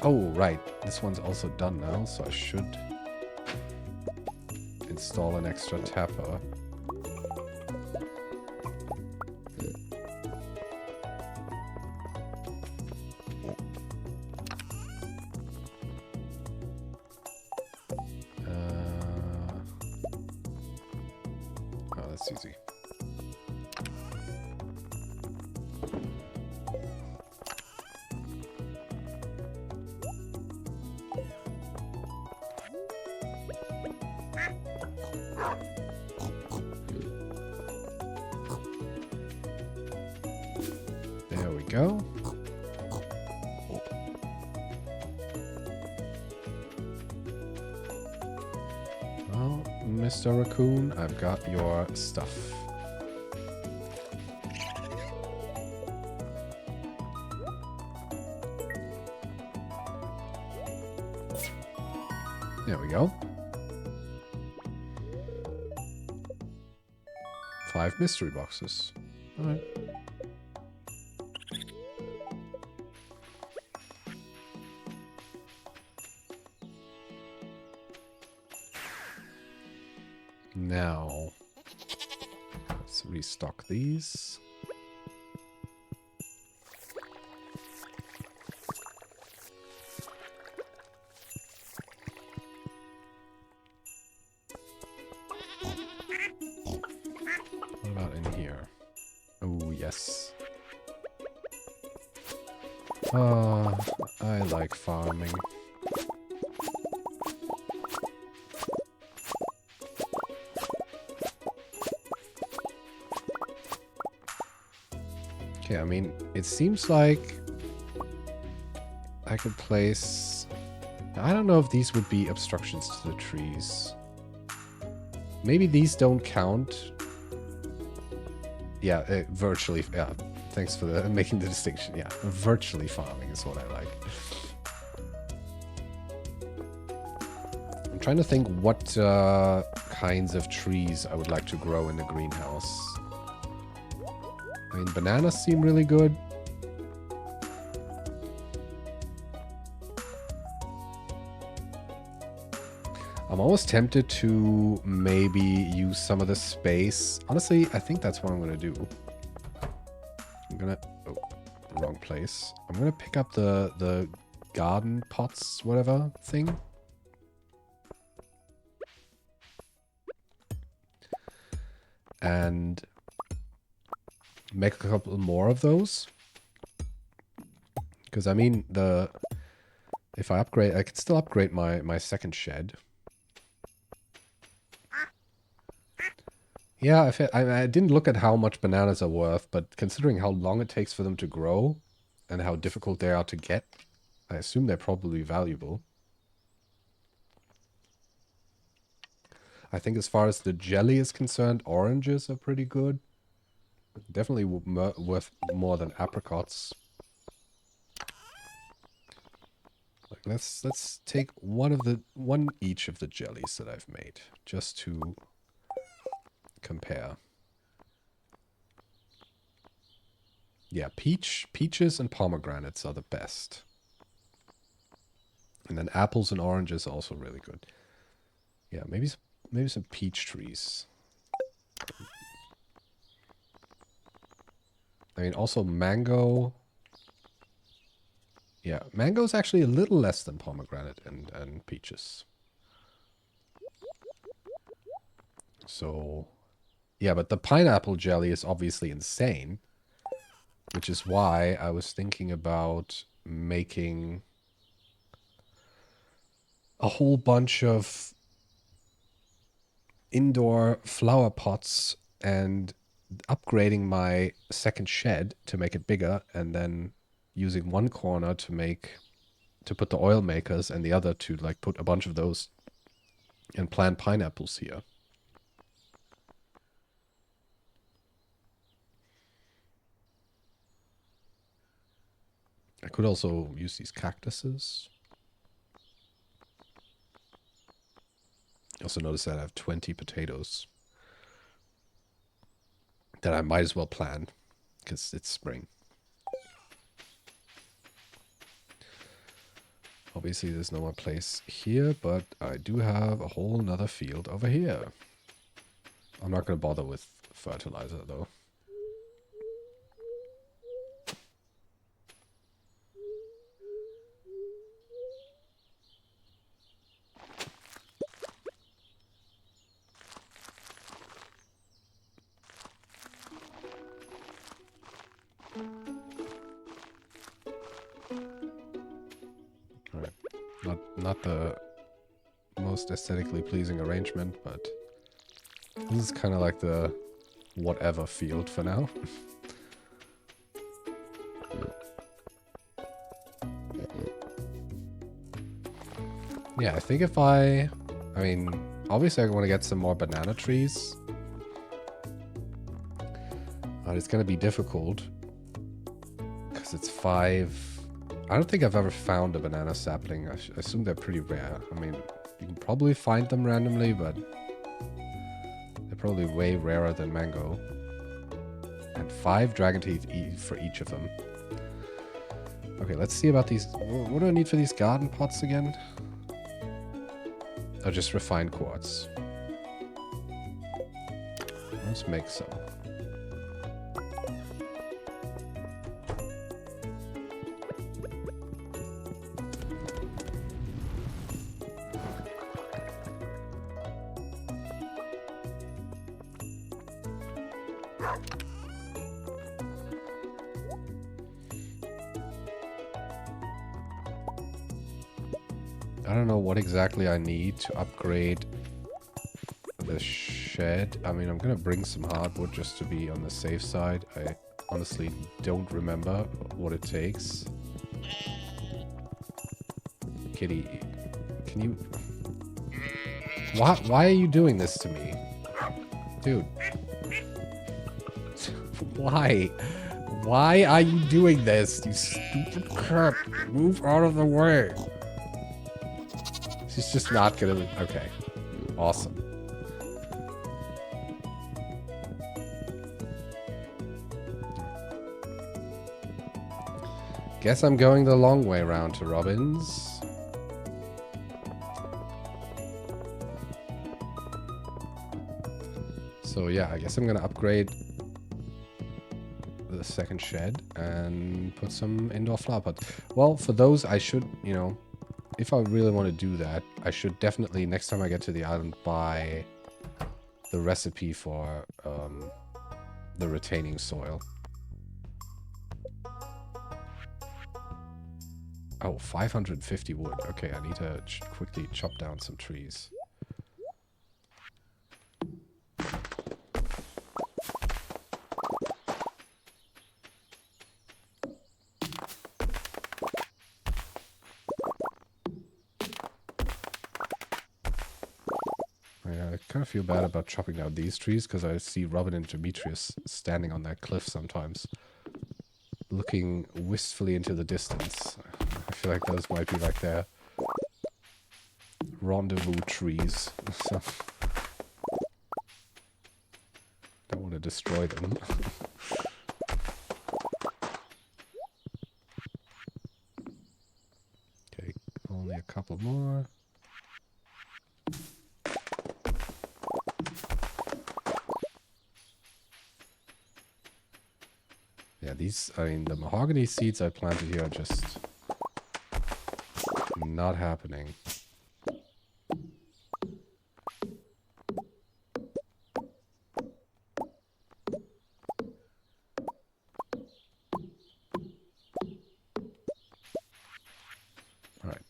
Speaker 1: Oh, right. This one's also done now, so I should install an extra tapper. Oh, that's easy. There we go. Well, Mr. Raccoon, I've got your stuff. There we go. 5 mystery boxes. Alright. Now, let's restock these. What about in here? Oh, I like farming. Okay, I mean, it seems like I could place... I don't know if these would be obstructions to the trees. Maybe these don't count. Yeah, virtually. Yeah, thanks for making the distinction. Yeah, virtually farming is what I like. I'm trying to think what kinds of trees I would like to grow in the greenhouse. I mean, bananas seem really good. I'm almost tempted to maybe use some of the space. Honestly, I think that's what I'm going to do. I'm going to... Oh, wrong place. I'm going to pick up the garden pots, whatever thing. And make a couple more of those. Because, I mean, if I upgrade... I can still upgrade my second shed. Yeah, I didn't look at how much bananas are worth, but considering how long it takes for them to grow and how difficult they are to get, I assume they're probably valuable. I think as far as the jelly is concerned, oranges are pretty good. Definitely worth more than apricots. Like let's take one each of the jellies that I've made just to compare. Yeah, peaches and pomegranates are the best. And then apples and oranges are also really good. Yeah, maybe some peach trees. I mean, also mango. Yeah, mango is actually a little less than pomegranate and peaches. So, yeah, but the pineapple jelly is obviously insane. Which is why I was thinking about making a whole bunch of indoor flower pots and upgrading my second shed to make it bigger, and then using one corner to put the oil makers and the other to like put a bunch of those and plant pineapples here. I could also use these cactuses. Also notice that I have 20 potatoes that I might as well plant because it's spring. Obviously, there's no more place here, but I do have a whole nother field over here. I'm not going to bother with fertilizer, though. Alright. Not the most aesthetically pleasing arrangement, but this is kind of like the whatever field for now. Yeah, I think if I mean, obviously I want to get some more banana trees. But it's going to be difficult. Because it's 5... I don't think I've ever found a banana sapling. I assume they're pretty rare. I mean, you can probably find them randomly, but they're probably way rarer than mango. And 5 dragon teeth for each of them. Okay, let's see about these. What do I need for these garden pots again? Oh, just refined quartz. Let's make some. I don't know what exactly I need to upgrade the shed. I mean, I'm gonna bring some hardwood just to be on the safe side. I honestly don't remember what it takes. Kitty, can you... Why are you doing this to me? Dude. Why? Why are you doing this, you stupid crap? Move out of the way. She's just not gonna... Okay. Awesome. Guess I'm going the long way round to Robin's. So yeah, I guess I'm gonna upgrade the second shed and put some indoor flower pots. Well, for those I should, you know, if I really want to do that, I should definitely, next time I get to the island, buy the recipe for the retaining soil. Oh, 550 wood. Okay, I need to quickly chop down some trees. I kind of feel bad about chopping down these trees because I see Robin and Demetrius standing on that cliff sometimes, looking wistfully into the distance. I feel like those might be like their rendezvous trees. So don't want to destroy them. Okay, only a couple more. Yeah, these, I mean, the mahogany seeds I planted here are just not happening. Alright.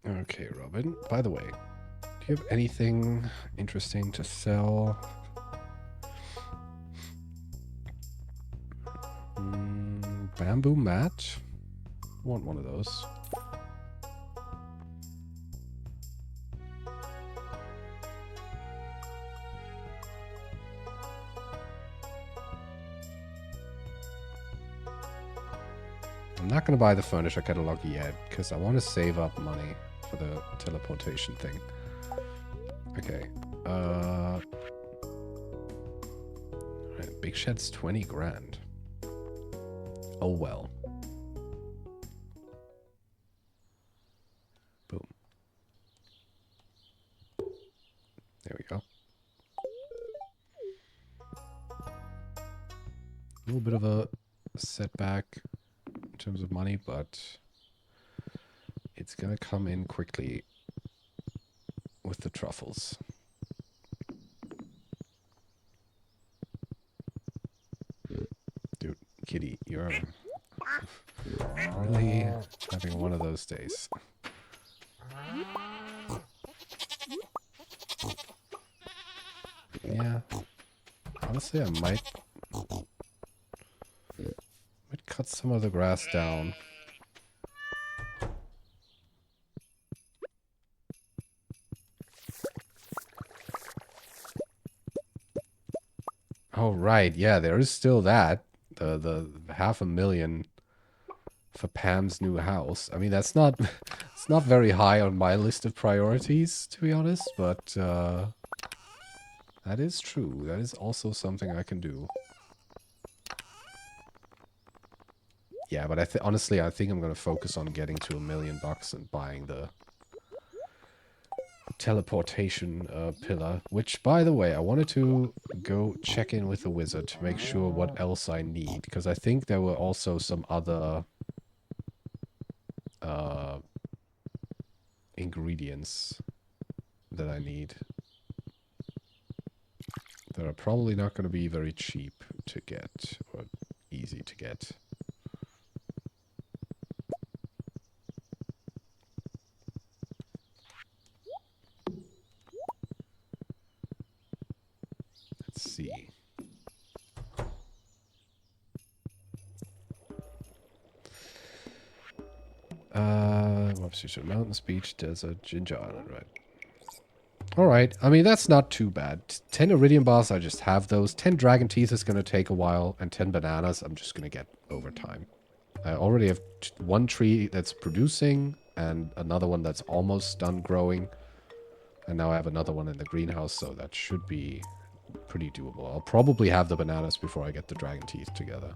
Speaker 1: Okay, Robin. By the way, do you have anything interesting to sell? Bamboo mat? I want one of those. I'm not going to buy the furniture catalog yet, because I want to save up money for the teleportation thing. Okay. Right, big shed's 20 grand. Oh well. Boom. There we go. A little bit of a setback in terms of money, but it's gonna come in quickly with the truffles. Dude, Kitty, you're really having one of those days. Yeah. Honestly, I might cut some of the grass down. Oh, right. Yeah, there is still that. The $500,000 for Pam's new house. I mean, that's not it's not very high on my list of priorities, to be honest, but that is true. That is also something I can do. Yeah, but honestly, I think I'm going to focus on getting to $1 million and buying the teleportation pillar, which, by the way, I wanted to go check in with the wizard to make sure what else I need, because I think there were also some other ingredients that I need. that are probably not going to be very cheap to get or easy to get. Let's see. Whoops, mountains, beach, desert, Ginger Island, right? Alright, I mean, that's not too bad. 10 iridium bars, I just have those. 10 dragon teeth is going to take a while, and 10 bananas I'm just going to get over time. I already have one tree that's producing, and another one that's almost done growing. And now I have another one in the greenhouse, so that should be pretty doable. I'll probably have the bananas before I get the dragon teeth together.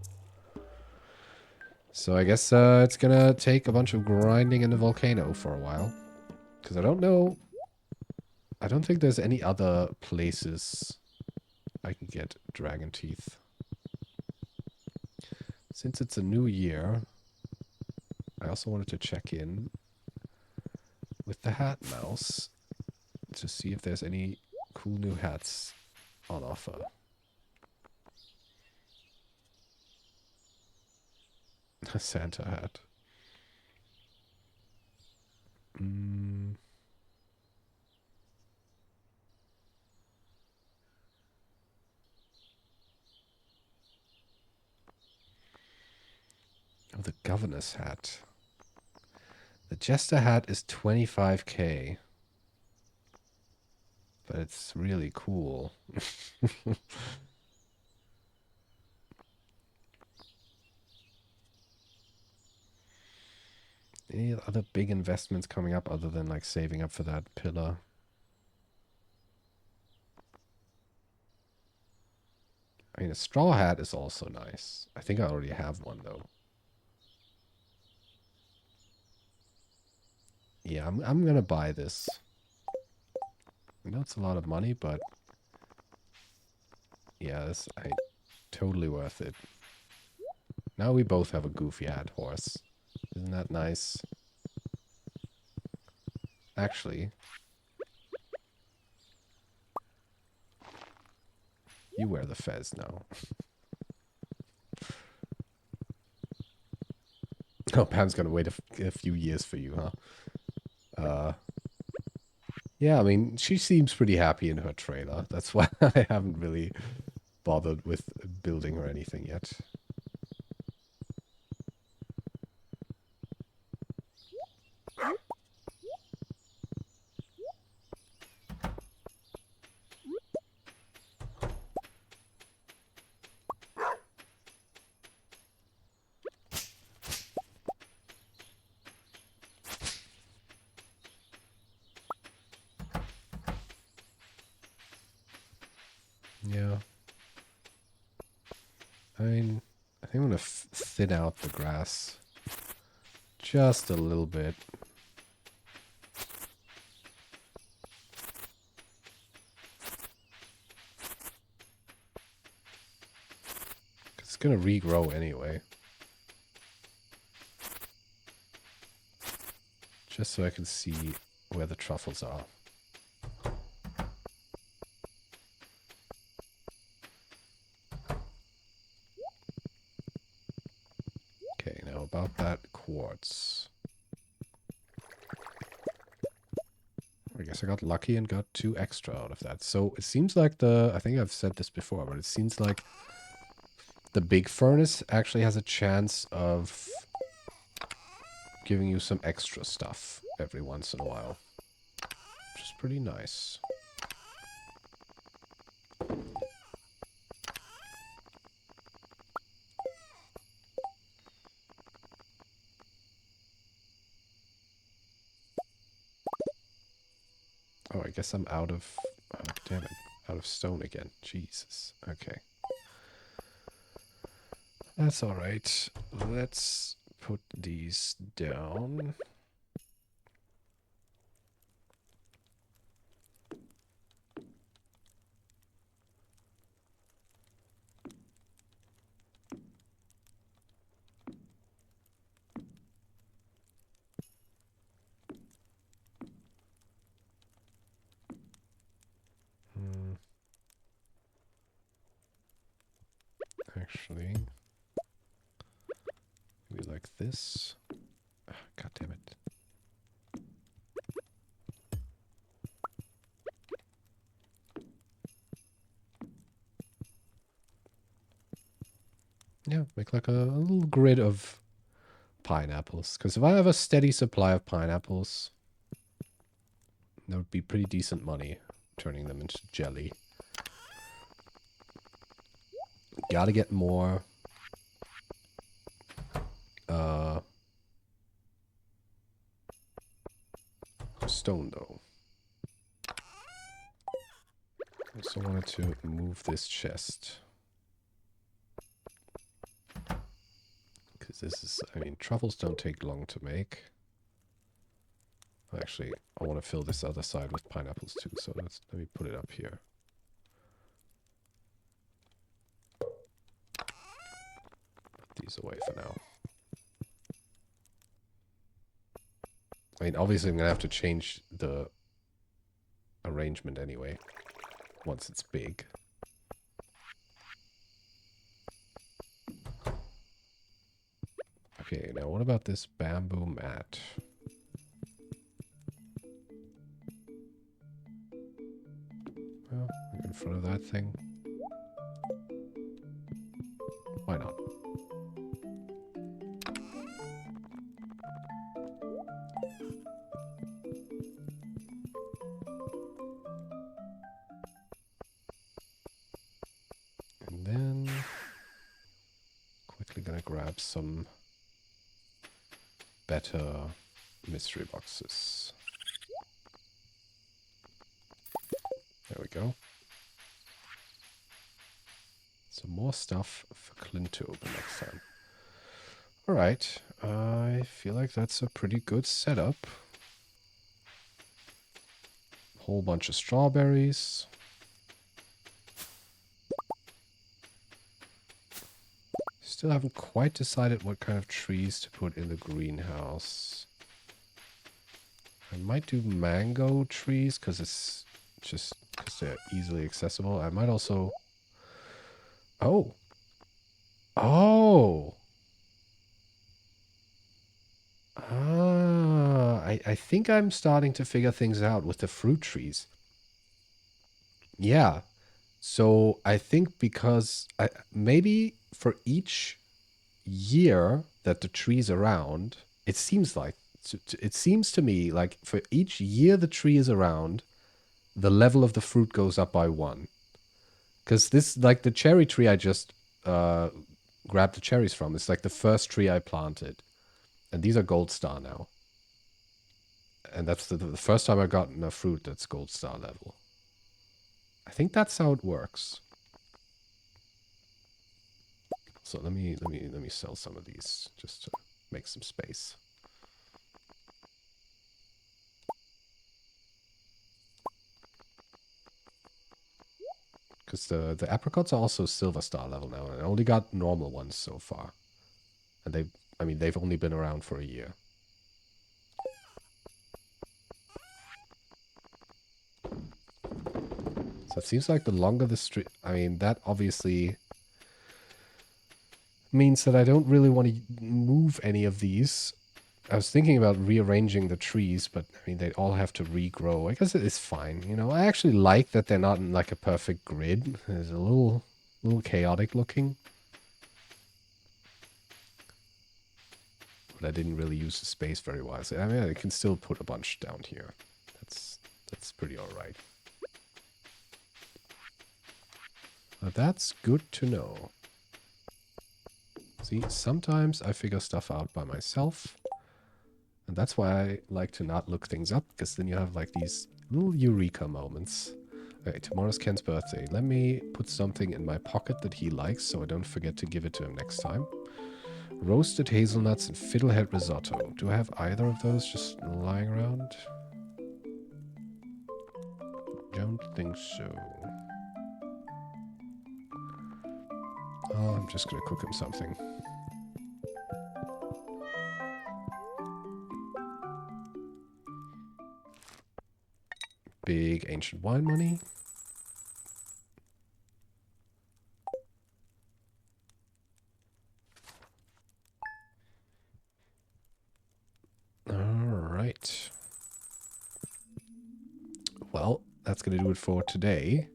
Speaker 1: So I guess it's gonna take a bunch of grinding in the volcano for a while. Because I don't know... I don't think there's any other places I can get dragon teeth. Since it's a new year, I also wanted to check in with the hat mouse to see if there's any cool new hats on offer. A Santa hat. Oh, the governor's hat. The jester hat is 25k. But it's really cool. Any other big investments coming up other than like saving up for that pillar? I mean, a straw hat is also nice. I think I already have one though. Yeah, I'm gonna buy this. I know it's a lot of money, but yeah, this totally worth it. Now we both have a goofy hat horse. Isn't that nice? Actually, you wear the fez now. Oh, Pam's gonna wait a few years for you, huh? Yeah, I mean, she seems pretty happy in her trailer. That's why I haven't really bothered with building or anything yet. Yeah. I mean, I think I'm going to thin out the grass just a little bit. It's going to regrow anyway. Just so I can see where the truffles are. Okay, now about that quartz. I guess I got lucky and got 2 extra out of that. So it seems like I think I've said this before, but it seems like the big furnace actually has a chance of giving you some extra stuff every once in a while. Which is pretty nice. Oh, I guess I'm out of... Oh, damn it. Out of stone again. Jesus. Okay. That's alright. Let's put these down. actually. Maybe like this. God damn it. Yeah, make like a little grid of pineapples. Because if I have a steady supply of pineapples, that would be pretty decent money, turning them into jelly. Gotta get more stone, though. I also wanted to move this chest. Because this is, I mean, truffles don't take long to make. Actually, I want to fill this other side with pineapples too, so let me put it up here. Put these away for now. I mean, obviously I'm going to have to change the arrangement anyway, once it's big. Okay, now what about this bamboo mat? Well, in front of that thing. Why not? And then quickly gonna grab some better mystery boxes. There we go. Some more stuff for Clint to open next time. Alright, I feel like that's a pretty good setup. Whole bunch of strawberries. Still haven't quite decided what kind of trees to put in the greenhouse. I might do mango trees because it's just because they're easily accessible. I might also... Oh! Oh! Ah, I think I'm starting to figure things out with the fruit trees. Yeah. So I think because maybe for each year that the tree's around, it seems to me like for each year the tree is around, the level of the fruit goes up by 1. Because this, like the cherry tree I just grabbed the cherries from, it's like the first tree I planted. And these are gold star now. And that's the first time I've gotten a fruit that's gold star level. I think that's how it works. So let me sell some of these just to make some space. Because the apricots are also silver star level now, and I only got normal ones so far. And they've only been around for a year. So it seems like the longer the street... I mean, that obviously means that I don't really want to move any of these. I was thinking about rearranging the trees, but I mean, they all have to regrow. I guess it is fine. You know, I actually like that they're not in like a perfect grid. It's a little chaotic looking. But I didn't really use the space very wisely. I mean, I can still put a bunch down here. That's pretty alright. But that's good to know. See, sometimes I figure stuff out by myself. And that's why I like to not look things up, because then you have like these little eureka moments. Okay, tomorrow's Ken's birthday. Let me put something in my pocket that he likes so I don't forget to give it to him next time. Roasted hazelnuts and fiddlehead risotto. Do I have either of those just lying around? Don't think so. Oh, I'm just gonna cook him something. Big ancient wine money. well, that's going to do it for today.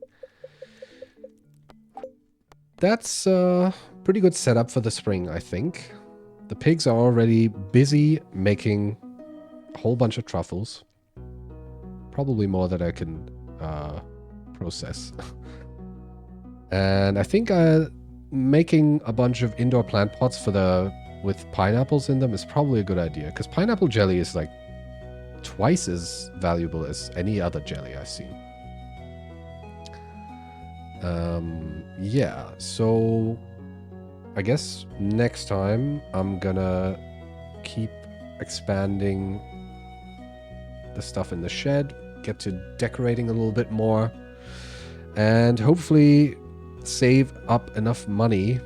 Speaker 1: That's a pretty good setup for the spring, I think. The pigs are already busy making a whole bunch of truffles. Probably more that I can process. And I think making a bunch of indoor plant pots with pineapples in them is probably a good idea, because pineapple jelly is like twice as valuable as any other jelly I've seen. Yeah, so I guess next time I'm gonna keep expanding the stuff in the shed, get to decorating a little bit more, and hopefully save up enough money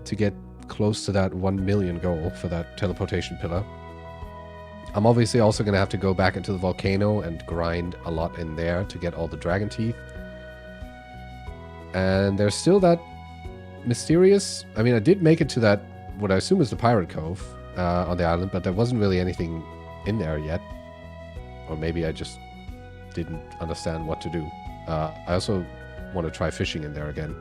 Speaker 1: to get close to that 1 million goal for that teleportation pillar. I'm obviously also going to have to go back into the volcano and grind a lot in there to get all the dragon teeth. And there's still that mysterious... I mean, I did make it to that, what I assume is the Pirate Cove on the island, but there wasn't really anything in there yet. Or maybe I just didn't understand what to do. I also want to try fishing in there again.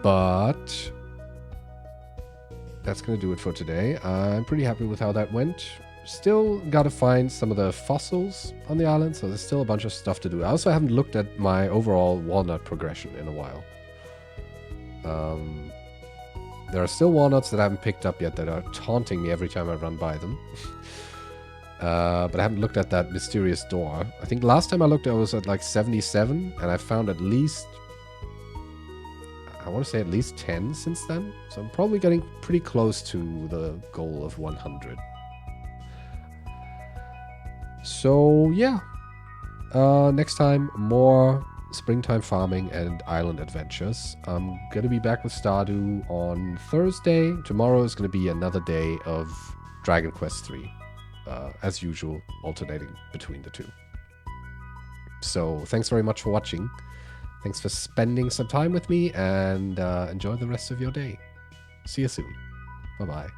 Speaker 1: But that's going to do it for today. I'm pretty happy with how that went. Still got to find some of the fossils on the island, so there's still a bunch of stuff to do. I also haven't looked at my overall walnut progression in a while. There are still walnuts that I haven't picked up yet that are taunting me every time I run by them. But I haven't looked at that mysterious door. I think last time I looked I was at like 77, and I found at least... I want to say at least 10 since then. So I'm probably getting pretty close to the goal of 100. So yeah. Next time, more springtime farming and island adventures. I'm going to be back with Stardew on Thursday. Tomorrow is going to be another day of Dragon Quest 3. As usual, alternating between the two. So thanks very much for watching. Thanks for spending some time with me, and enjoy the rest of your day. See you soon. Bye-bye.